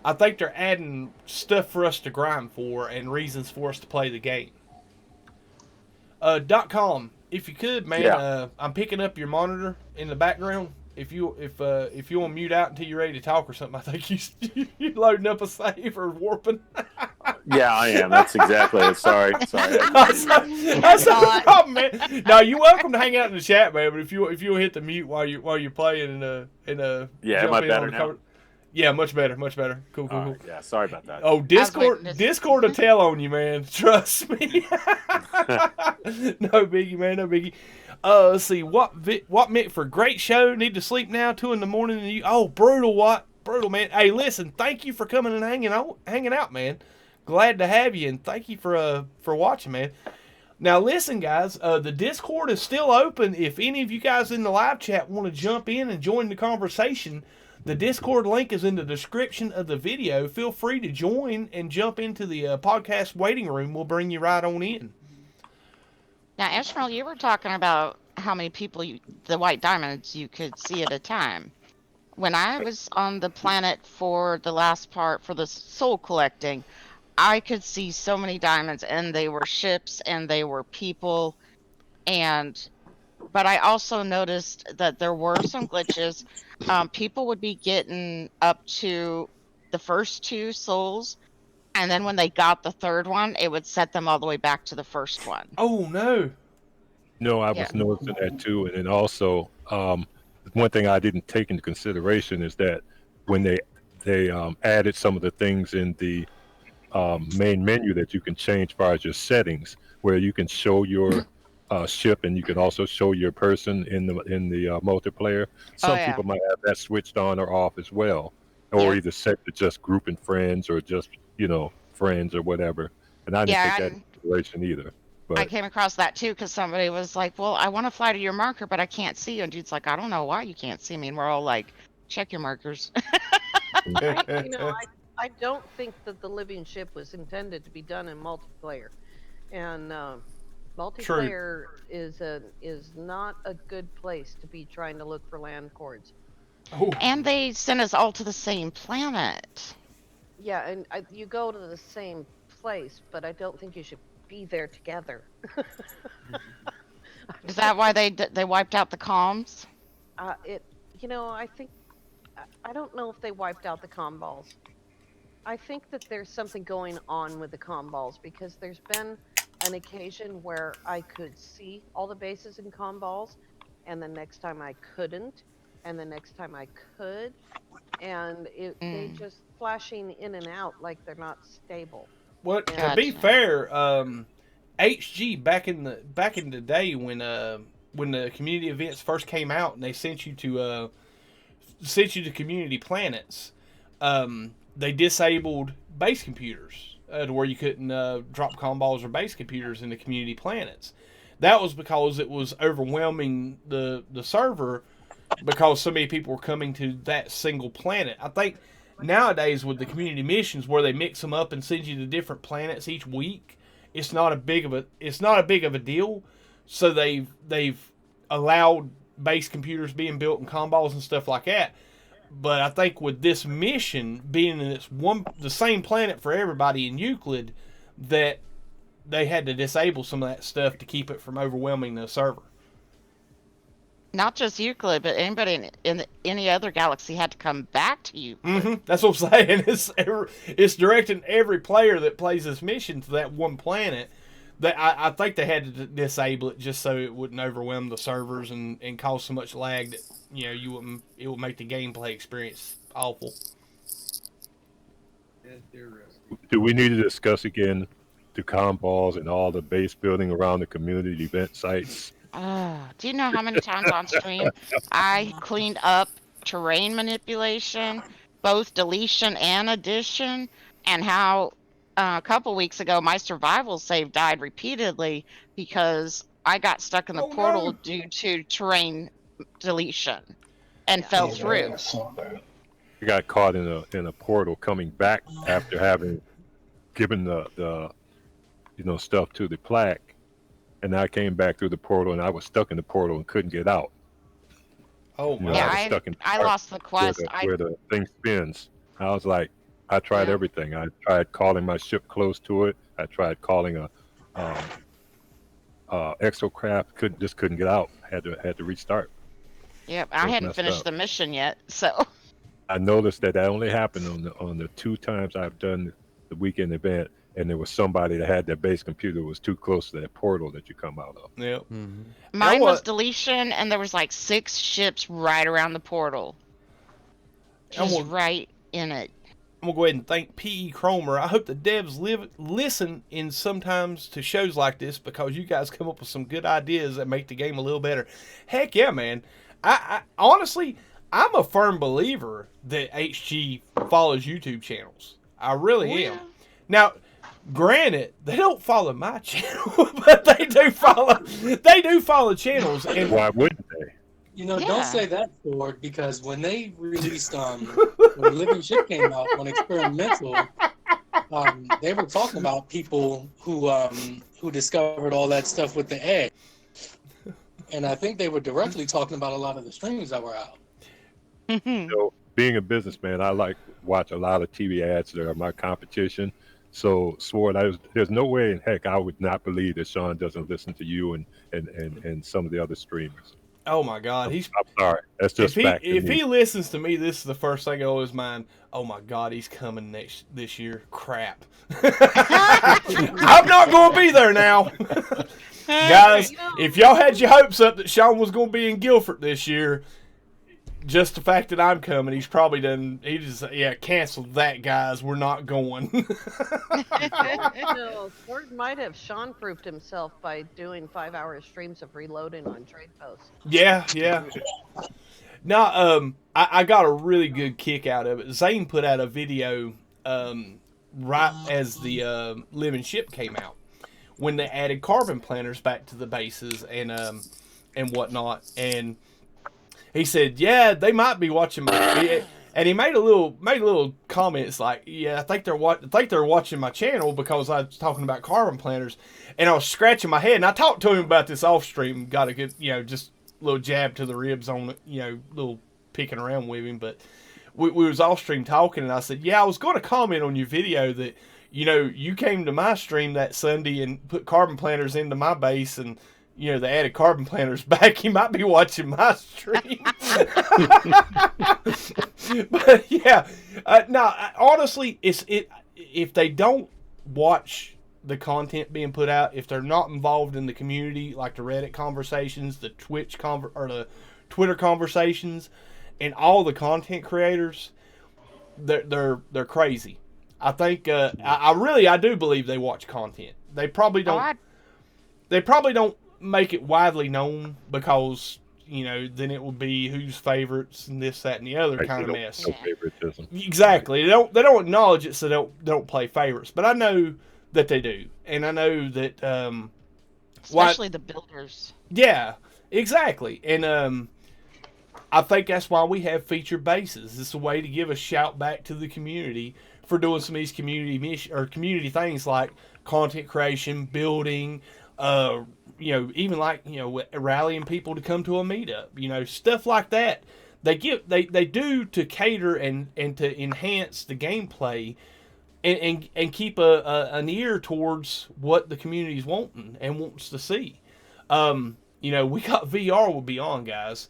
I think they're adding stuff for us to grind for and reasons for us to play the game. .com, if you could, man, Yeah. I'm picking up your monitor in the background. If you want to mute out until you're ready to talk or something, I think you're loading up a save or warping. Yeah, I am. That's exactly it. Sorry. That's the problem, man. No, you're welcome to hang out in the chat, man. But if you hit the mute while you're playing yeah, am I better now? Yeah, much better. Cool. Right, yeah, sorry about that. Oh, Discord will tell on you, man. Trust me. No biggie, man. No biggie. Let's see. What Mick for great show. Need to sleep now. 2 a.m. And you. Oh, brutal. What? Brutal, man. Hey, listen. Thank you for coming and hanging out, man. Glad to have you, and thank you for watching, man. Now, listen, guys. The Discord is still open. If any of you guys in the live chat want to jump in and join the conversation, the Discord link is in the description of the video. Feel free to join and jump into the podcast waiting room. We'll bring you right on in. Now, Ashmal, you were talking about how many people the white diamonds you could see at a time. When I was on the planet for the last part for the soul collecting, I could see so many diamonds, and they were ships and they were people. But I also noticed that there were some glitches. People would be getting up to the first 2 souls, and then when they got the third one, it would set them all the way back to the first one. Oh, no. No, I was noticing that too. And then also, one thing I didn't take into consideration is that when they added some of the things in the main menu that you can change as far as your settings, where you can show your ship and you can also show your person in the multiplayer. Some people might have that switched on or off as well, or either set to just grouping friends or just friends or whatever. And I didn't take that into consideration either. But I came across that too because somebody was like, "Well, I want to fly to your marker, but I can't see you." And dude's like, "I don't know why you can't see me." And we're all like, "Check your markers." I don't think that the living ship was intended to be done in multiplayer, and multiplayer is not a good place to be trying to look for land cords. Oh. And they sent us all to the same planet. Yeah, and you go to the same place, but I don't think you should be there together. Is that why they wiped out the comms? I think I don't know if they wiped out the comm balls. I think that there's something going on with the comm balls, because there's been an occasion where I could see all the bases in comm balls, and the next time I couldn't, and the next time I could, and they just flashing in and out like they're not stable. Well, to be fair, HG back in the day when the community events first came out and they sent you to community planets, they disabled base computers to where you couldn't drop comm balls or base computers into community planets. That was because it was overwhelming the server because so many people were coming to that single planet. I think nowadays with the community missions where they mix them up and send you to different planets each week, it's not a big of a deal. So they've allowed base computers being built and comm balls and stuff like that. But I think with this mission being in the same planet for everybody in Euclid, that they had to disable some of that stuff to keep it from overwhelming the server. Not just Euclid, but anybody in any other galaxy had to come back to Euclid. Mm-hmm. That's what I'm saying. It's directing every player that plays this mission to that one planet. That I think they had to disable it just so it wouldn't overwhelm the servers and cause so much lag that it would make the gameplay experience awful. do we need to discuss again the comm balls and all the base building around the community event sites? Do you know how many times on stream I cleaned up terrain manipulation, both deletion and addition, and how a couple weeks ago my survival save died repeatedly because I got stuck in the portal due to terrain deletion and fell through. I saw that. You got caught in a portal coming back after having given the stuff to the plaque, and I came back through the portal and I was stuck in the portal and couldn't get out. Oh my! Yeah, I was stuck in I lost the quest. where the thing spins. I was like, I tried everything. I tried calling my ship close to it. I tried calling a exocraft. Couldn't get out. Had to restart. Yep, I hadn't finished the mission yet, so. I noticed that only happened on the 2 times I've done the weekend event, and there was somebody that had their base computer that was too close to that portal that you come out of. Yep. Mm-hmm. Mine was deletion, and there was like 6 ships right around the portal. Just right in it. I'm gonna go ahead and thank P.E. Cromer. I hope the devs listen in sometimes to shows like this because you guys come up with some good ideas that make the game a little better. Heck yeah, man. I honestly, I'm a firm believer that HG follows YouTube channels. I really am. Now, granted, they don't follow my channel, but they do follow channels. And why wouldn't they? You know, don't say that, Ford, because when they released when Living Ship came out on Experimental, they were talking about people who discovered all that stuff with the egg. And I think they were directly talking about a lot of the streams that were out. So, being a businessman, I like watch a lot of TV ads that are my competition. So, Sword, there's no way in heck I would not believe that Sean doesn't listen to you and some of the other streamers. Oh my God, I'm sorry. That's just fact. If he listens to me, this is the first thing on his mind. Oh my God, he's coming this year. Crap. I'm not going to be there now. Guys, if y'all had your hopes up that Sean was going to be in Guilford this year, just the fact that I'm coming, he's probably done. He just canceled that, guys. We're not going. No, Ford might have Sean-proofed himself by doing 5-hour streams of reloading on Trade Post. Yeah. Now, I got a really good kick out of it. Xaine put out a video right as the Living Ship came out, when they added carbon planters back to the bases and whatnot, and he said, "Yeah, they might be watching my." And he made a little comments like, "Yeah, I think they're watching my channel because I was talking about carbon planters," and I was scratching my head. And I talked to him about this off stream, got a good, just a little jab to the ribs on it, little picking around with him. But we was off stream talking, and I said, "Yeah, I was going to comment on your video that." You came to my stream that Sunday and put carbon planters into my base, and they added carbon planters back. You might be watching my stream. But yeah, honestly, if they don't watch the content being put out, if they're not involved in the community, like the Reddit conversations, the Twitch or the Twitter conversations, and all the content creators, they're crazy. I think I do believe they watch content. They probably don't. They probably don't make it widely known because then it will be who's favorites and this, that, and the other kind of mess. No favoritism. Exactly. They don't acknowledge it, so they don't play favorites. But I know that they do, and I know that especially the builders. Yeah, exactly, and I think that's why we have featured bases. It's a way to give a shout back to the community for doing some of these community things like content creation, building, even like rallying people to come to a meetup, stuff like that. They do to cater and to enhance the gameplay, and keep an ear towards what the community's wanting and wants to see. We got VR with Beyond, guys.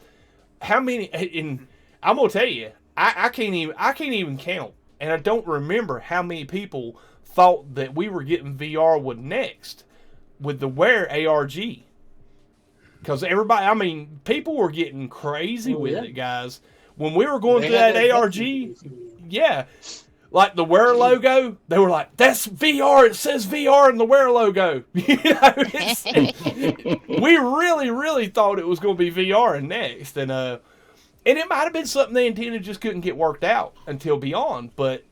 How many? And I'm gonna tell you, I can't even count. And I don't remember how many people thought that we were getting VR with Next, with the Wear ARG. Because people were getting crazy with it, guys. When we were going through that ARG, yeah, like the Wear logo, they were like, "That's VR. It says VR in the Wear logo." We really, really thought it was going to be VR and Next, and And it might have been something they intended just couldn't get worked out until Beyond. But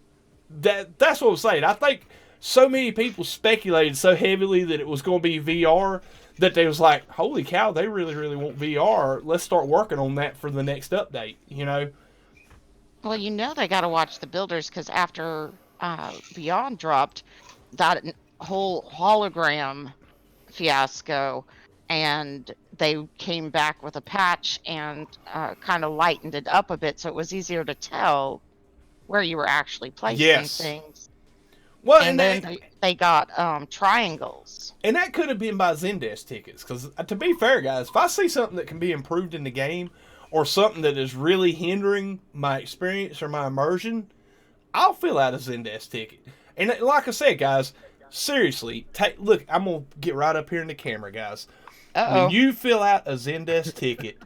that's what I'm saying. I think so many people speculated so heavily that it was going to be VR that they was like, holy cow, they really, really want VR. Let's start working on that for the next update, you know? Well, they got to watch the builders because after Beyond dropped, that whole hologram fiasco, and they came back with a patch and kind of lightened it up a bit so it was easier to tell where you were actually placing things. Well, and then they got triangles. And that could have been by Xaines tickets, because to be fair, guys, if I see something that can be improved in the game or something that is really hindering my experience or my immersion, I'll fill out a Xaines ticket. And like I said, guys, seriously, look, I'm going to get right up here in the camera, guys. Uh-oh. When you fill out a Xaines ticket,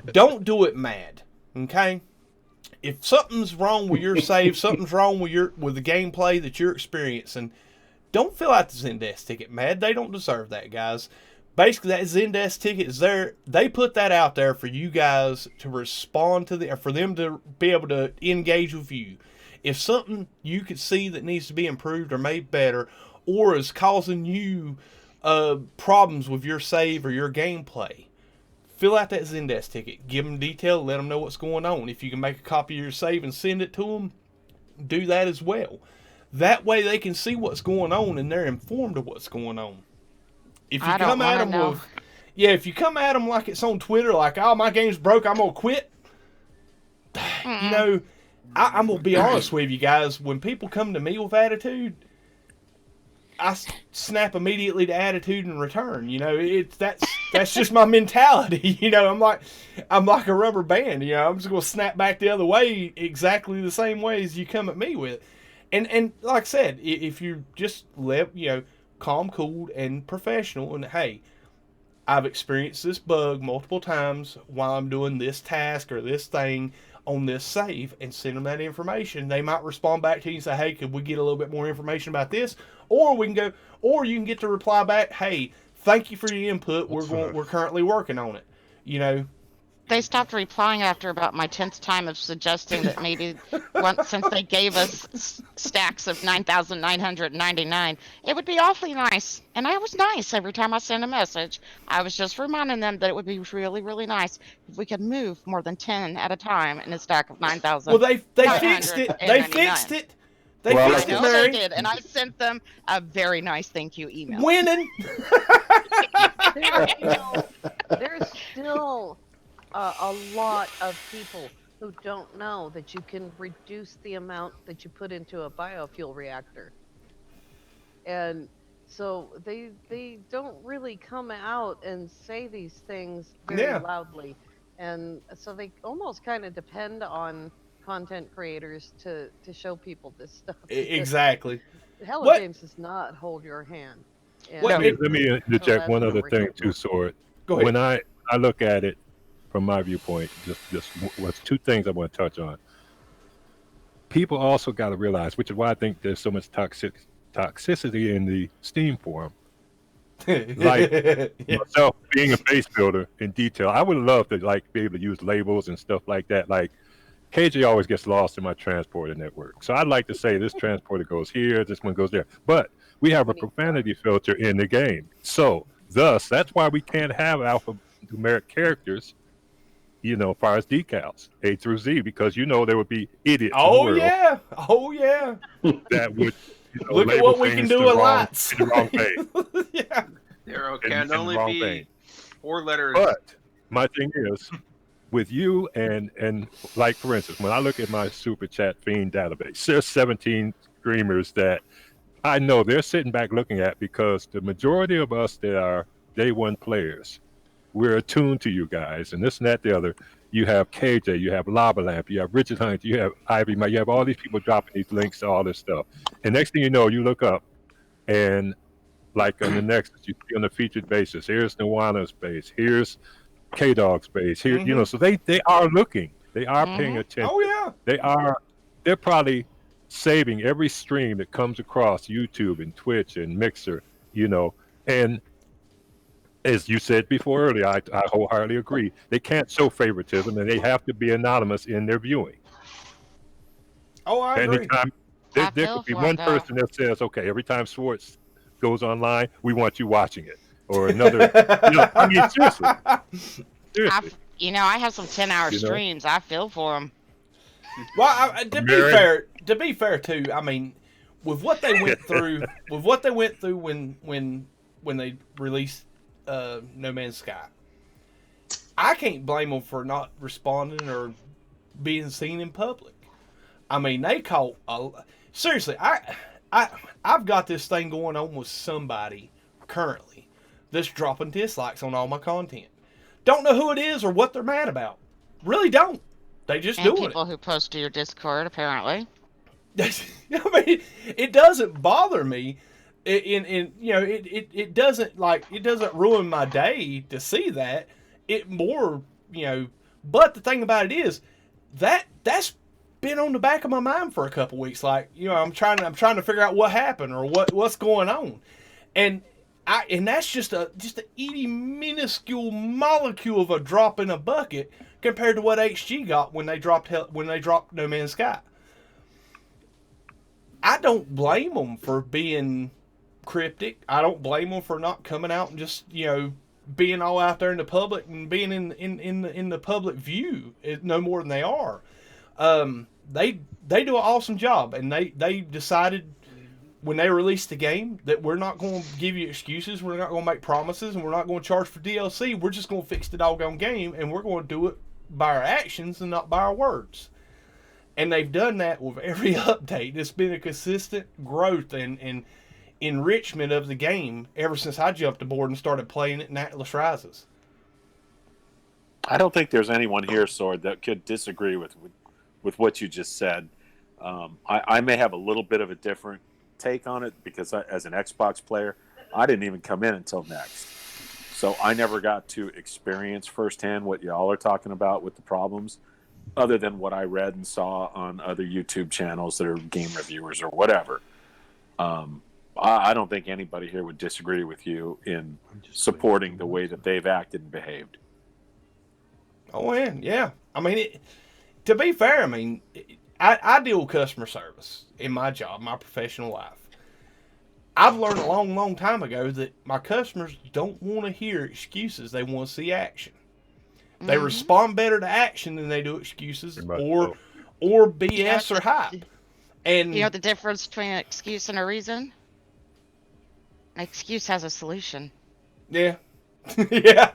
don't do it mad, okay? If something's wrong with your save, something's wrong with the gameplay that you're experiencing, don't fill out the Xaines ticket mad. They don't deserve that, guys. Basically, that Xaines ticket is there. They put that out there for you guys to respond to for them to be able to engage with you. If something you could see that needs to be improved or made better, or is causing you problems with your save or your gameplay, fill out that Xaines ticket. Give them detail. Let them know what's going on. If you can make a copy of your save and send it to them, do that as well. That way they can see what's going on and they're informed of what's going on. If you come at them with, if you come at them like it's on Twitter, like, oh, my game's broke, I'm gonna quit. You know, I'm gonna be honest with you guys. When people come to me with attitude, I snap immediately to attitude in return. You know, that's just my mentality. You know, I'm like a rubber band. You know, I'm just gonna snap back the other way exactly the same way as you come at me with. And like I said, if you just calm, cool, and professional, and hey, I've experienced this bug multiple times while I'm doing this task or this thing on this save, and send them that information. They might respond back to you and say, hey, could we get a little bit more information about this? Or you can get to reply back, hey, thank you for your input. We're currently working on it. You know, they stopped replying after about my 10th time of suggesting that maybe since they gave us stacks of 9,999, it would be awfully nice. And I was nice every time I sent a message. I was just reminding them that it would be really, really nice if we could move more than 10 at a time in a stack of 9,000. Well, they fixed it. They fixed it. They fixed it, Mary. They did, and I sent them a very nice thank you email. Winning. There's still a lot of people who don't know that you can reduce the amount that you put into a biofuel reactor. And so they don't really come out and say these things very loudly. And so they almost kind of depend on content creators to show people this stuff. Exactly. Hello James does not hold your hand. Let me interject one other thing too, Sword. Go ahead. When I look at it from my viewpoint, just what's two things I want to touch on. People also got to realize, which is why I think there's so much toxicity in the Steam forum. Like myself being a base builder in detail, I would love to be able to use labels and stuff like that. Like KJ always gets lost in my transporter network, so I'd like to say this transporter goes here, this one goes there. But we have a profanity filter in the game, so thus that's why we can't have alphanumeric characters, as far as decals A through Z, because there would be idiots. Oh yeah. That would. Look at what we can do with lots. Yeah. There can only be vein. 4 letters. But my thing is, with you and like, for instance, when I look at my Super Chat Fiend database, there's 17 streamers that I know they're sitting back looking at, because the majority of us that are day one players, we're attuned to you guys, and this and that, the other. You have KJ, you have Lava Lamp, you have Richard Hunt, you have Ivy, you have all these people dropping these links to all this stuff. And next thing you know, you look up, and like on the next, you see on the featured basis, here's Nawana's base, here's K-Dog's base, here, so they are looking, they are paying attention. Oh yeah. They're probably saving every stream that comes across YouTube and Twitch and Mixer, and as you said before earlier, I wholeheartedly agree. They can't show favoritism, and they have to be anonymous in their viewing. Oh, I agree. Anytime I there feel could be for 'em, one though. person that says, "Okay, every time sports goes online, we want you watching it," or another. I mean, seriously, seriously. I have some 10-hour You know? streams. I feel for them. Well, to be Mary- fair too, I mean, with what they went through, when they released No Man's Sky, I can't blame them for not responding or being seen in public. I mean, they caught seriously. I've got this thing going on with somebody currently that's dropping dislikes on all my content. Don't know who it is or what they're mad about. Really don't. They just And doing people who post to your Discord, apparently. it. I mean, it doesn't bother me. It doesn't ruin my day to see that. It more, but the thing about it is that's been on the back of my mind for a couple weeks. Like, I'm trying to figure out what happened or what's going on, and that's just a itty minuscule molecule of a drop in a bucket compared to what HG got when they dropped No Man's Sky. I don't blame them for being cryptic. I don't blame them for not coming out and just being all out there in the public and being in the public view no more than they are. They do an awesome job, and they decided when they released the game that we're not going to give you excuses, we're not going to make promises, and we're not going to charge for DLC. We're just going to fix the doggone game, and we're going to do it by our actions and not by our words. And they've done that with every update. It's been a consistent growth and enrichment of the game ever since I jumped aboard and started playing it in Atlas Rises. I don't think there's anyone here, Sword, that could disagree with what you just said. I may have a little bit of a different take on it because as an Xbox player, I didn't even come in until next. So I never got to experience firsthand what y'all are talking about with the problems, other than what I read and saw on other YouTube channels that are game reviewers or whatever. I don't think anybody here would disagree with you in supporting the way that they've acted and behaved. Oh, man, yeah. I mean, to be fair, I mean, I deal with customer service in my job, my professional life. I've learned a long, long time ago that my customers don't want to hear excuses. They want to see action. They respond better to action than they do excuses or BS or hype. And you know the difference between an excuse and a reason? An excuse has a solution. Yeah. Yeah.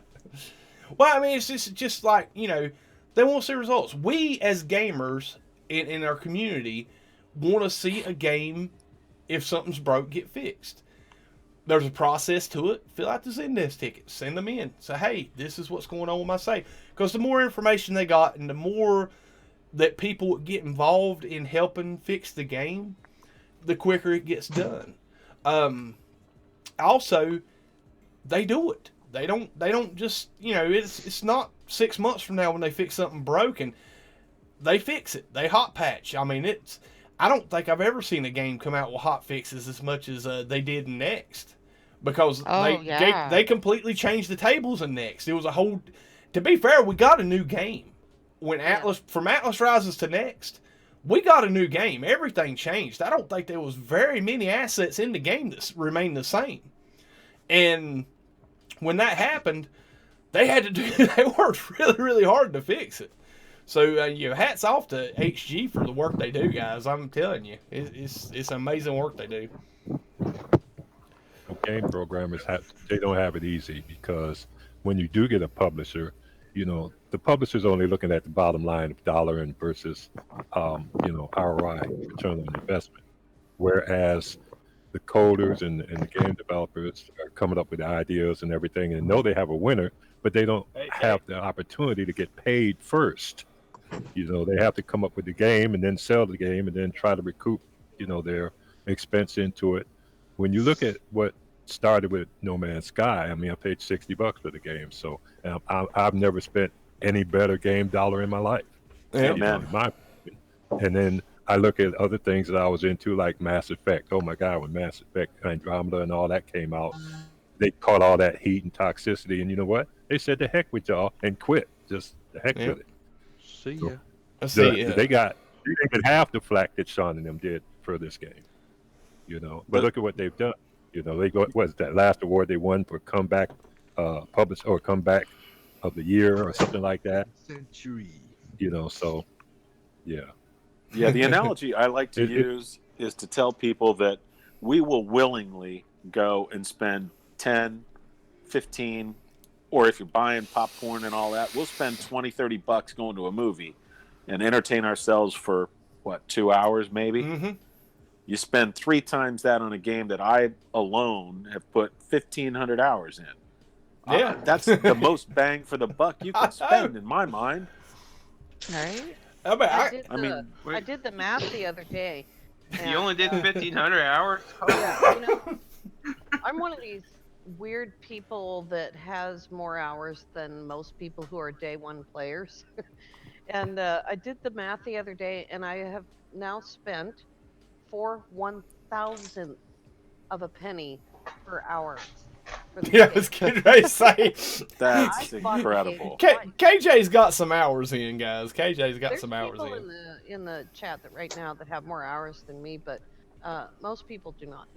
Well, I mean, it's just like, they want to see results. We, as gamers in our community, want to see a game, if something's broke, get fixed. There's a process to it. Fill out the Xaines tickets. Send them in. Say, hey, this is what's going on with my save. Because the more information they got and the more that people get involved in helping fix the game, the quicker it gets done. Also, they do it. They don't just, it's not 6 months from now when they fix something broken. They fix it. They hot patch. I mean, I don't think I've ever seen a game come out with hot fixes as much as they did in Next. Because they completely changed the tables in Next. It was a whole... To be fair, we got a new game. From Atlas Rises to Next, we got a new game. Everything changed. I don't think there was very many assets in the game that remained the same. And when that happened, they worked really, really hard to fix it. So, hats off to HG for the work they do, guys. I'm telling you, it's amazing work they do. Game programmers they don't have it easy, because when you do get a publisher, the publisher's only looking at the bottom line of dollar and versus, ROI, return on investment. Whereas the coders and the game developers are coming up with ideas and everything and know they have a winner, but they don't have the opportunity to get paid first. They have to come up with the game and then sell the game and then try to recoup, their expense into it. When you look at what started with No Man's Sky, I mean, I paid $60 for the game, so I've never spent any better game dollar in my life. Yeah, in my opinion. And then I look at other things that I was into, like Mass Effect. Oh my God, when Mass Effect Andromeda and all that came out, they caught all that heat and toxicity, and you know what? They said the heck with y'all and quit. Just the heck with it. See ya. See, They didn't even half the flack that Sean and them did for this game. You know, but look at what they've done. You know, they got what's that last award they won for comeback comeback of the year or something like that. Century. You know, so yeah. Yeah, the analogy I like to use is to tell people that we will willingly go and spend 10, 15, or if you're buying popcorn and all that, we'll spend 20, 30 bucks going to a movie and entertain ourselves for, 2 hours maybe? Mm-hmm. You spend 3 times that on a game that I alone have put 1,500 hours in. Yeah. That's the most bang for the buck you can spend in my mind. Right? I did the math the other day. You only did 1,500 hours? Yeah, I'm one of these weird people that has more hours than most people who are day one players. And I did the math the other day, and I have now spent 1,000th of a penny per hour. Yeah, I was getting ready to say. That's incredible. KJ's got some hours in, guys. KJ's got some hours in. There's people in the chat that right now that have more hours than me, but most people do not.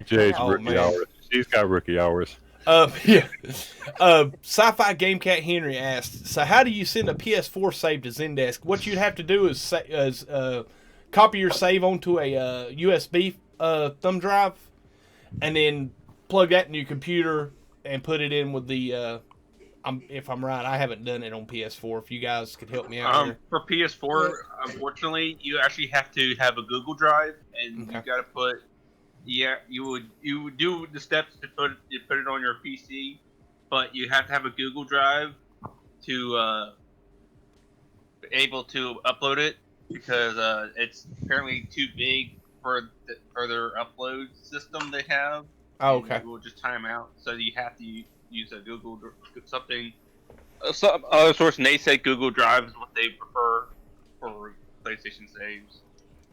Jay's rookie hours. She's got rookie hours. Yeah. Sci-Fi Game Cat Henry asked, so how do you send a PS4 save to Zendesk? What you'd have to do is copy your save onto a USB thumb drive, and then plug that in your computer and put it in with the. If I'm right, I haven't done it on PS4. If you guys could help me out. For PS4, unfortunately, you actually have to have a Google Drive, and you got to put. Yeah, you would do the steps to put it on your PC, but you have to have a Google Drive to able to upload it because it's apparently too big for their upload system they have. Oh, okay. It will just time out, so you have to use a Google something. Some other source, and they said Google Drive is what they prefer for PlayStation saves.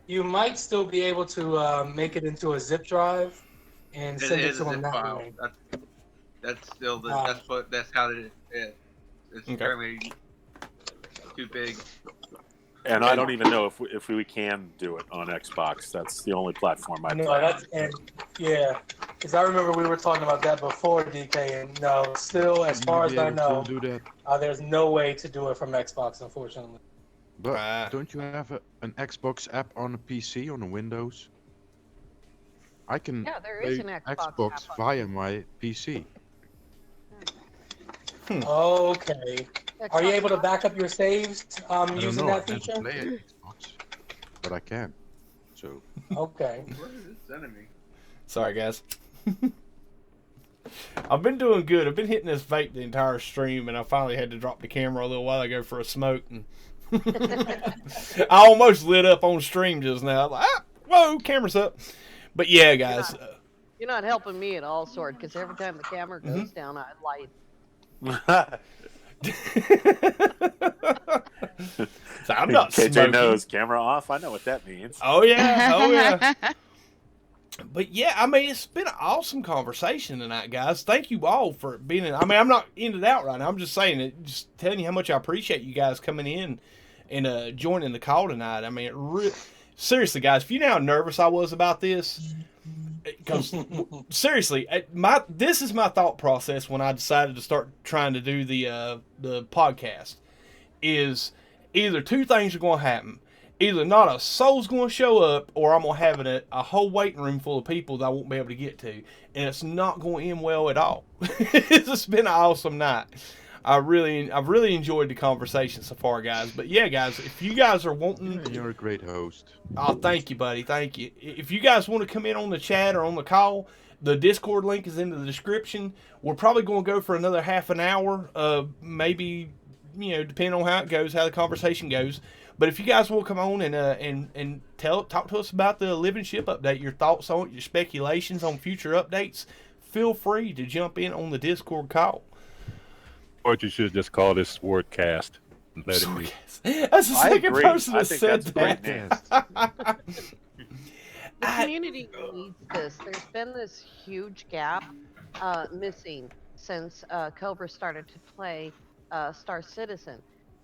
You might still be able to make it into a zip drive and send it to them that way. That's still that's how it is. It's apparently too big. And I don't even know if we can do it on Xbox. That's the only platform I play. Yeah, because I remember we were talking about that before, DK, and no, still, as far as I know, there's no way to do it from Xbox, unfortunately. But don't you have an Xbox app on a PC on a Windows? I can there play is an Xbox app via my PC. Okay. Are you able to back up your saves using that feature? I don't play Xbox, but I can. So. Okay. What is it sending me? Sorry, guys. I've been doing good. I've been hitting this vape the entire stream, and I finally had to drop the camera a little while ago for a smoke. And I almost lit up on stream just now. I'm like, whoa, camera's up. But yeah, guys. You're not helping me at all, Sword, because every time the camera goes down, I light. So I'm not KJ smoking. knows camera off. I know what that means. Oh yeah. But yeah, I mean, it's been an awesome conversation tonight, guys. Thank you all for being in. I mean, I'm not in it out right now. I'm just saying it, just telling you how much I appreciate you guys coming in and joining the call tonight. I mean, seriously, guys, if you know how nervous I was about this, because seriously, this is my thought process when I decided to start trying to do the podcast. Is either two things are going to happen. Either not a soul's going to show up, or I'm going to have a whole waiting room full of people that I won't be able to get to. And it's not going to end well at all. It's been an awesome night. I've really enjoyed the conversation so far, guys. But yeah, guys, if you guys are wanting... You're a great host. Oh, thank you, buddy. Thank you. If you guys want to come in on the chat or on the call, the Discord link is in the description. We're probably going to go for another half an hour, maybe, depending on how it goes, how the conversation goes. But if you guys will come on and talk to us about the Living Ship update, your thoughts on it, your speculations on future updates, feel free to jump in on the Discord call. Or you should just call this Swordcast. Let it be. That's the second person that said that. The community needs this. There's been this huge gap missing since Cobra started to play Star Citizen,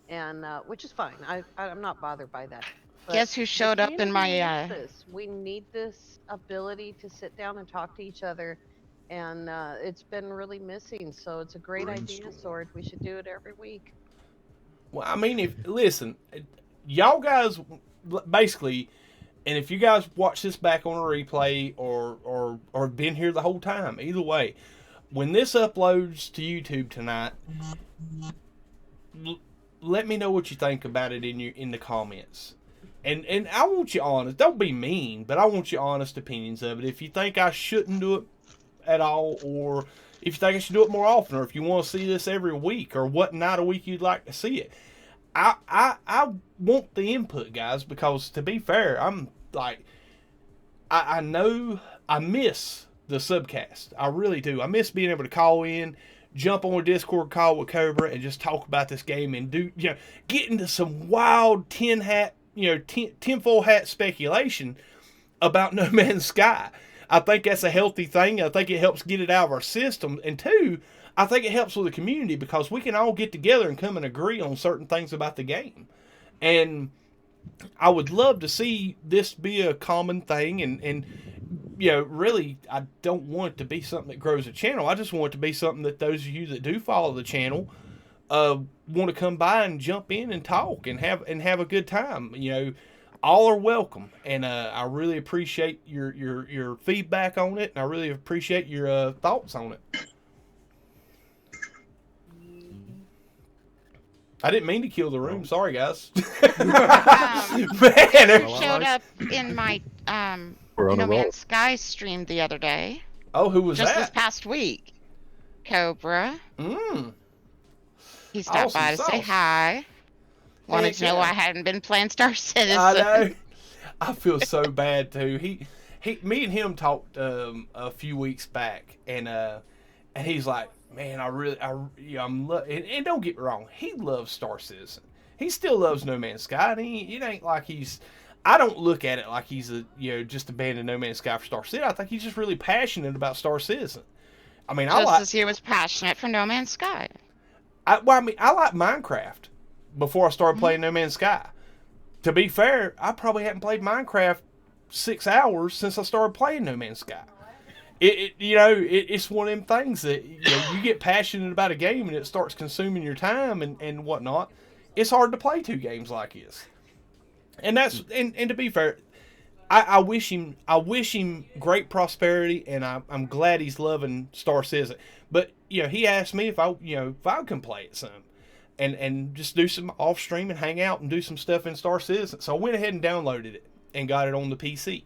and which is fine. I'm not bothered by that. But Guess who the showed up in community my needs this. We need this ability to sit down and talk to each other, and it's been really missing. So it's a great idea, Brainstorm. Sword. We should do it every week. Well, I mean, if listen, y'all guys basically, and if you guys watch this back on a replay or been here the whole time, either way, when this uploads to YouTube tonight, let me know what you think about it in the comments. And I want you honest. Don't be mean, but I want your honest opinions of it. If you think I shouldn't do it at all, or if you think I should do it more often, or if you want to see this every week, or what night a week you'd like to see it. I want the input, guys, because to be fair, I'm like, I know I miss the subcast. I really do. I miss being able to call in, jump on a Discord call with Cobra, and just talk about this game and do, get into some wild tinfoil hat speculation about No Man's Sky. I think that's a healthy thing. I think it helps get it out of our system. And two, I think it helps with the community because we can all get together and come and agree on certain things about the game. And I would love to see this be a common thing. And really, I don't want it to be something that grows a channel. I just want it to be something that those of you that do follow the channel want to come by and jump in and talk and have a good time. All are welcome, and I really appreciate your feedback on it, and I really appreciate your thoughts on it. I didn't mean to kill the room. Sorry, guys. Man, showed up in my No Man's Sky stream the other day. Oh, who was just that? This past week. Cobra. He stopped by to say hi. Wanted to know why I hadn't been playing Star Citizen. I know. I feel so bad too. Me and him talked a few weeks back, and he's like, man, and don't get me wrong, he loves Star Citizen. He still loves No Man's Sky. And it ain't like I don't look at it like he's just abandoned No Man's Sky for Star Citizen. I think he's just really passionate about Star Citizen. I mean, as he was passionate for No Man's Sky. I like Minecraft before I started playing No Man's Sky. To be fair, I probably hadn't played Minecraft 6 hours since I started playing No Man's Sky. It's one of them things that you get passionate about a game and it starts consuming your time and whatnot. It's hard to play 2 games like this. And that's and to be fair, I wish him great prosperity, and I'm glad he's loving Star Citizen. But he asked me if I can play it some, and just do some off stream and hang out and do some stuff in Star Citizen. So I went ahead and downloaded it and got it on the PC.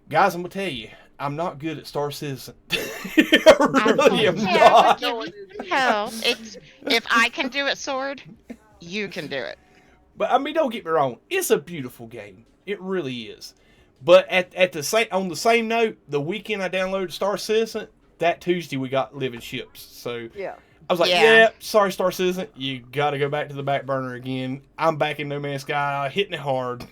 Guys, I'm gonna tell you, I'm not good at Star Citizen. I really am not. Hell, if I can do it, Sword, you can do it. But I mean, don't get me wrong, it's a beautiful game. It really is. But on the same note, the weekend I downloaded Star Citizen, that Tuesday we got Living Ships. So yeah. I was like, sorry, Star Citizen, you got to go back to the back burner again. I'm back in No Man's Sky, hitting it hard.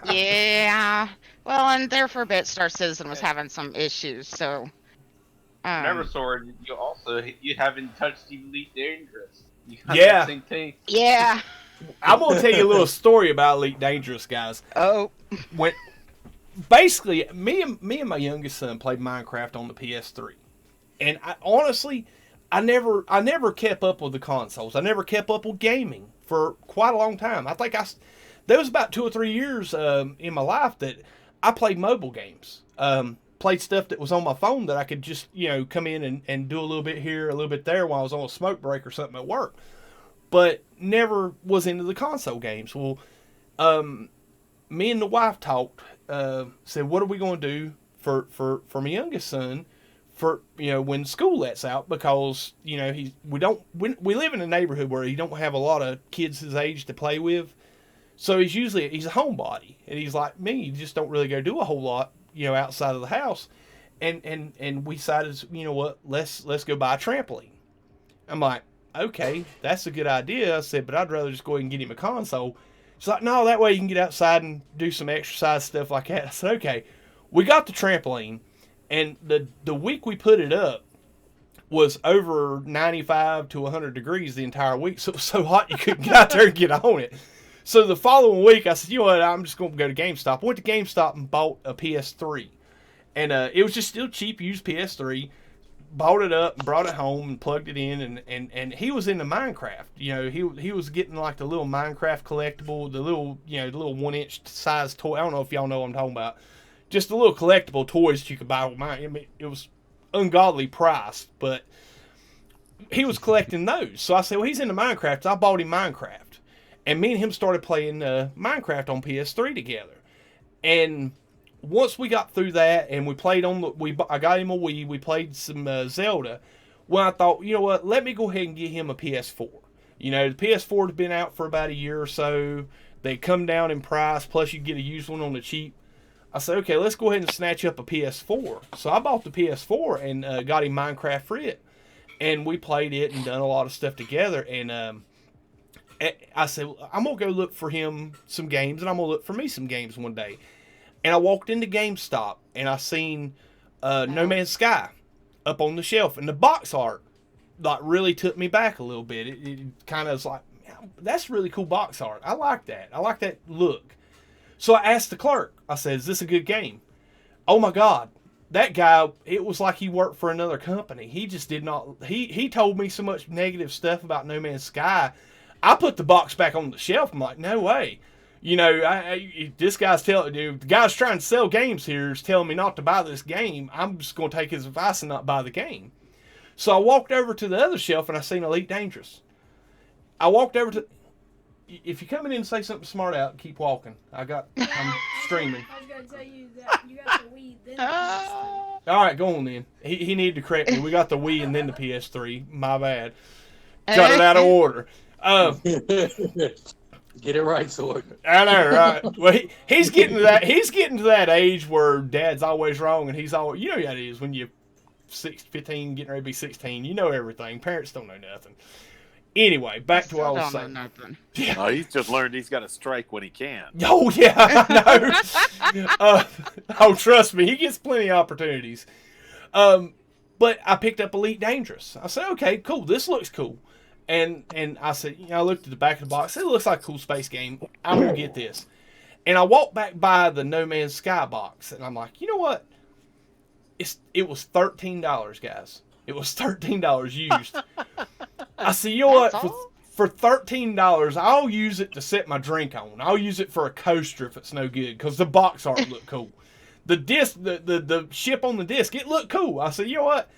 Yeah. Well, and there for a bit, Star Citizen was having some issues, so. Remember, Sword, you haven't touched Elite Dangerous. You got Yeah. that same thing. Yeah. I'm going to tell you a little story about Elite Dangerous, guys. Oh. Basically, me and my youngest son played Minecraft on the PS3. And I never kept up with the consoles. I never kept up with gaming for quite a long time. I think there was about 2 or 3 years in my life that I played mobile games. Played stuff that was on my phone that I could just, come in and do a little bit here, a little bit there while I was on a smoke break or something at work. But never was into the console games. Well, me and the wife talked, said, what are we going to do for my youngest son for when school lets out, because we live in a neighborhood where he don't have a lot of kids his age to play with, so he's a homebody, and he's like me, he just don't really go do a whole lot outside of the house, and we decided, what, let's go buy a trampoline. I'm like, okay, that's a good idea. I said, but I'd rather just go ahead and get him a console. She's like, no, that way you can get outside and do some exercise stuff like that. I said, okay. We got the trampoline, And the week we put it up was over 95 to 100 degrees the entire week. So it was so hot you couldn't get out there and get on it. So the following week, I said, you know what, I'm just going to go to GameStop. I went to GameStop and bought a PS3. And it was just still cheap, used PS3. Bought it up and brought it home and plugged it in. And he was into Minecraft. You know, he was getting like the little Minecraft collectible, the little 1-inch size toy. I don't know if y'all know what I'm talking about. Just the little collectible toys that you could buy with mine. I mean, it was ungodly priced, but he was collecting those. So I said, well, he's into Minecraft. So I bought him Minecraft. And me and him started playing Minecraft on PS3 together. And once we got through that and we played I got him a Wii, we played some Zelda. Well, I thought, you know what, let me go ahead and get him a PS4. You know, the PS4 had been out for about a year or so. They come down in price, plus you get a used one on the cheap. I said, okay, let's go ahead and snatch up a PS4. So I bought the PS4 and got him Minecraft for it. And we played it and done a lot of stuff together. And I said, I'm going to go look for him some games, and I'm going to look for me some games one day. And I walked into GameStop, and I seen No Man's Sky up on the shelf. And the box art like really took me back a little bit. It kind of was like, that's really cool box art. I like that. I like that look. So I asked the clerk, I said, is this a good game? Oh my God. That guy, it was like he worked for another company. He just did not, he told me so much negative stuff about No Man's Sky. I put the box back on the shelf. I'm like, no way. You know, this guy's the guy's trying to sell games here is telling me not to buy this game. I'm just going to take his advice and not buy the game. So I walked over to the other shelf and I seen Elite Dangerous. I walked over to, if you're coming in and say something smart out, keep walking. I'm streaming. I was going to tell you that you got the Wii, then the PS3. All right, go on then. He needed to correct me. We got the Wii and then the PS3. My bad. Got it out of order. Get it right, Sword. I know, right? Well, he's getting to that. He's getting to that age where Dad's always wrong, and he's always. You know how it is when you're 15, getting ready to be 16. You know everything. Parents don't know nothing. Anyway, back to what I was saying. Yeah. Oh, he's just learned he's got to strike when he can. Oh yeah, I know. Trust me, he gets plenty of opportunities. But I picked up Elite Dangerous. I said, okay, cool. This looks cool. And I said, I looked at the back of the box. It looks like a cool space game. I'm going to get this. And I walked back by the No Man's Sky box. And I'm like, you know what? It was $13, guys. It was $13 used. I said, you know what? For $13, I'll use it to set my drink on. I'll use it for a coaster if it's no good. Because the box art looked cool. The disc, the ship on the disc, it looked cool. I said, you know what?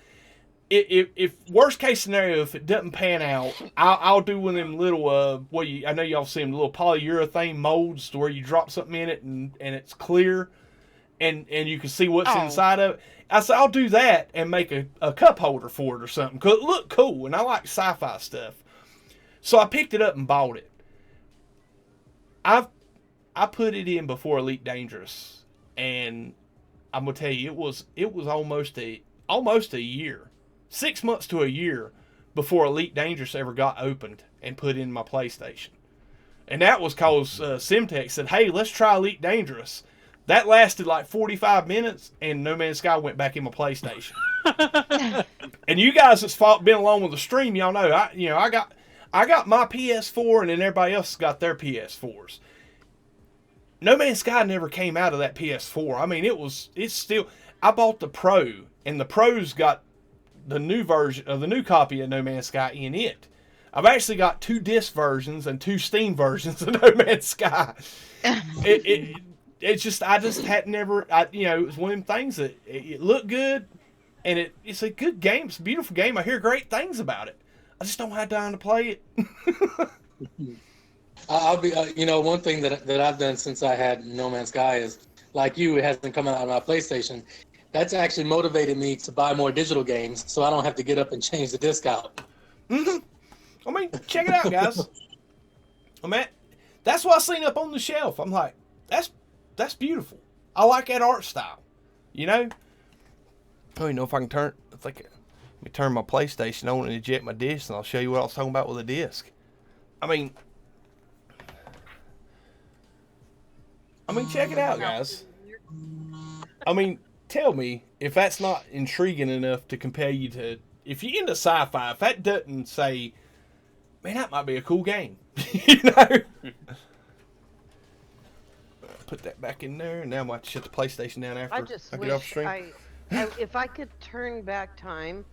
If worst case scenario, if it doesn't pan out, I'll do one of them little I know y'all see them, little polyurethane molds where you drop something in it and it's clear, and you can see what's inside of it. I said I'll do that and make a cup holder for it or something because it looked cool and I like sci-fi stuff. So I picked it up and bought it. I put it in before Elite Dangerous, and I'm gonna tell you it was almost a year. 6 months to a year before Elite Dangerous ever got opened and put in my PlayStation. And that was because Simtech said, hey, let's try Elite Dangerous. That lasted like 45 minutes, and No Man's Sky went back in my PlayStation. And you guys that's been along with the stream, y'all know, I got my PS4, and then everybody else got their PS4s. No Man's Sky never came out of that PS4. I mean, it's still, I bought the Pro, and the Pro's got the new version of the new copy of No Man's Sky in it. I've actually got 2 disc versions and 2 Steam versions of No Man's Sky. It's just I just had never it was one of them things that it looked good and it's a good game. It's a beautiful game. I hear great things about it. I just don't have time to play it. I'll be one thing that I've done since I had No Man's Sky is like you, it hasn't come out of my PlayStation. That's actually motivated me to buy more digital games so I don't have to get up and change the disc out. Mm-hmm. I mean, check it out, guys. I mean, that's what I seen up on the shelf. I'm like, that's beautiful. I like that art style. You know? I don't even know if I can let me turn my PlayStation on and eject my disc, and I'll show you what I was talking about with a disc. I mean, check it out, guys. I mean, tell me, if that's not intriguing enough to compel you to, if you're into sci-fi, if that doesn't say, man, that might be a cool game, you know. Put that back in there, and now I'm going to shut the PlayStation down after I just I get off wish stream. if I could turn back time,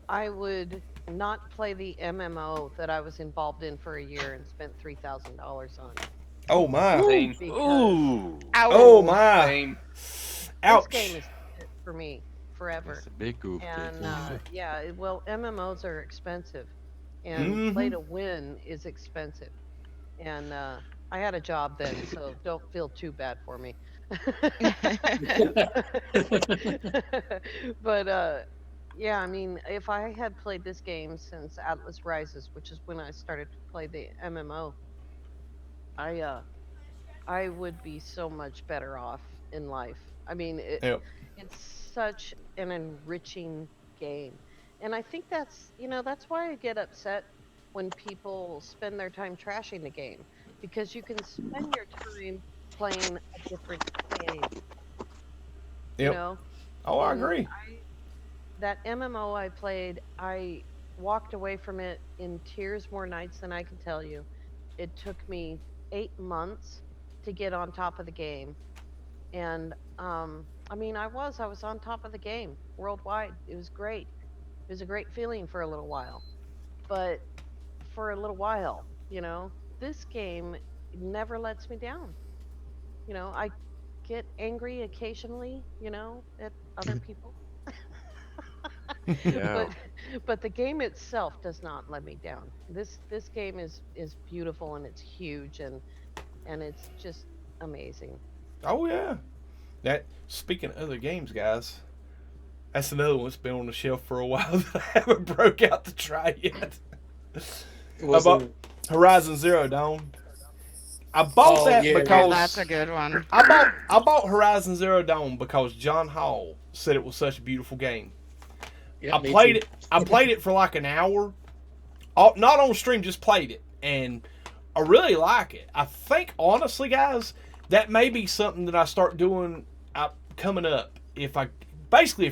I would not play the MMO that I was involved in for a year and spent $3,000 on. Oh my! Same. Ooh. Oh my! Same. Ouch! This game is it for me forever. It's a big goof. And yeah, well, MMOs are expensive, and play to win is expensive. And I had a job then, so don't feel too bad for me. But yeah, I mean, if I had played this game since Atlas Rises, which is when I started to play the MMO, I would be so much better off in life. I mean, it's such an enriching game. And I think that's why I get upset when people spend their time trashing the game, because you can spend your time playing a different game. You know? Oh, I agree. That MMO I played, I walked away from it in tears more nights than I can tell you. It took me 8 months to get on top of the game. And I mean, I was on top of the game worldwide. It was great. It was a great feeling for a little while. But for a little while, this game never lets me down. I get angry occasionally, at other people. Yeah. But the game itself does not let me down. This game is beautiful, and it's huge, and it's just amazing. Oh yeah. That, speaking of other games, guys, that's another one that's been on the shelf for a while that I haven't broke out to try yet. About Horizon Zero Dawn. I bought that because that's a good one. I bought Horizon Zero Dawn because John Hall said it was such a beautiful game. Yeah, I played it. I played it for like an hour, not on stream, just played it, and I really like it. I think honestly, guys, that may be something that I start doing coming up. If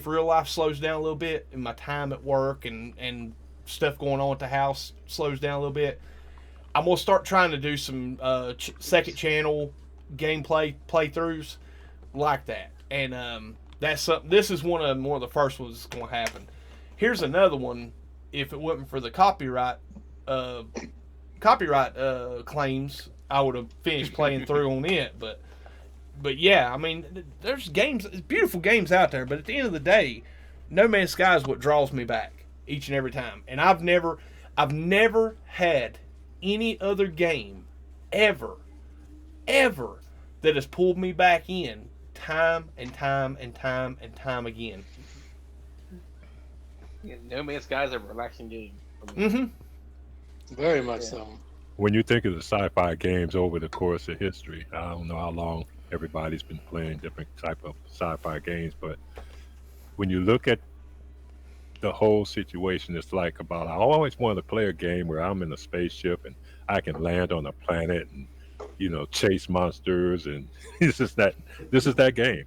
real life slows down a little bit and my time at work and stuff going on at the house slows down a little bit, I'm gonna start trying to do some second channel gameplay playthroughs like that. And that's something. This is one of the first ones that's gonna happen. Here's another one. If it wasn't for the copyright claims, I would have finished playing through on it. But yeah, I mean, there's beautiful games out there. But at the end of the day, No Man's Sky is what draws me back each and every time. And I've never had any other game ever that has pulled me back in time and time and time and time again. Yeah, No Man's Sky is a relaxing game. Very much so. When you think of the sci-fi games over the course of history, I don't know how long everybody's been playing different type of sci-fi games, but when you look at the whole situation, it's like I always wanted to play a game where I'm in a spaceship and I can land on a planet and chase monsters, and this is that game.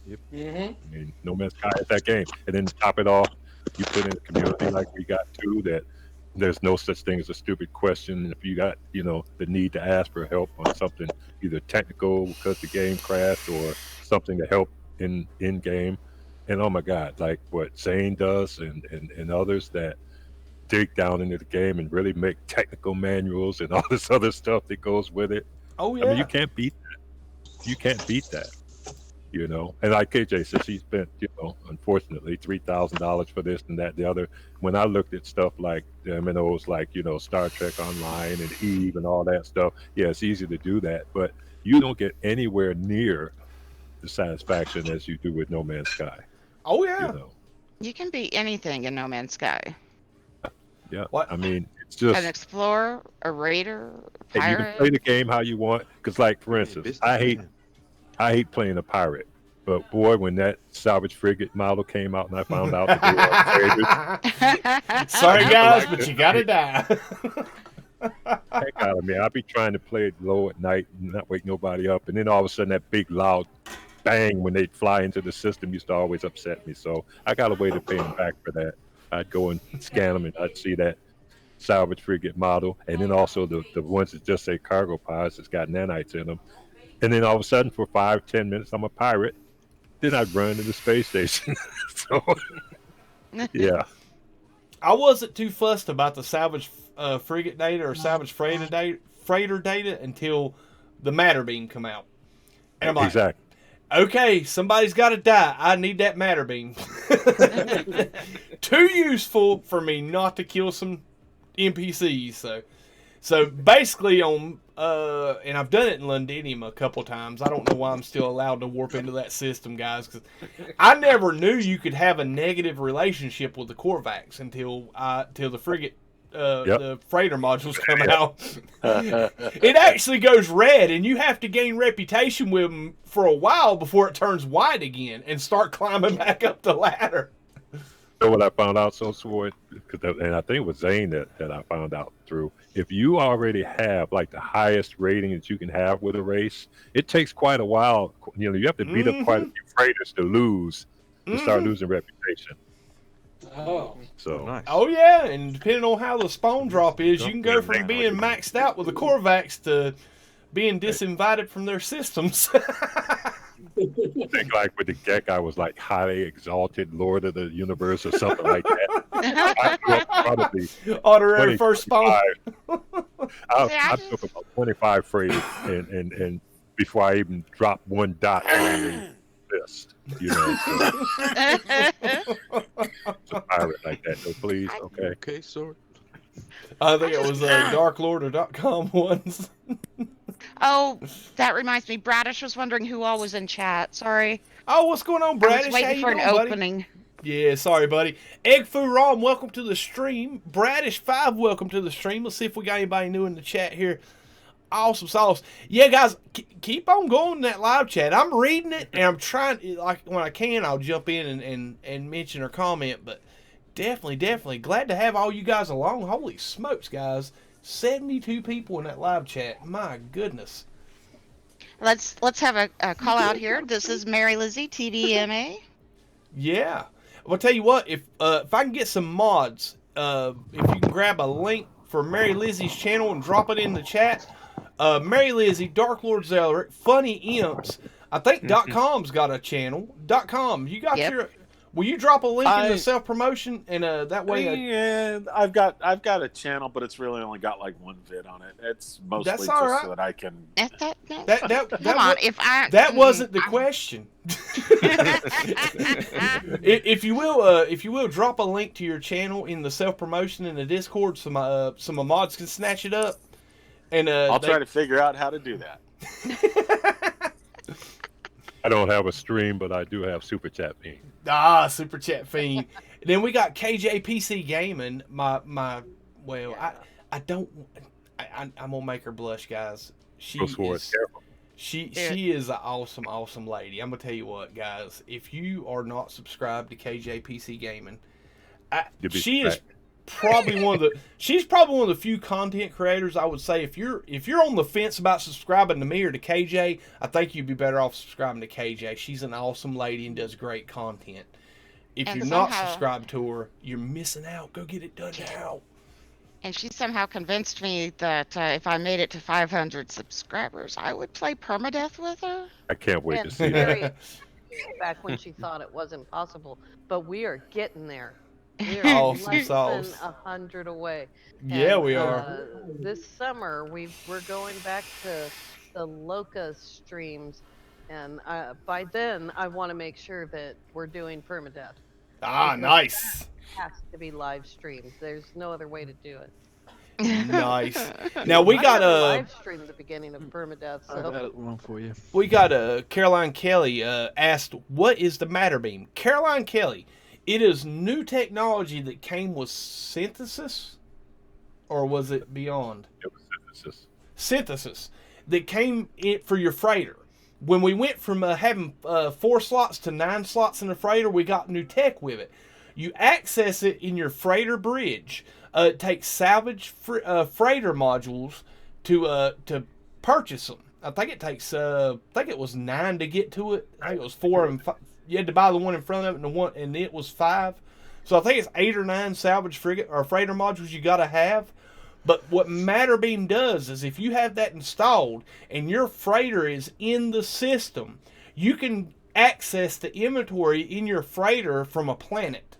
Yep. I mean, No Man's Sky is that game. And then to top it off, you put in a community like we got too, that there's no such thing as a stupid question. If you got, the need to ask for help on something, either technical because the game crashed or something to help in game. And oh my God, like what Xaine does and others that dig down into the game and really make technical manuals and all this other stuff that goes with it. Oh yeah. I mean, you can't beat that. You can't beat that. And like KJ says, he spent, unfortunately, $3,000 for this and that, the other. When I looked at stuff like the MMOs, like, Star Trek Online and Eve and all that stuff, yeah, it's easy to do that, but you don't get anywhere near the satisfaction as you do with No Man's Sky. Oh yeah. You can beat anything in No Man's Sky. Yeah. What? I mean, it's just An explorer, a raider, a and you can pirate. play the game how you want. Because, like, for instance, I hate playing a pirate. But boy, when that salvage frigate model came out and I found out that they were traders, sorry guys, but you gotta die. heck out of me. I'd be trying to play it low at night and not wake nobody up, and then all of a sudden that big loud bang when they fly into the system used to always upset me. So I got a way to pay them back for that. I'd go and scan them, and I'd see that salvage frigate model, and then also the ones that just say cargo pods that's got nanites in them. And then all of a sudden, for 5-10 minutes, I'm a pirate. Then I'd run to the space station. So, yeah. I wasn't too fussed about the salvage frigate data or salvage freighter data until the matter beam come out. And I'm like, Exactly. okay, somebody's got to die. I need that matter beam. Too useful for me not to kill some NPCs. So basically on and I've done it in Londinium a couple times. I don't know why I'm still allowed to warp into that system, guys, because I never knew you could have a negative relationship with the Korvax until the frigate the freighter modules come out. It actually goes red, and you have to gain reputation with them for a while before it turns white again and start climbing back up the ladder. So what I found out, and I think it was Xaine that I found out through. If you already have like the highest rating that you can have with a race, it takes quite a while. You have to beat up quite a few freighters to start losing reputation. Oh, so nice. Oh yeah, and depending on how the spawn drop is, you can go from being maxed out with the Korvax to being disinvited from their systems. I think like with the Gek, I was like highly exalted Lord of the Universe or something like that. I grew up probably honorary first spawn. I took about 25 freighters and before I even dropped one dot on the list, It's a pirate like that, so please, okay. Okay, sword. I think it was darklorder.com once. Oh, that reminds me. Bradish was wondering who all was in chat. Sorry. Oh, what's going on, Bradish? I was waiting for an opening. Yeah, sorry, buddy. Egg Foo Rom, welcome to the stream. Bradish5, welcome to the stream. Let's see if we got anybody new in the chat here. Awesome sauce. Yeah, guys, keep on going in that live chat. I'm reading it, and I'm trying, like, when I can, I'll jump in and mention or comment, but definitely glad to have all you guys along. Holy smokes, guys. 72 people in that live chat. My goodness. Let's have a call out here. This is Mary Lizzie, TVMA. Yeah. I'll tell you what, if I can get some mods, if you can grab a link for Mary Lizzie's channel and drop it in the chat. Mary Lizzie, Dark Lord Zelric, Funny Imps. I think .com's got a channel. .com, you got your... Will you drop a link in the self-promotion and that way? Yeah, I've got a channel, but it's really only got like one vid on it. It's mostly just so that I can. Come on, that wasn't the question. if you will, drop a link to your channel in the self-promotion in the Discord, so some mods can snatch it up. And I'll try to figure out how to do that. I don't have a stream, but I do have Super Chat Fiend. Super Chat Fiend. Then we got KJPC Gaming. I'm gonna make her blush, guys. She is an awesome lady. I'm gonna tell you what, guys. If you are not subscribed to KJPC Gaming, she's probably one of the few content creators I would say if you're on the fence about subscribing to me or to KJ, I think you'd be better off subscribing to KJ. She's an awesome lady and does great content. If you're not subscribed to her, you're missing out. Go get it done now. And she somehow convinced me that if I made it to 500 subscribers, I would play permadeath with her. I can't wait to see that. Back when she thought it wasn't possible, but we are getting there. We're less than 100 away. Yeah, and, we are. This summer, we're going back to the Locust streams, and by then, I want to make sure that we're doing permadeath. Nice. It has to be live streamed. There's no other way to do it. Nice. Now we got a live stream at the beginning of permadeath. So. I got one for you. We got Caroline Kelly asked, "What is the matter beam?" Caroline Kelly. It is new technology that came with synthesis, or was it beyond? It was synthesis. Synthesis that came in for your freighter. When we went from having 4 slots to 9 slots in the freighter, we got new tech with it. You access it in your freighter bridge. It takes salvage freighter modules to purchase them. I think it takes. I think it was 9 to get to it. I think it was 4 and 5. You had to buy the one in front of it, and the one, and it was 5. So I think it's 8 or 9 salvage frigate or freighter modules you got to have. But what Matterbeam does is if you have that installed and your freighter is in the system, you can access the inventory in your freighter from a planet.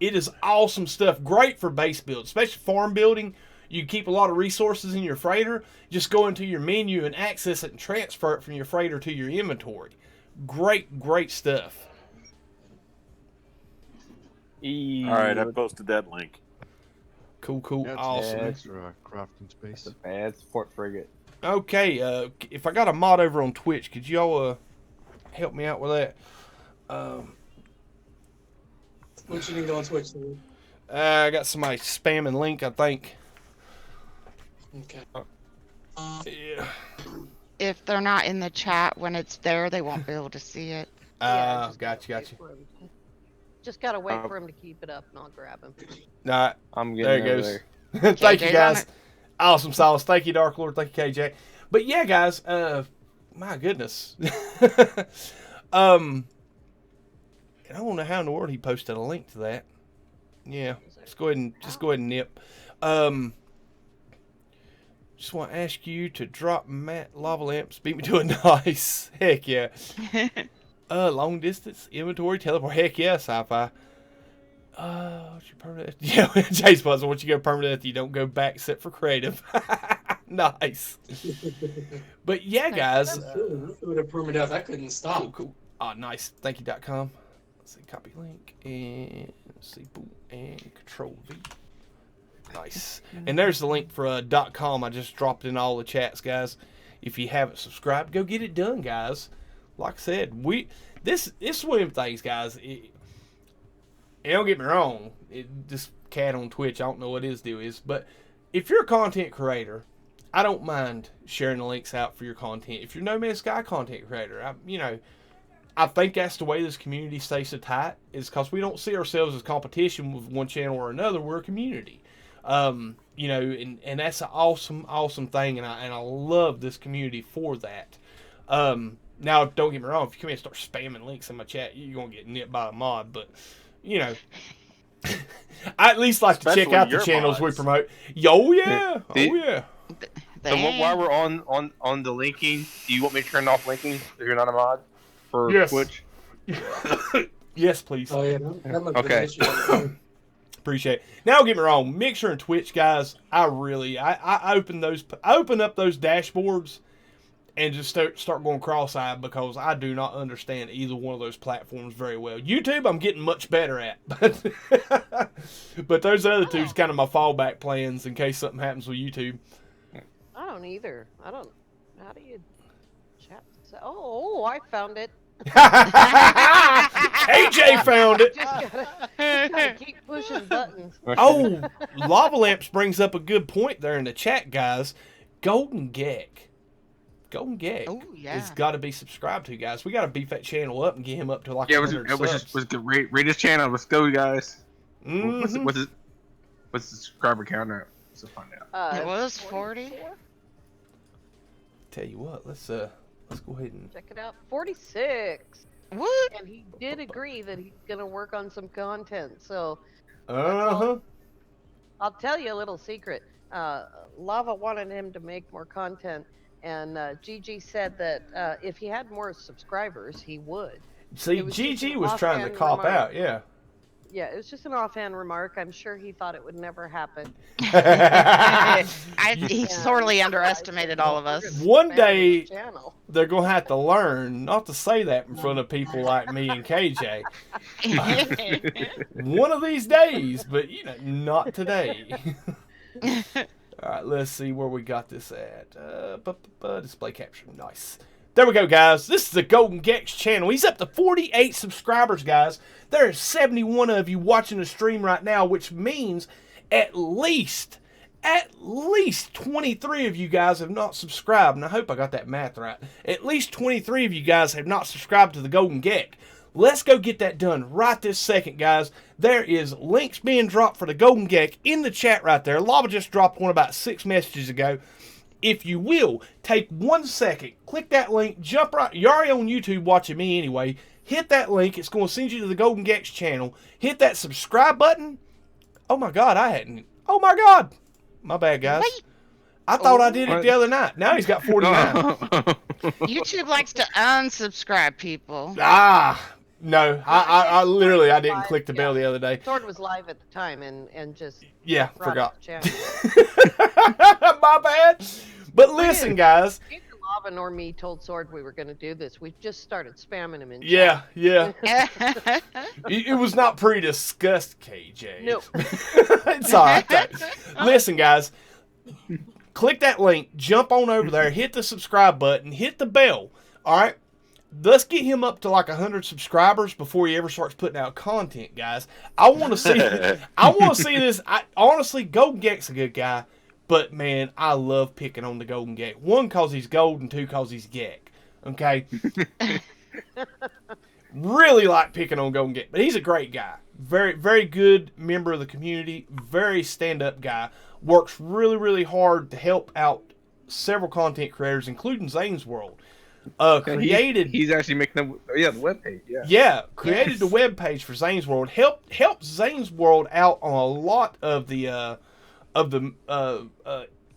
It is awesome stuff. Great for base build, especially farm building. You keep a lot of resources in your freighter. Just go into your menu and access it and transfer it from your freighter to your inventory. Great stuff. All right, I posted that link. Cool. That's Awesome. extra crafting space. Bad support frigate. Okay, if I got a mod over on Twitch, could y'all help me out with that? What you need on Twitch? I got somebody spamming link, I think. Okay. Yeah. If they're not in the chat when it's there, they won't be able to see it. Yeah, Gotcha. Just gotta wait for him to keep it up, and I'll grab him. Nah, I'm there getting it over goes. there. Thank you, KJ's guys. on Awesome sauce. Thank you, Dark Lord. Thank you, KJ. But yeah, guys. My goodness. I don't know how in the world he posted a link to that. Yeah, go ahead and nip. Just want to ask you to drop Matt lava lamps. Beat me to a nice. Heck yeah. Long distance inventory teleport. Heck yeah, sci-fi. What's your permanent? Yeah, Jay's puzzle. Once you go permanent, you don't go back except for creative. Nice. But yeah, guys. Would have permanent death. I couldn't stop. Cool. Nice. Thank you.com. Let's see. Copy link and let's see. Boom and Control V. Nice. And there's the link for .com. I just dropped in all the chats, guys. If you haven't subscribed, go get it done, guys. Like I said, this one of them things, guys. And don't get me wrong, this cat on Twitch, I don't know what his deal is, but if you're a content creator, I don't mind sharing the links out for your content. If you're No Man's Sky content creator, I think that's the way this community stays so tight, is because we don't see ourselves as competition with one channel or another. We're a community. And that's an awesome thing, and I love this community for that. Now, don't get me wrong, if you come in and start spamming links in my chat, you're going to get nipped by a mod, but, I at least like to check out the channels we promote. Oh, yeah. So while we're on the linking, do you want me to turn off linking if you're not a mod for Twitch? Yes, please. Oh, yeah. Okay. Appreciate it. Now, don't get me wrong, Mixer and Twitch, guys, I open up those dashboards and just start going cross-eyed because I do not understand either one of those platforms very well. YouTube, I'm getting much better at, but those other two is kind of my fallback plans in case something happens with YouTube. I don't either. How do you chat? Oh, I found it. AJ found it. Just gotta keep pushing buttons. Oh, Lava Lamps brings up a good point there in the chat, guys. Golden Gek has got to be subscribed to, guys. We got to beef that channel up and get him up to like 100 subs. Rate his channel. Let's go, guys. Mm-hmm. What's the subscriber count at? Let's find out. It was 40. Tell you what, let's go ahead and check it out. 46. What? And he did agree that he's gonna work on some content. So. I'll tell you a little secret. Lava wanted him to make more content. And Gigi said that if he had more subscribers, he would. See, Gigi was trying to cop out, yeah. Yeah, it was just an offhand remark. I'm sure he thought it would never happen. He sorely underestimated all of us. One day, they're going to have to learn not to say that in front of people like me and KJ. One of these days, but, not today. All right, let's see where we got this at. Display capture, nice. There we go, guys. This is the Golden Gex channel. He's up to 48 subscribers, guys. There are 71 of you watching the stream right now, which means at least 23 of you guys have not subscribed. And I hope I got that math right. At least 23 of you guys have not subscribed to the Golden Gex. Let's go get that done right this second, guys. There is links being dropped for the Golden Gex in the chat right there. Lava just dropped one about 6 messages ago. if you will, take 1 second, click that link, jump right. You're already on YouTube watching me anyway. Hit that link. It's going to send you to the Golden Gex channel. Hit that subscribe button. Oh my God, I hadn't. Oh my God. My bad, guys. Wait. I thought I did it the other night. Now he's got 49. YouTube likes to unsubscribe people. No. I literally, I didn't click the bell the other day. Sword was live at the time and just forgot. the channel. My bad. But listen, guys. Neither Lava nor me told Sword we were going to do this. We just started spamming him in Yeah. chat. It was not pre-discussed, KJ. No. It's all right. Listen, guys. Click that link, jump on over there, hit the subscribe button, hit the bell. All right? Let's get him up to like 100 subscribers before he ever starts putting out content, guys. I want to see this. Honestly, Golden Gex a good guy, but man, I love picking on the Golden Gex. 1, because he's gold, and 2, because he's Gex. Okay? Really like picking on Golden Gex, but he's a great guy. Very, very good member of the community. Very stand-up guy. Works really, really hard to help out several content creators, including Xaines World. He's actually making the webpage. Created the webpage for Xaines World. Helped Xaines World out on a lot of the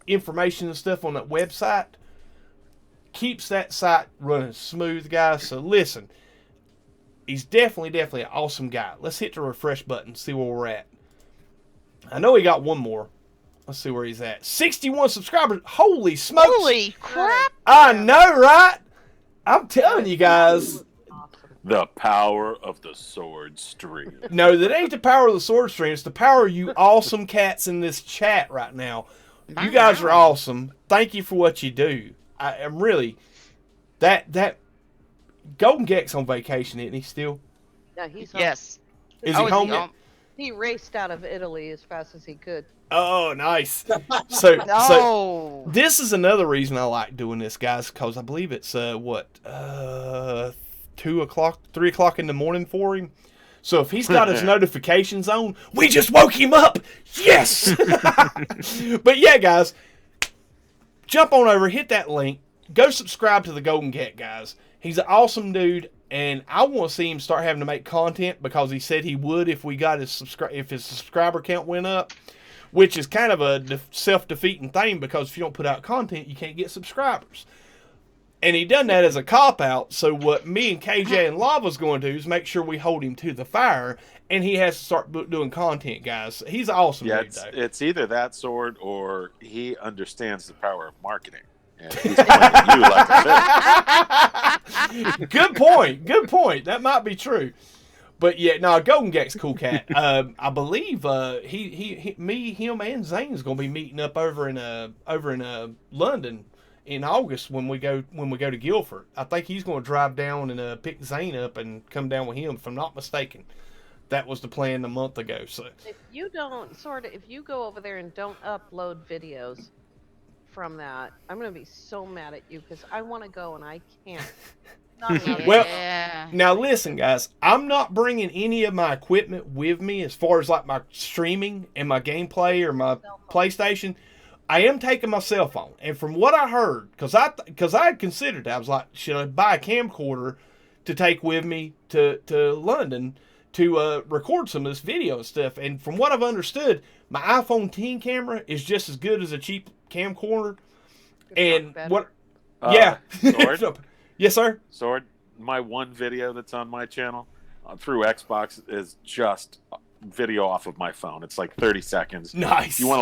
information and stuff on that website. Keeps that site running smooth, guys. So listen, he's definitely an awesome guy. Let's hit the refresh button, see where we're at. I know he got one more. Let's see where he's at. 61 subscribers. Holy smokes. Holy crap. I know, right? I'm telling you guys. The power of the sword stream. No, that ain't the power of the sword stream. It's the power of you awesome cats in this chat right now. You guys are awesome. Thank you for what you do. I am really... That Golden Gex on vacation, isn't he still? Yeah, he's Yes. Is he home yet? He raced out of Italy as fast as he could. Oh, nice. So No. this is another reason I like doing this, guys, because I believe it's 2 o'clock, 3 o'clock in the morning for him. So if he's got his notifications on, we just woke him up. Yes. But yeah, guys, jump on over, hit that link, go subscribe to the Golden Gex, guys. He's an awesome dude. And I want to see him start having to make content, because he said he would if we got his subscriber count went up, which is kind of a self-defeating thing, because if you don't put out content, you can't get subscribers. And he done that as a cop-out. So what me and KJ and Lava's going to do is make sure we hold him to the fire, and he has to start doing content, guys. He's an awesome dude, though. It's either that, Sword, or he understands the power of marketing. And he's pointing at you like a Good point. That might be true. But yeah, no, Golden Gex cool cat. I believe him and Xaines gonna be meeting up over in London in August when we go to Guildford. I think he's gonna drive down and pick Xaine up and come down with him, if I'm not mistaken. That was the plan a month ago. So if you go over there and don't upload videos from that, I'm gonna be so mad at you, because I want to go and I can't. Well, now listen, guys. I'm not bringing any of my equipment with me as far as like my streaming and my gameplay or my PlayStation. I am taking my cell phone, and from what I heard, because I had considered that, I was like, should I buy a camcorder to take with me to London to record some of this video and stuff? And from what I've understood, my iPhone 10 camera is just as good as a cheap camcorder. And what? Sword? Yes, sir. Sword. My one video that's on my channel through Xbox is just video off of my phone. It's like 30 seconds. Nice. If you want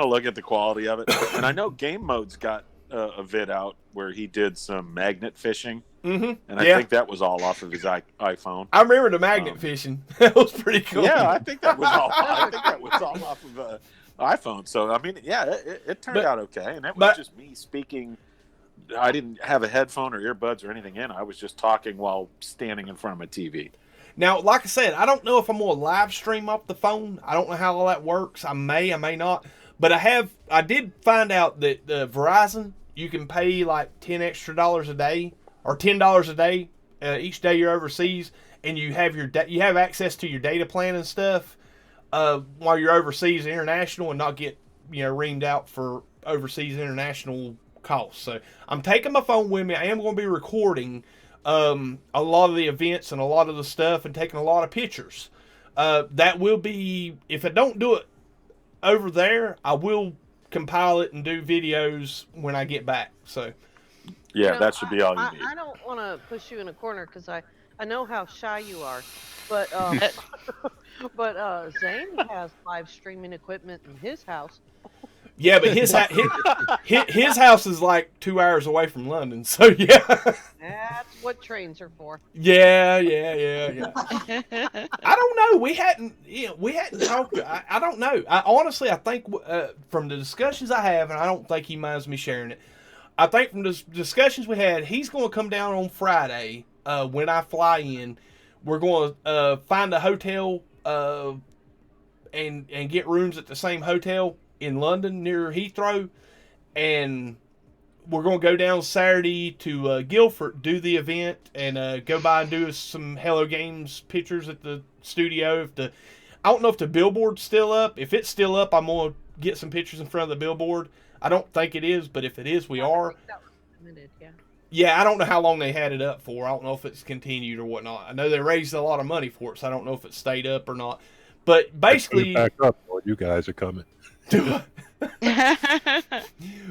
to look at the quality of it, and I know Game Mode's got a vid out where he did some magnet fishing. Mm-hmm. And I think that was all off of his iPhone. I remember the magnet fishing. That was pretty cool. Yeah, I think that was all. Off of iPhone. So I mean, yeah, it turned out okay, and it was just me speaking. I didn't have a headphone or earbuds or anything in. I was just talking while standing in front of my TV. Now, like I said, I don't know if I'm going to live stream off the phone. I don't know how all that works. I may not. But I did find out that Verizon, you can pay like $10 extra a day, or $10 a day each day you're overseas, and you have access to your data plan and stuff while you're overseas international, and not get reamed out for overseas international costs. So I'm taking my phone with me. I am going to be recording a lot of the events and a lot of the stuff and taking a lot of pictures. That will be, if I don't do it over there, I will compile it and do videos when I get back. So Yeah, that should be all you need. I don't want to push you in a corner because I know how shy you are, but but Xaine has live streaming equipment in his house. yeah, but his house is like 2 hours away from London. So yeah, That's what trains are for. yeah. I don't know. We hadn't talked. I don't know. I think from the discussions I have, and I don't think he minds me sharing it. I think from the discussions we had, he's going to come down on Friday when I fly in. We're going to find a hotel and get rooms at the same hotel in London near Heathrow, and we're going to go down Saturday to Guildford, do the event, and go by and do some Hello Games pictures at the studio. I don't know if the billboard's still up. If it's still up, I'm going to get some pictures in front of the billboard. I don't think it is, but if it is, we are. I think that was limited, yeah. Yeah, I don't know how long they had it up for. I don't know if it's continued or whatnot. I know they raised a lot of money for it, so I don't know if it stayed up or not. But basically, back up, boy. You guys are coming.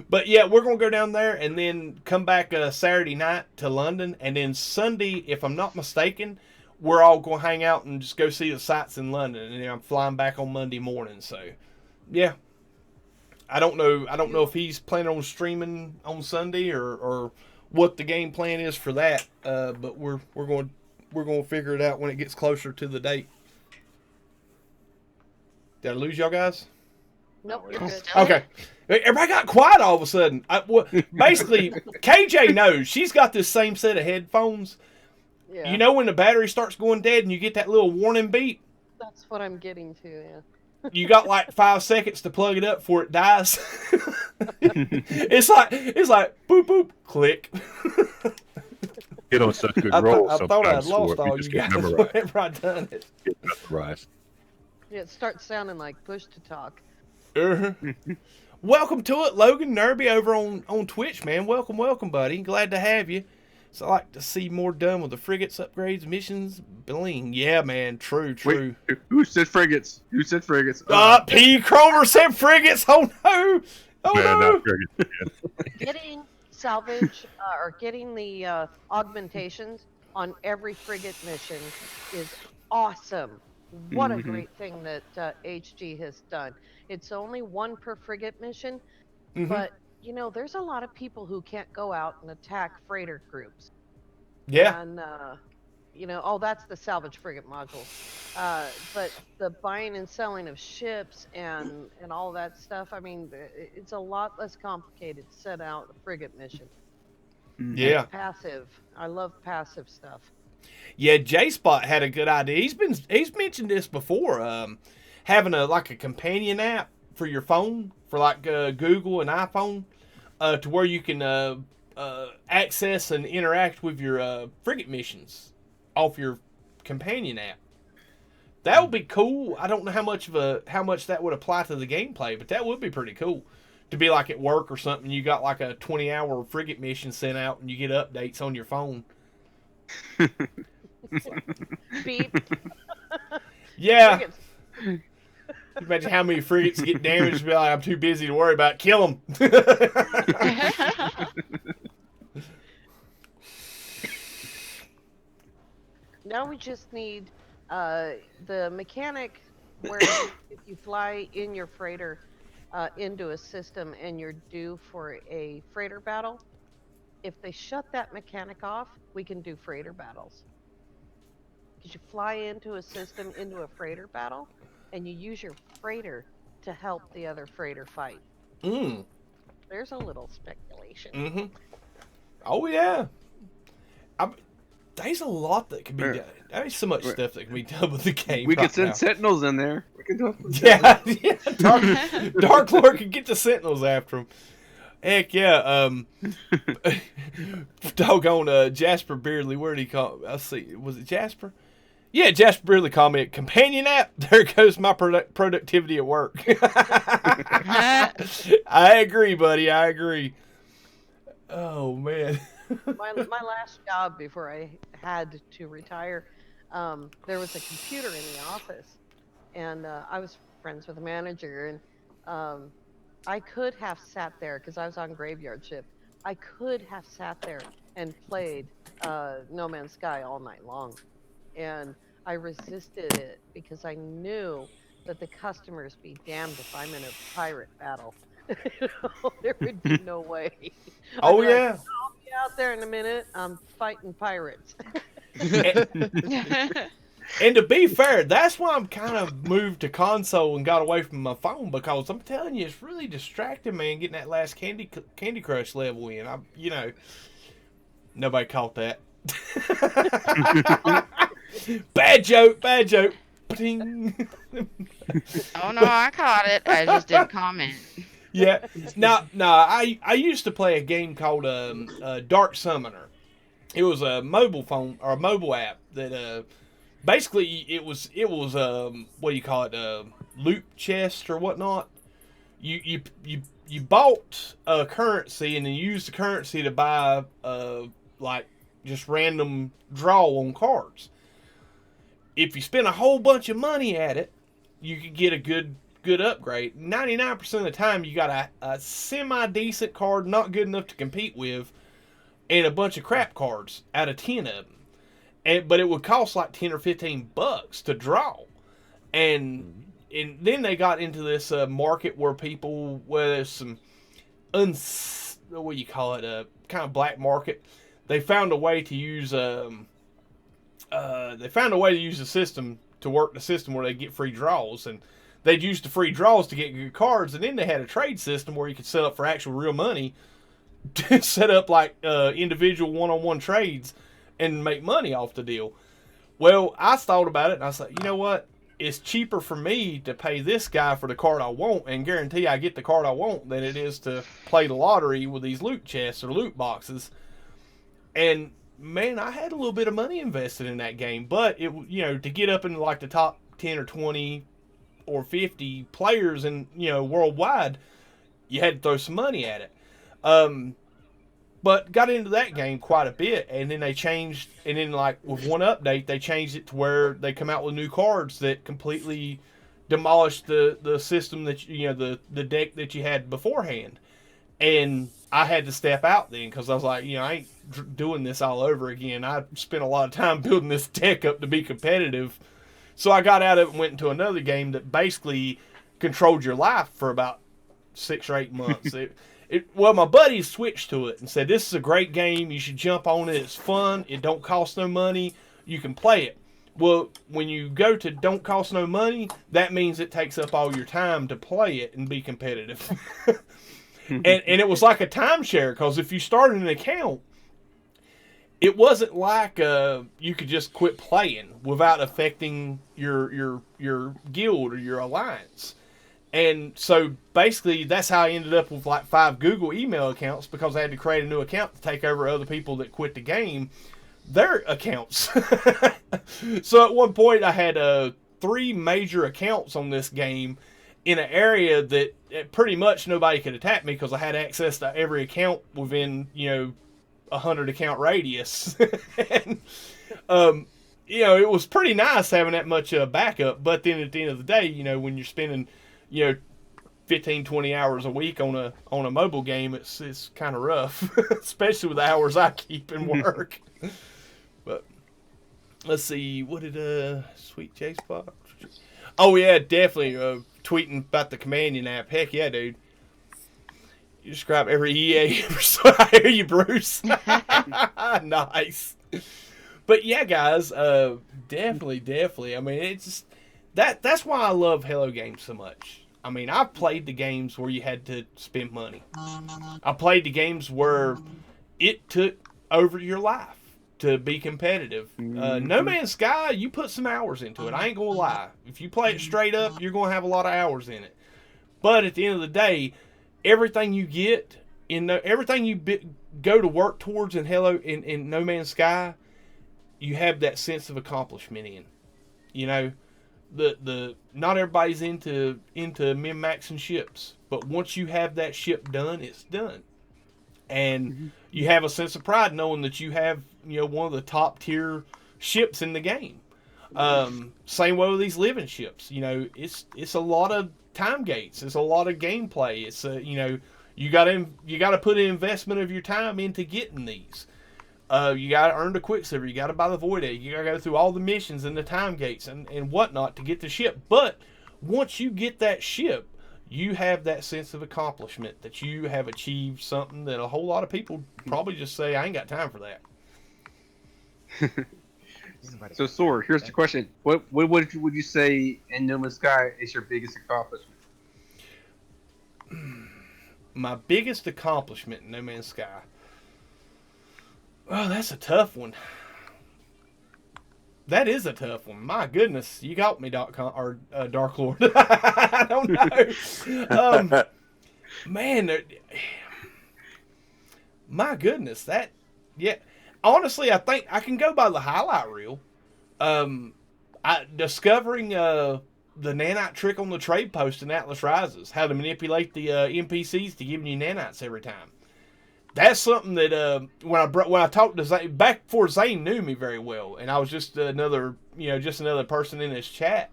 But yeah, we're gonna go down there and then come back Saturday night to London, and then Sunday, if I'm not mistaken, we're all gonna hang out and just go see the sights in London, and then I'm flying back on Monday morning. So, yeah, I don't know if he's planning on streaming on Sunday or what the game plan is for that. But we're going to figure it out when it gets closer to the date. Did I lose y'all guys? Nope, you're good. Okay. Everybody got quiet all of a sudden. Basically, KJ knows. She's got this same set of headphones. Yeah. You know when the battery starts going dead and you get that little warning beep? That's what I'm getting to, yeah. You got like 5 seconds to plug it up before it dies. It's like boop boop click. Get on such good roll. I thought I'd sometimes, lost Sword, all you guys whenever I done it. Get memorized. Yeah, it starts sounding like push to talk. Welcome to it, Logan Nerby over on Twitch, man. Welcome, buddy. Glad to have you. So I like to see more done with the frigates, upgrades, missions, bling. Yeah, man. True. Wait, who said frigates? P. Cromer said frigates. Oh no. Not frigates. Getting salvage or getting the augmentations on every frigate mission is awesome. What a great thing that HG has done. It's only one per frigate mission, but there's a lot of people who can't go out and attack freighter groups. Yeah. And that's the salvage frigate module. But the buying and selling of ships and all that stuff, I mean, it's a lot less complicated to set out a frigate mission. Yeah. It's passive. I love passive stuff. Yeah, J-Spot had a good idea. He's mentioned this before. Having a companion app for your phone for Google and iPhone, to where you can access and interact with your frigate missions off your companion app. That would be cool. I don't know how much that would apply to the gameplay, but that would be pretty cool. To be like at work or something, you got like a 20-hour frigate mission sent out, and you get updates on your phone. Beep. Yeah. Imagine how many frigates get damaged. Be like, I'm too busy to worry about. Kill them. Now we just need the mechanic where if you fly in your freighter into a system and you're due for a freighter battle, if they shut that mechanic off, we can do freighter battles. Because you fly into a system, into a freighter battle, and you use your freighter to help the other freighter fight. There's a little speculation. Oh, yeah. There's a lot that can be done. There's so much stuff that can be done with the game. We could send Sentinels in there. We can do it. Dark Lord can get the Sentinels after him. Heck yeah. Doggone Jasper Beardley. Where did he call? I see. Was it Jasper? Yeah, Jasper really comment, companion app, there goes my productivity at work. I agree, buddy. I agree. Oh, man. My last job before I had to retire, there was a computer in the office, and I was friends with the manager, and I could have sat there because I was on graveyard shift. I could have sat there and played No Man's Sky all night long, and I resisted it because I knew that the customers be damned if I'm in a pirate battle. There would be no way. Oh, I'd be like, yeah. I'll be out there in a minute. I'm fighting pirates. And to be fair, that's why I'm kind of moved to console and got away from my phone, because I'm telling you, it's really distracting, man, getting that last Candy Crush level in. Nobody caught that. Bad joke. Ping. Oh no, I caught it. I just didn't comment. Yeah. Now, I used to play a game called Dark Summoner. It was a mobile phone or a mobile app that basically it was what do you call it, loot chest or whatnot. You bought a currency and then used the currency to buy like just random draw on cards. If you spend a whole bunch of money at it, you could get a good upgrade. 99% of the time, you got a semi-decent card, not good enough to compete with, and a bunch of crap cards out of 10 of them. But it would cost like $10 or $15 to draw. And then they got into this market where there's some what do you call it, a kind of black market. They found a way to use the system to work the system where they get free draws, and they'd use the free draws to get good cards, and then they had a trade system where you could set up for actual real money, set up like individual one-on-one trades, and make money off the deal. Well, I thought about it, and I was like, you know what? It's cheaper for me to pay this guy for the card I want and guarantee I get the card I want than it is to play the lottery with these loot chests or loot boxes. And man, I had a little bit of money invested in that game, but to get up into like the top 10 or 20 or 50 players in, worldwide, you had to throw some money at it. But got into that game quite a bit, and then they changed, and then like with one update, they changed it to where they come out with new cards that completely demolished the system that the deck that you had beforehand. And I had to step out then because I was like, I ain't doing this all over again. I spent a lot of time building this deck up to be competitive. So I got out of it and went into another game that basically controlled your life for about 6 or 8 months. Well, my buddies switched to it and said, this is a great game. You should jump on it. It's fun. It don't cost no money. You can play it. Well, when you go to don't cost no money, that means it takes up all your time to play it and be competitive. and it was like a timeshare, because if you started an account, it wasn't like you could just quit playing without affecting your guild or your alliance. And so basically that's how I ended up with like 5 Google email accounts, because I had to create a new account to take over other people that quit the game, their accounts. So at one point I had 3 major accounts on this game in an area that pretty much nobody could attack me, because I had access to every account within 100 account radius. And it was pretty nice having that much backup. But then at the end of the day, when you're spending 15, 20 hours a week on a mobile game, it's kind of rough, especially with the hours I keep in work. But let's see, what did Sweet J Spot? Oh yeah, definitely tweeting about the companion app. Heck yeah, dude. You describe every EA episode. I hear you, Bruce. Nice. But yeah, guys, definitely. I mean, it's just, that's why I love Halo games so much. I mean, I've played the games where you had to spend money. I played the games where it took over your life to be competitive. No Man's Sky, you put some hours into it. I ain't gonna lie. If you play it straight up, you're gonna have a lot of hours in it. But at the end of the day, everything you get everything you go to work towards in Halo in No Man's Sky, you have that sense of accomplishment in. You know, the not everybody's into min-maxing ships, but once you have that ship done, it's done, and you have a sense of pride knowing that you have one of the top tier ships in the game. Same way with these living ships. It's a lot of time gates. It's a lot of gameplay. It's you gotta put an investment of your time into getting these. You gotta earn the Quicksilver. You gotta buy the Void Egg. You gotta go through all the missions and the time gates and whatnot to get the ship. But once you get that ship, you have that sense of accomplishment that you have achieved something that a whole lot of people probably just say, I ain't got time for that. So, Sword, here's the question: What would you say in No Man's Sky is your biggest accomplishment? My biggest accomplishment in No Man's Sky. Oh, that's a tough one. That is a tough one. My goodness, you got me, Dark Lord. I don't know. Man, my goodness, honestly, I think I can go by the highlight reel. Discovering the nanite trick on the trade post in Atlas Rises, how to manipulate the NPCs to give you nanites every time. That's something that when I talked to Xaine back before Xaine knew me very well, and I was just another person in his chat.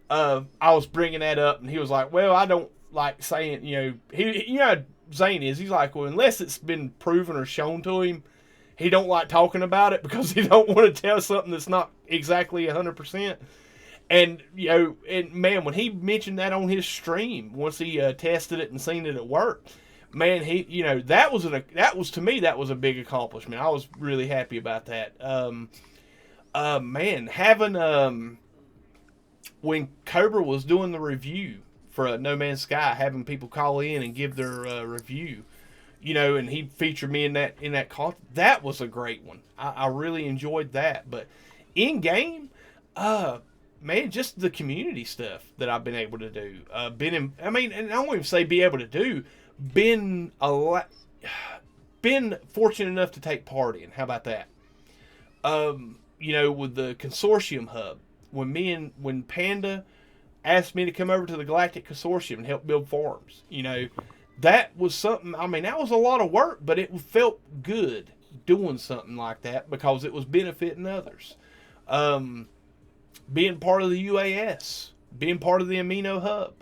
I was bringing that up, and he was like, "Well, I don't like saying Xaine is. He's like, well, unless it's been proven or shown to him, he don't like talking about it because he don't want to tell something that's not exactly 100%." And and man, when he mentioned that on his stream, once he tested it and seen it at work. Man, that was to me that was a big accomplishment. I was really happy about that. Man, having when Cobra was doing the review for No Man's Sky, having people call in and give their review, and he featured me in that call. That was a great one. I really enjoyed that. But in game, man, just the community stuff that I've been able to do. And I won't even say be able to do. Been fortunate enough to take part in. How about that? With the consortium hub, when Panda asked me to come over to the Galactic Consortium and help build farms, that was something. That was a lot of work, but it felt good doing something like that because it was benefiting others. Being part of the UAS, being part of the Amino Hub.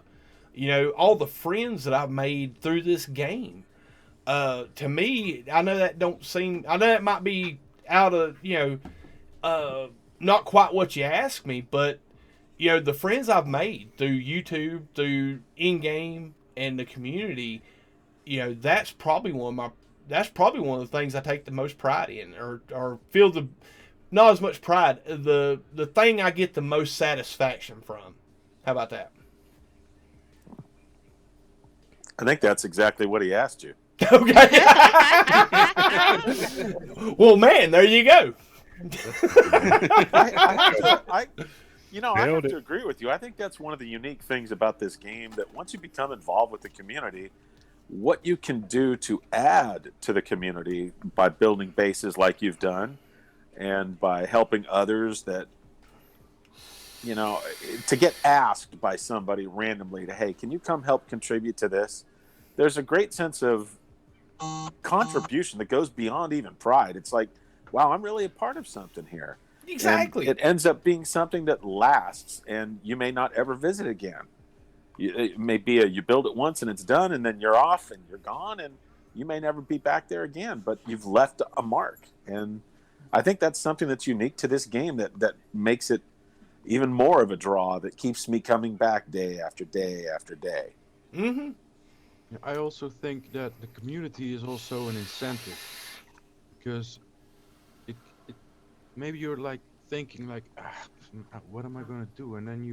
All the friends that I've made through this game. To me, I know that might be out of, not quite what you asked me, but, the friends I've made through YouTube, through in-game, and the community, that's probably one of the things I take the most pride in, or feel not as much pride, the thing I get the most satisfaction from. How about that? I think that's exactly what he asked you. Okay. Well, man, there you go. I have to agree with you. I think that's one of the unique things about this game, that once you become involved with the community, what you can do to add to the community by building bases like you've done and by helping others that, to get asked by somebody randomly to, hey, can you come help contribute to this? There's a great sense of contribution that goes beyond even pride. It's like, wow, I'm really a part of something here. Exactly. And it ends up being something that lasts, and you may not ever visit again. It may be you build it once and it's done, and then you're off and you're gone, and you may never be back there again, but you've left a mark. And I think that's something that's unique to this game that makes it even more of a draw, that keeps me coming back day after day after day. Mm-hmm. I also think that the community is also an incentive, because it maybe you're like thinking like, what am I gonna do? And then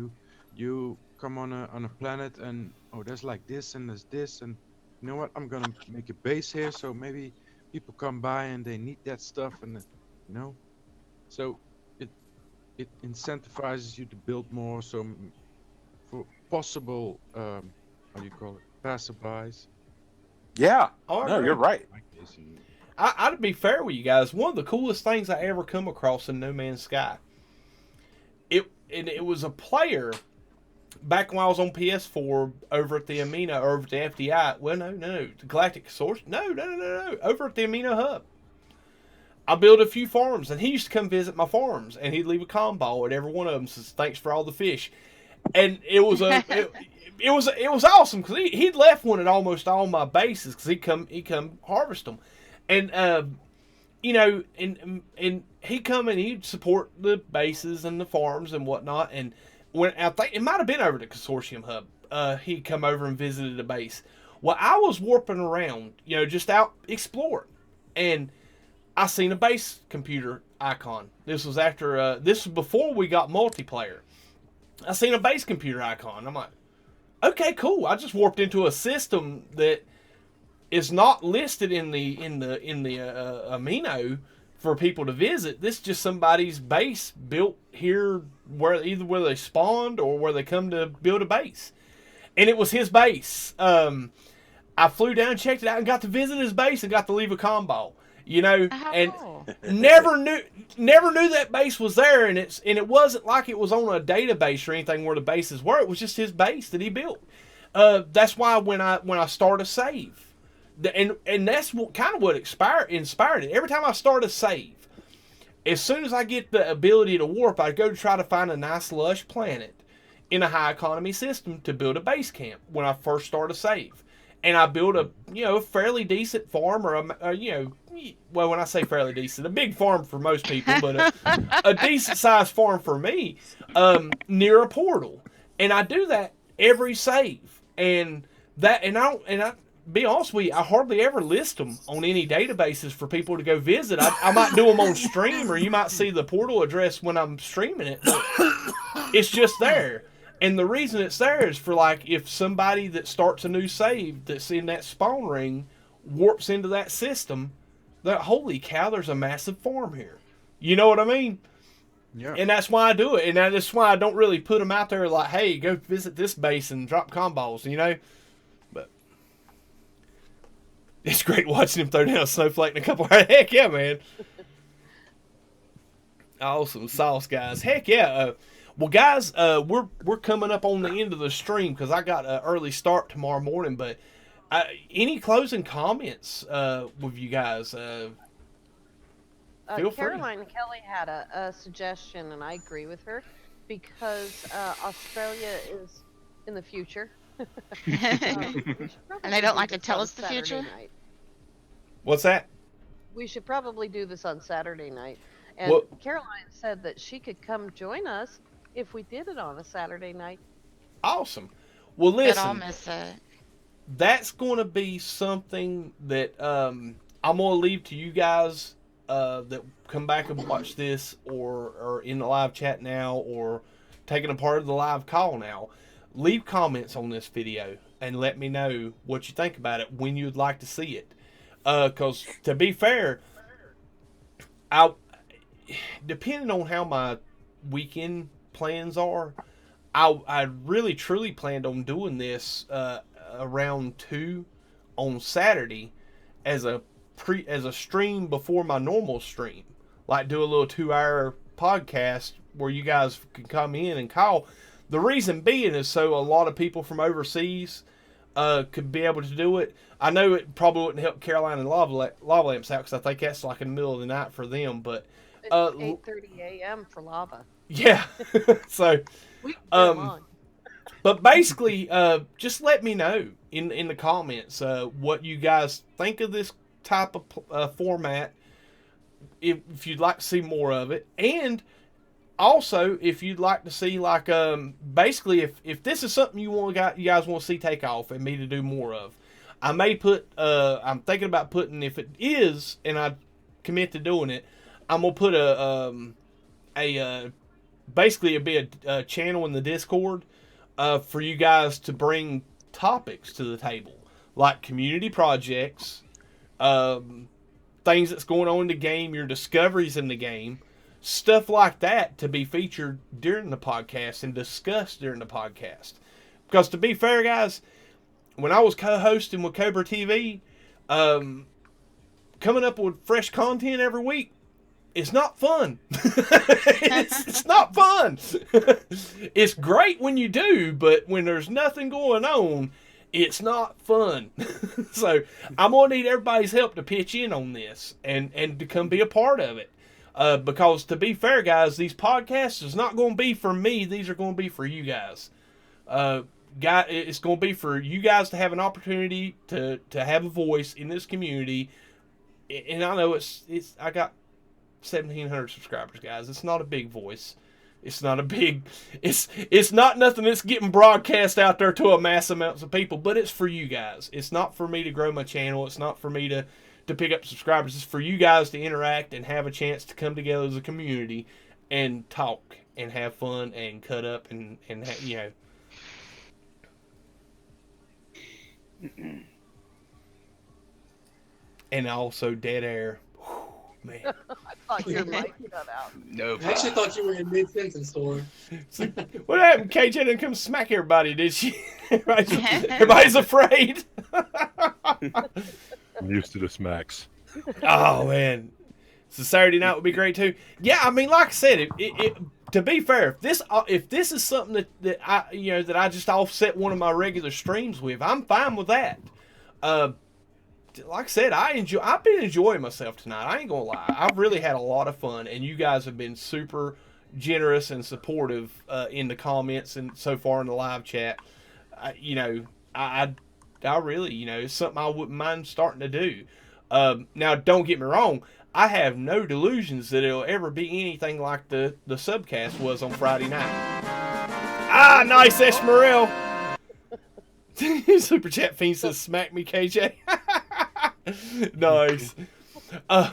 you come on a planet and there's like this and there's this, and you know what? I'm gonna make a base here, so maybe people come by and they need that stuff, and so it incentivizes you to build more. So for possible how do you call it, passerbys. Yeah. No, you're right. I'd be fair with you guys. One of the coolest things I ever come across in No Man's Sky, it was a player back when I was on PS4 over at the Amino, or over at the FDI. Well, no, the Galactic Source. No. Over at the Amino Hub. I built a few farms, and he used to come visit my farms, and he'd leave a combo at every one of them. Says thanks for all the fish, and it was it was awesome because he'd left one at almost all my bases because he'd come harvest them, and you know, and he'd come and he'd support the bases and the farms and whatnot. And when I think it might have been over the Consortium Hub, he'd come over and visited the base. Well, I was warping around, you know, just out exploring, and I seen a base computer icon. This was after this was before we got multiplayer. I seen a base computer icon. I'm like, okay, cool. I just warped into a system that is not listed in the Amino for people to visit. This is just somebody's base built here, where either where they spawned or where they come to build a base, and it was his base. I flew down, checked it out, and got to visit his base and got to leave a combo. You know, and never knew that base was there, and it wasn't like it was on a database or anything where the bases were. It was just his base that he built. That's why when I start a save, and that's what inspired it. Every time I start a save, as soon as I get the ability to warp, I go to try to find a nice lush planet in a high economy system to build a base camp when I first start a save. And I build a fairly decent farm, or well, when I say fairly decent, a big farm for most people, but a decent sized farm for me, near a portal. And I do that every save. And I be honest with you, I hardly ever list them on any databases for people to go visit. I might do them on stream, or you might see the portal address when I'm streaming it, but it's just there. And the reason it's there is for, like, if somebody that starts a new save that's in that spawn ring warps into that system, that, holy cow, there's a massive farm here. You know what I mean? Yeah. And that's why I do it. And that's why I don't really put them out there like, hey, go visit this base and drop combos, you know? But it's great watching him throw down a snowflake in a couple hours. Heck yeah, man. Awesome sauce, guys. Heck yeah. Well, guys, we're coming up on the end of the stream because I got an early start tomorrow morning. But any closing comments with you guys? Feel free. Caroline Kelly had a suggestion, and I agree with her, because Australia is in the future. And they don't like to tell us the future? Night. What's that? We should probably do this on Saturday night. And Caroline said that she could come join us if we did it on a Saturday night. Awesome. Well, listen. I'll miss it. That's going to be something that I'm going to leave to you guys that come back and watch this, or in the live chat now, or taking a part of the live call now. Leave comments on this video and let me know what you think about it, when you'd like to see it. Because to be fair, depending on how my weekend plans are, I really truly planned on doing this around 2 on Saturday as a stream before my normal stream. Like, do a little 2-hour podcast where you guys can come in and call. The reason being is so a lot of people from overseas could be able to do it. I know it probably wouldn't help Caroline and Lava Lamps out, because I think that's like in the middle of the night for them. But it's 8:30 a.m. for Lava. Yeah. So, but basically, just let me know in the comments what you guys think of this type of format, if you'd like to see more of it, and also if you'd like to see, like, basically if this is something you guys want to see take off and me to do more of, I may put I'm thinking about putting, if it is and I commit to doing it, I'm gonna put basically it'd be a channel in the Discord for you guys to bring topics to the table, like community projects, things that's going on in the game, your discoveries in the game, stuff like that, to be featured during the podcast and discussed during the podcast. Because to be fair, guys, when I was co-hosting with Cobra TV, coming up with fresh content every week, it's not fun. It's not fun. It's great when you do, but when there's nothing going on, it's not fun. So I'm going to need everybody's help to pitch in on this and to come be a part of it. Because to be fair, guys, these podcasts is not going to be for me. These are going to be for you guys. It's going to be for you guys to have an opportunity to have a voice in this community. And I know I got 1,700 subscribers, guys. It's not a big voice. It's not a big. It's not nothing that's getting broadcast out there to a mass amounts of people. But it's for you guys. It's not for me to grow my channel. It's not for me to pick up subscribers. It's for you guys to interact and have a chance to come together as a community and talk and have fun and cut up and you know. And also dead air. Whew, man. I thought your mic cut out. No. I actually thought you were in mid-sentence, Thor. What happened? KJ didn't come smack everybody, did she? Everybody's afraid. I'm used to the smacks. Oh, man. So Saturday night would be great, too. Yeah, I mean, like I said, to be fair, if this is something that I just offset one of my regular streams with, I'm fine with that. Like I said, I've been enjoying myself tonight. I ain't gonna lie. I've really had a lot of fun, and you guys have been super generous and supportive in the comments and so far in the live chat. I really, it's something I wouldn't mind starting to do. Now, don't get me wrong. I have no delusions that it'll ever be anything like the subcast was on Friday night. Ah, nice, Esmeril. Super Chat Fiend says, "Smack me, KJ." Nice. I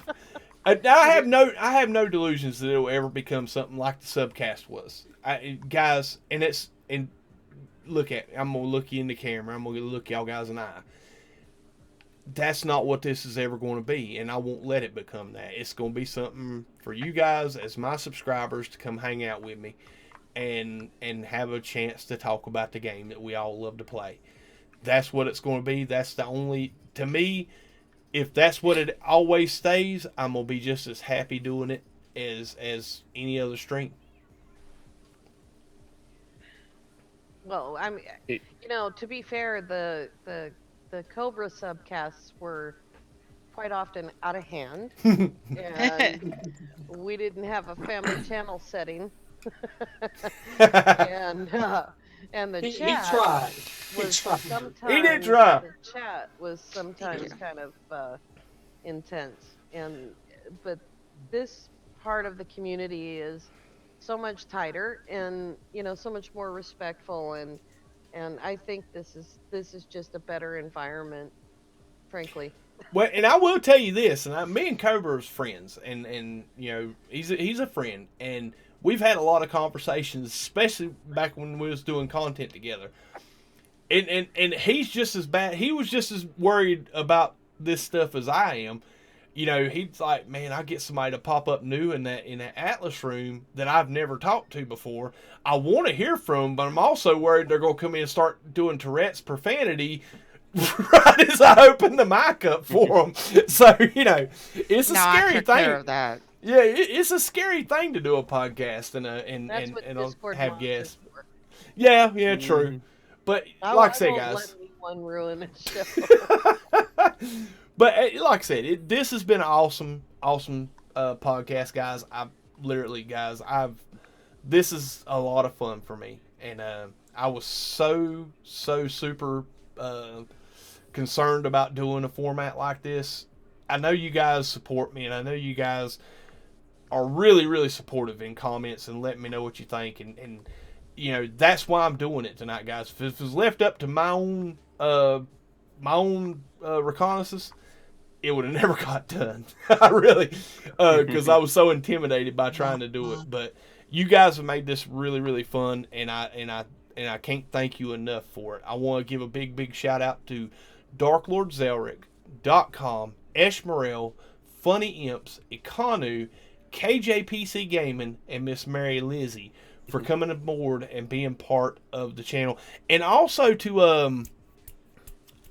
have no delusions that it'll ever become something like the subcast was, guys. And look at, I'm gonna look you in the camera. I'm gonna look y'all guys in the eye. That's not what this is ever going to be, and I won't let it become that. It's going to be something for you guys as my subscribers to come hang out with me and have a chance to talk about the game that we all love to play. That's what it's going to be. That's the only, to me, if that's what it always stays, I'm going to be just as happy doing it as any other stream. Well, I mean, to be fair, the Cobra subcasts were quite often out of hand, and we didn't have a family channel setting. and the chat tried. was sometimes he did try. The chat was sometimes kind of intense, but this part of the community is so much tighter and so much more respectful, and I think this is just a better environment, frankly. Well, and I will tell you this, and me and Cobra are friends, and he's a friend, and we've had a lot of conversations, especially back when we was doing content together. And he's just as bad. He was just as worried about this stuff as I am. He's like, man, I get somebody to pop up new in that Atlas room that I've never talked to before. I want to hear from them, but I'm also worried they're going to come in and start doing Tourette's profanity right as I open the mic up for them. So, it's a scary thing. Care of that. Yeah, it's a scary thing to do a podcast and have guests. Yeah, true. But like I say, guys, let anyone ruin a show. But like I said, this has been an awesome podcast, guys. This is a lot of fun for me, and I was so super concerned about doing a format like this. I know you guys support me, and I know you guys are really, really supportive in comments and letting me know what you think, and that's why I'm doing it tonight, guys. If it was left up to my own reconnaissance, it would have never got done. I really, because I was so intimidated by trying to do it. But you guys have made this really, really fun, and I can't thank you enough for it. I want to give a big shout out to DarkLordZelric.com, Eshmerel, Funny Imps, Ikanu, KJPC Gaming, and Miss Mary Lizzie for coming aboard and being part of the channel. And also to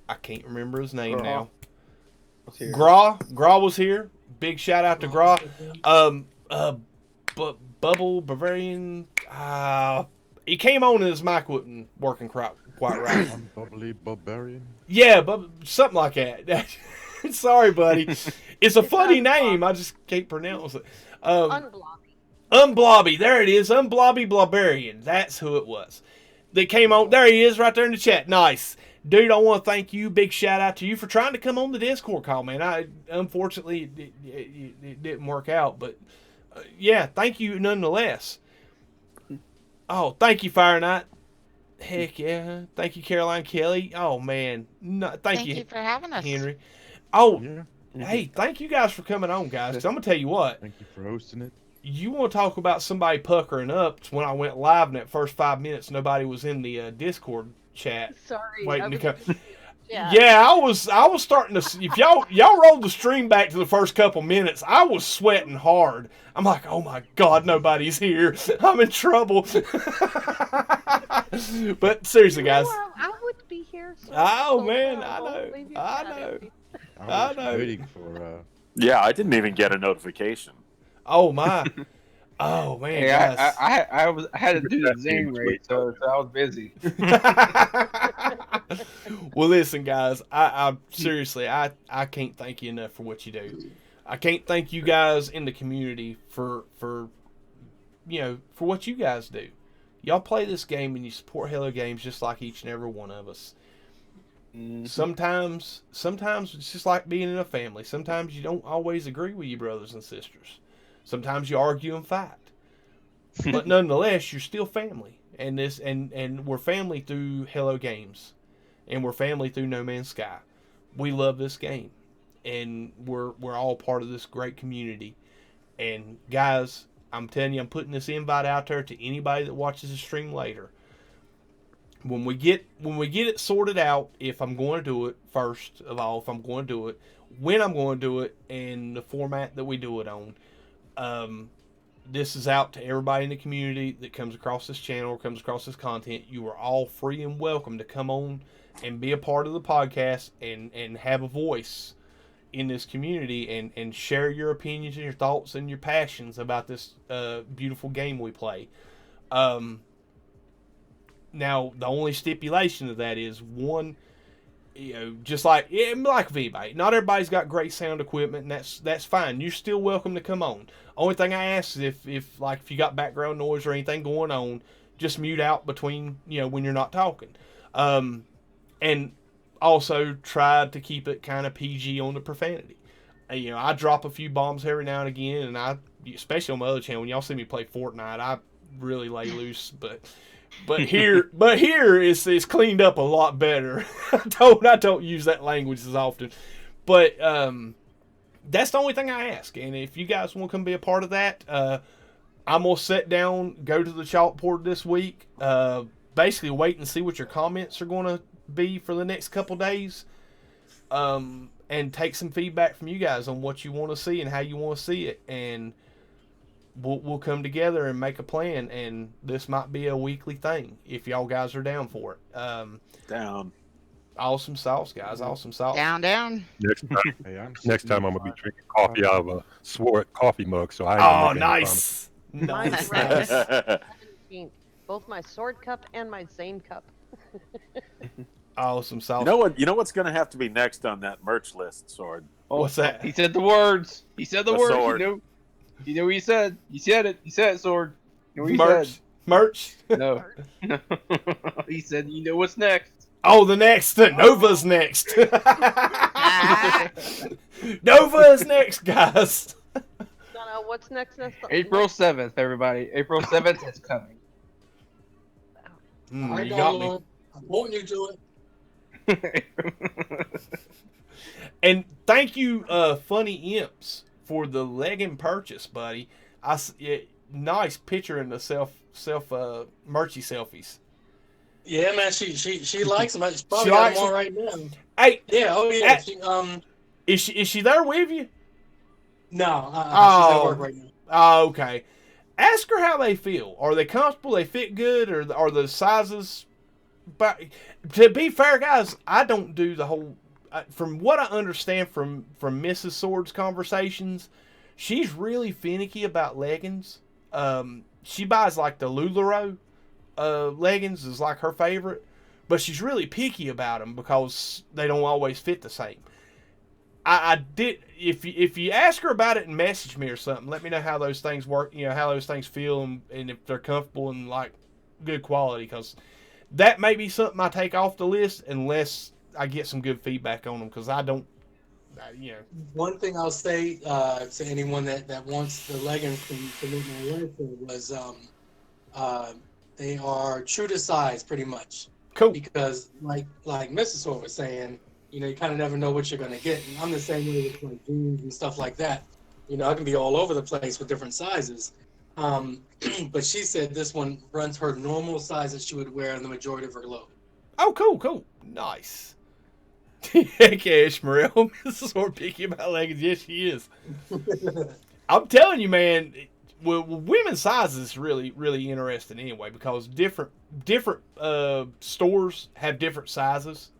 I can't remember his name now. Gra was here. Big shout out to Gra. Bubble Bavarian. He came on and his mic wasn't working quite right. Bubbly Barbarian. Yeah, but something like that. Sorry, buddy. It's a funny name. I just can't pronounce it. Unblobby. There it is. Unblobby Blobarian. That's who it was. They came on. There he is right there in the chat. Nice. Dude, I want to thank you. Big shout out to you for trying to come on the Discord call, man. Unfortunately, it didn't work out, but yeah, thank you nonetheless. Oh, thank you, Fire Knight. Heck yeah. Thank you, Caroline Kelly. Oh, man. No, thank you for having us, Henry. Oh, yeah. Hey, thank you guys for coming on, guys. 'Cause I'm going to tell you what. Thank you for hosting it. You want to talk about somebody puckering up? It's when I went live in that first 5 minutes, nobody was in the Discord chat. Sorry. Waiting to come. Yeah. Yeah, I was starting to. If y'all rolled the stream back to the first couple minutes, I was sweating hard. I'm like, oh my God, nobody's here. I'm in trouble. But seriously, guys. Well, I would be here. So Oh man, I know. I know. Waiting for. Yeah, I didn't even get a notification. Oh my. Oh man, Hey, guys. I had to do the Xaine raid, so I was busy. Well, listen, guys. I seriously, I can't thank you enough for what you do. I can't thank you guys in the community for what you guys do. Y'all play this game and you support Hello Games just like each and every one of us. Mm-hmm. Sometimes it's just like being in a family. Sometimes you don't always agree with your brothers and sisters. Sometimes you argue and fight. But nonetheless, you're still family. And we're family through Hello Games. And we're family through No Man's Sky. We love this game. And we're all part of this great community. And guys, I'm telling you, I'm putting this invite out there to anybody that watches the stream later. When we get it sorted out, if I'm going to do it, first of all, if I'm going to do it, when I'm going to do it, and the format that we do it on. This is out to everybody in the community that comes across this channel or comes across this content. You are all free and welcome to come on and be a part of the podcast and have a voice in this community and share your opinions and your thoughts and your passions about this beautiful game we play. Now, the only stipulation of that is one, just like V-Bite, not everybody's got great sound equipment, and that's fine. You're still welcome to come on. Only thing I ask is if you got background noise or anything going on, just mute out between when you're not talking. And also try to keep it kind of PG on the profanity. I drop a few bombs every now and again, and especially on my other channel, when y'all see me play Fortnite, I really lay loose, But here it's cleaned up a lot better. I don't use that language as often, but that's the only thing I ask. And if you guys want to come be a part of that, I'm gonna sit down, go to the chalkboard this week, basically wait and see what your comments are gonna be for the next couple days, and take some feedback from you guys on what you want to see and how you want to see it, and we'll come together and make a plan, and this might be a weekly thing if y'all guys are down for it. Down. Awesome sauce, guys. Awesome sauce. Down. Next time I'm gonna be drinking coffee out of a Sword coffee mug. So I. Oh, nice. Nice. Both my sword cup and my Xaine cup. Awesome sauce. You know what's gonna have to be next on that merch list, Sword? What's that? He said the words. He said the words. Sword. You know what he said? You said it. You said it, Sword. You know what he Merch. said? Merch. No. He said, you know what's next? Oh, the next. Nova's next. Nova is next, guys. No, what's next? April 7th, everybody. April 7th is coming. I You got me. know. I'm holding you to it. And thank you, Funny Imps, for the legging purchase, buddy. Nice picture in the self merchy selfies. Yeah, man, she likes them. She's probably She got likes them on them? right now. Hey, Yeah, oh yeah. is she there with you? No, she's Oh. at work right now. Oh, okay. Ask her how they feel. Are they comfortable? They fit good, or are the sizes? But to be fair, guys, I don't do the whole. from what I understand from Mrs. Sword's conversations, she's really finicky about leggings. She buys like the LuLaRoe leggings is like her favorite, but she's really picky about them because they don't always fit the same. I did if you ask her about it and message me or something, let me know how those things work. You know how those things feel and if they're comfortable and like good quality, because that may be something I take off the list unless I get some good feedback on them, because I don't. You know. One thing I'll say to anyone that wants the leggings to meet my wife was they are true to size pretty much. Cool. Because like Mrs. Sword was saying, you know, you kind of never know what you're going to get. And I'm the same way with like jeans and stuff like that. You know, I can be all over the place with different sizes. But she said this one runs her normal size that she would wear in the majority of her clothes. Oh, cool. Nice. Heck yeah, Ishmael. Mrs. Sword picky about leggings. Yes, she is. I'm telling you, man, well, women's sizes is really, really interesting anyway, because different stores have different sizes.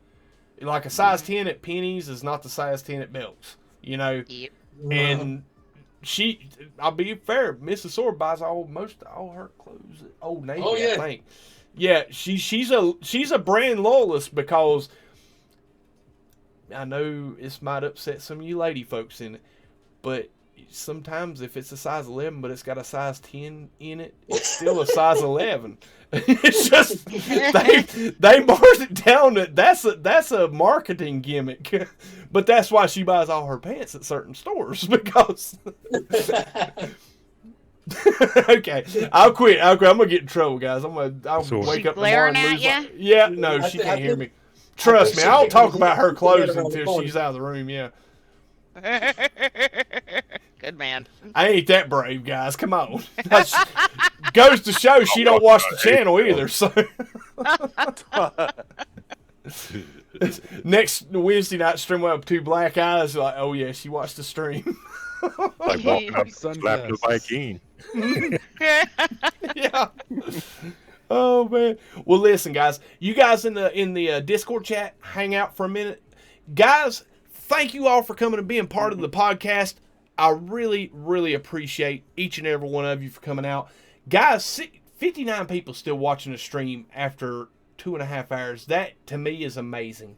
Like a size 10 at Penny's is not the size 10 at Belk's, you know. Yep. And I'll be fair, Mrs. Sword buys most all her clothes at Old Navy, I think. Yeah, she's a brand loyalist, because I know this might upset some of you lady folks in it, but sometimes if it's a size 11 but it's got a size 10 in it, it's still a size 11. It's just they marked it down that that's a marketing gimmick. But that's why she buys all her pants at certain stores, because okay, I'll quit. I'm gonna get in trouble, guys. I'll wake up tomorrow and lose. Yeah, no, she can't hear me. Trust me, I'll talk about her clothes until she's out of the room. Yeah. Good man. I ain't that brave, guys. Come on. Goes to show she don't watch the channel either. So next Wednesday night stream, we'll have 2 black eyes. Like, oh yeah, she watched the stream. Like walking up, slapping the Viking. Yeah. Oh man. Well, listen, guys. You guys in the Discord chat, hang out for a minute, guys. Thank you all for coming and being part of the podcast. I really, really appreciate each and every one of you for coming out. Guys, 59 people still watching the stream after 2.5 hours. That, to me, is amazing.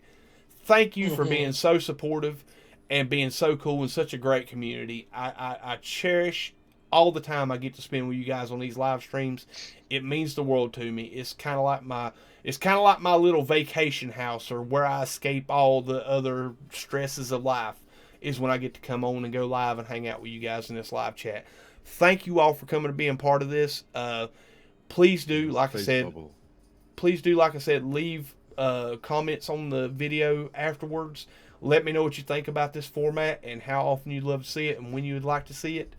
Thank you for being so supportive and being so cool and such a great community. I cherish all the time I get to spend with you guys on these live streams. It means the world to me. It's kind of like my little vacation house, or where I escape all the other stresses of life, is when I get to come on and go live and hang out with you guys in this live chat. Thank you all for coming and being part of this. Please do, like I said, leave comments on the video afterwards. Let me know what you think about this format and how often you'd love to see it and when you would like to see it.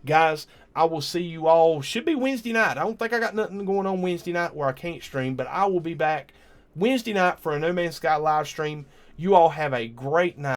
Guys, I will see you all. Should be Wednesday night. I don't think I got nothing going on Wednesday night where I can't stream, but I will be back Wednesday night for a No Man's Sky live stream. You all have a great night.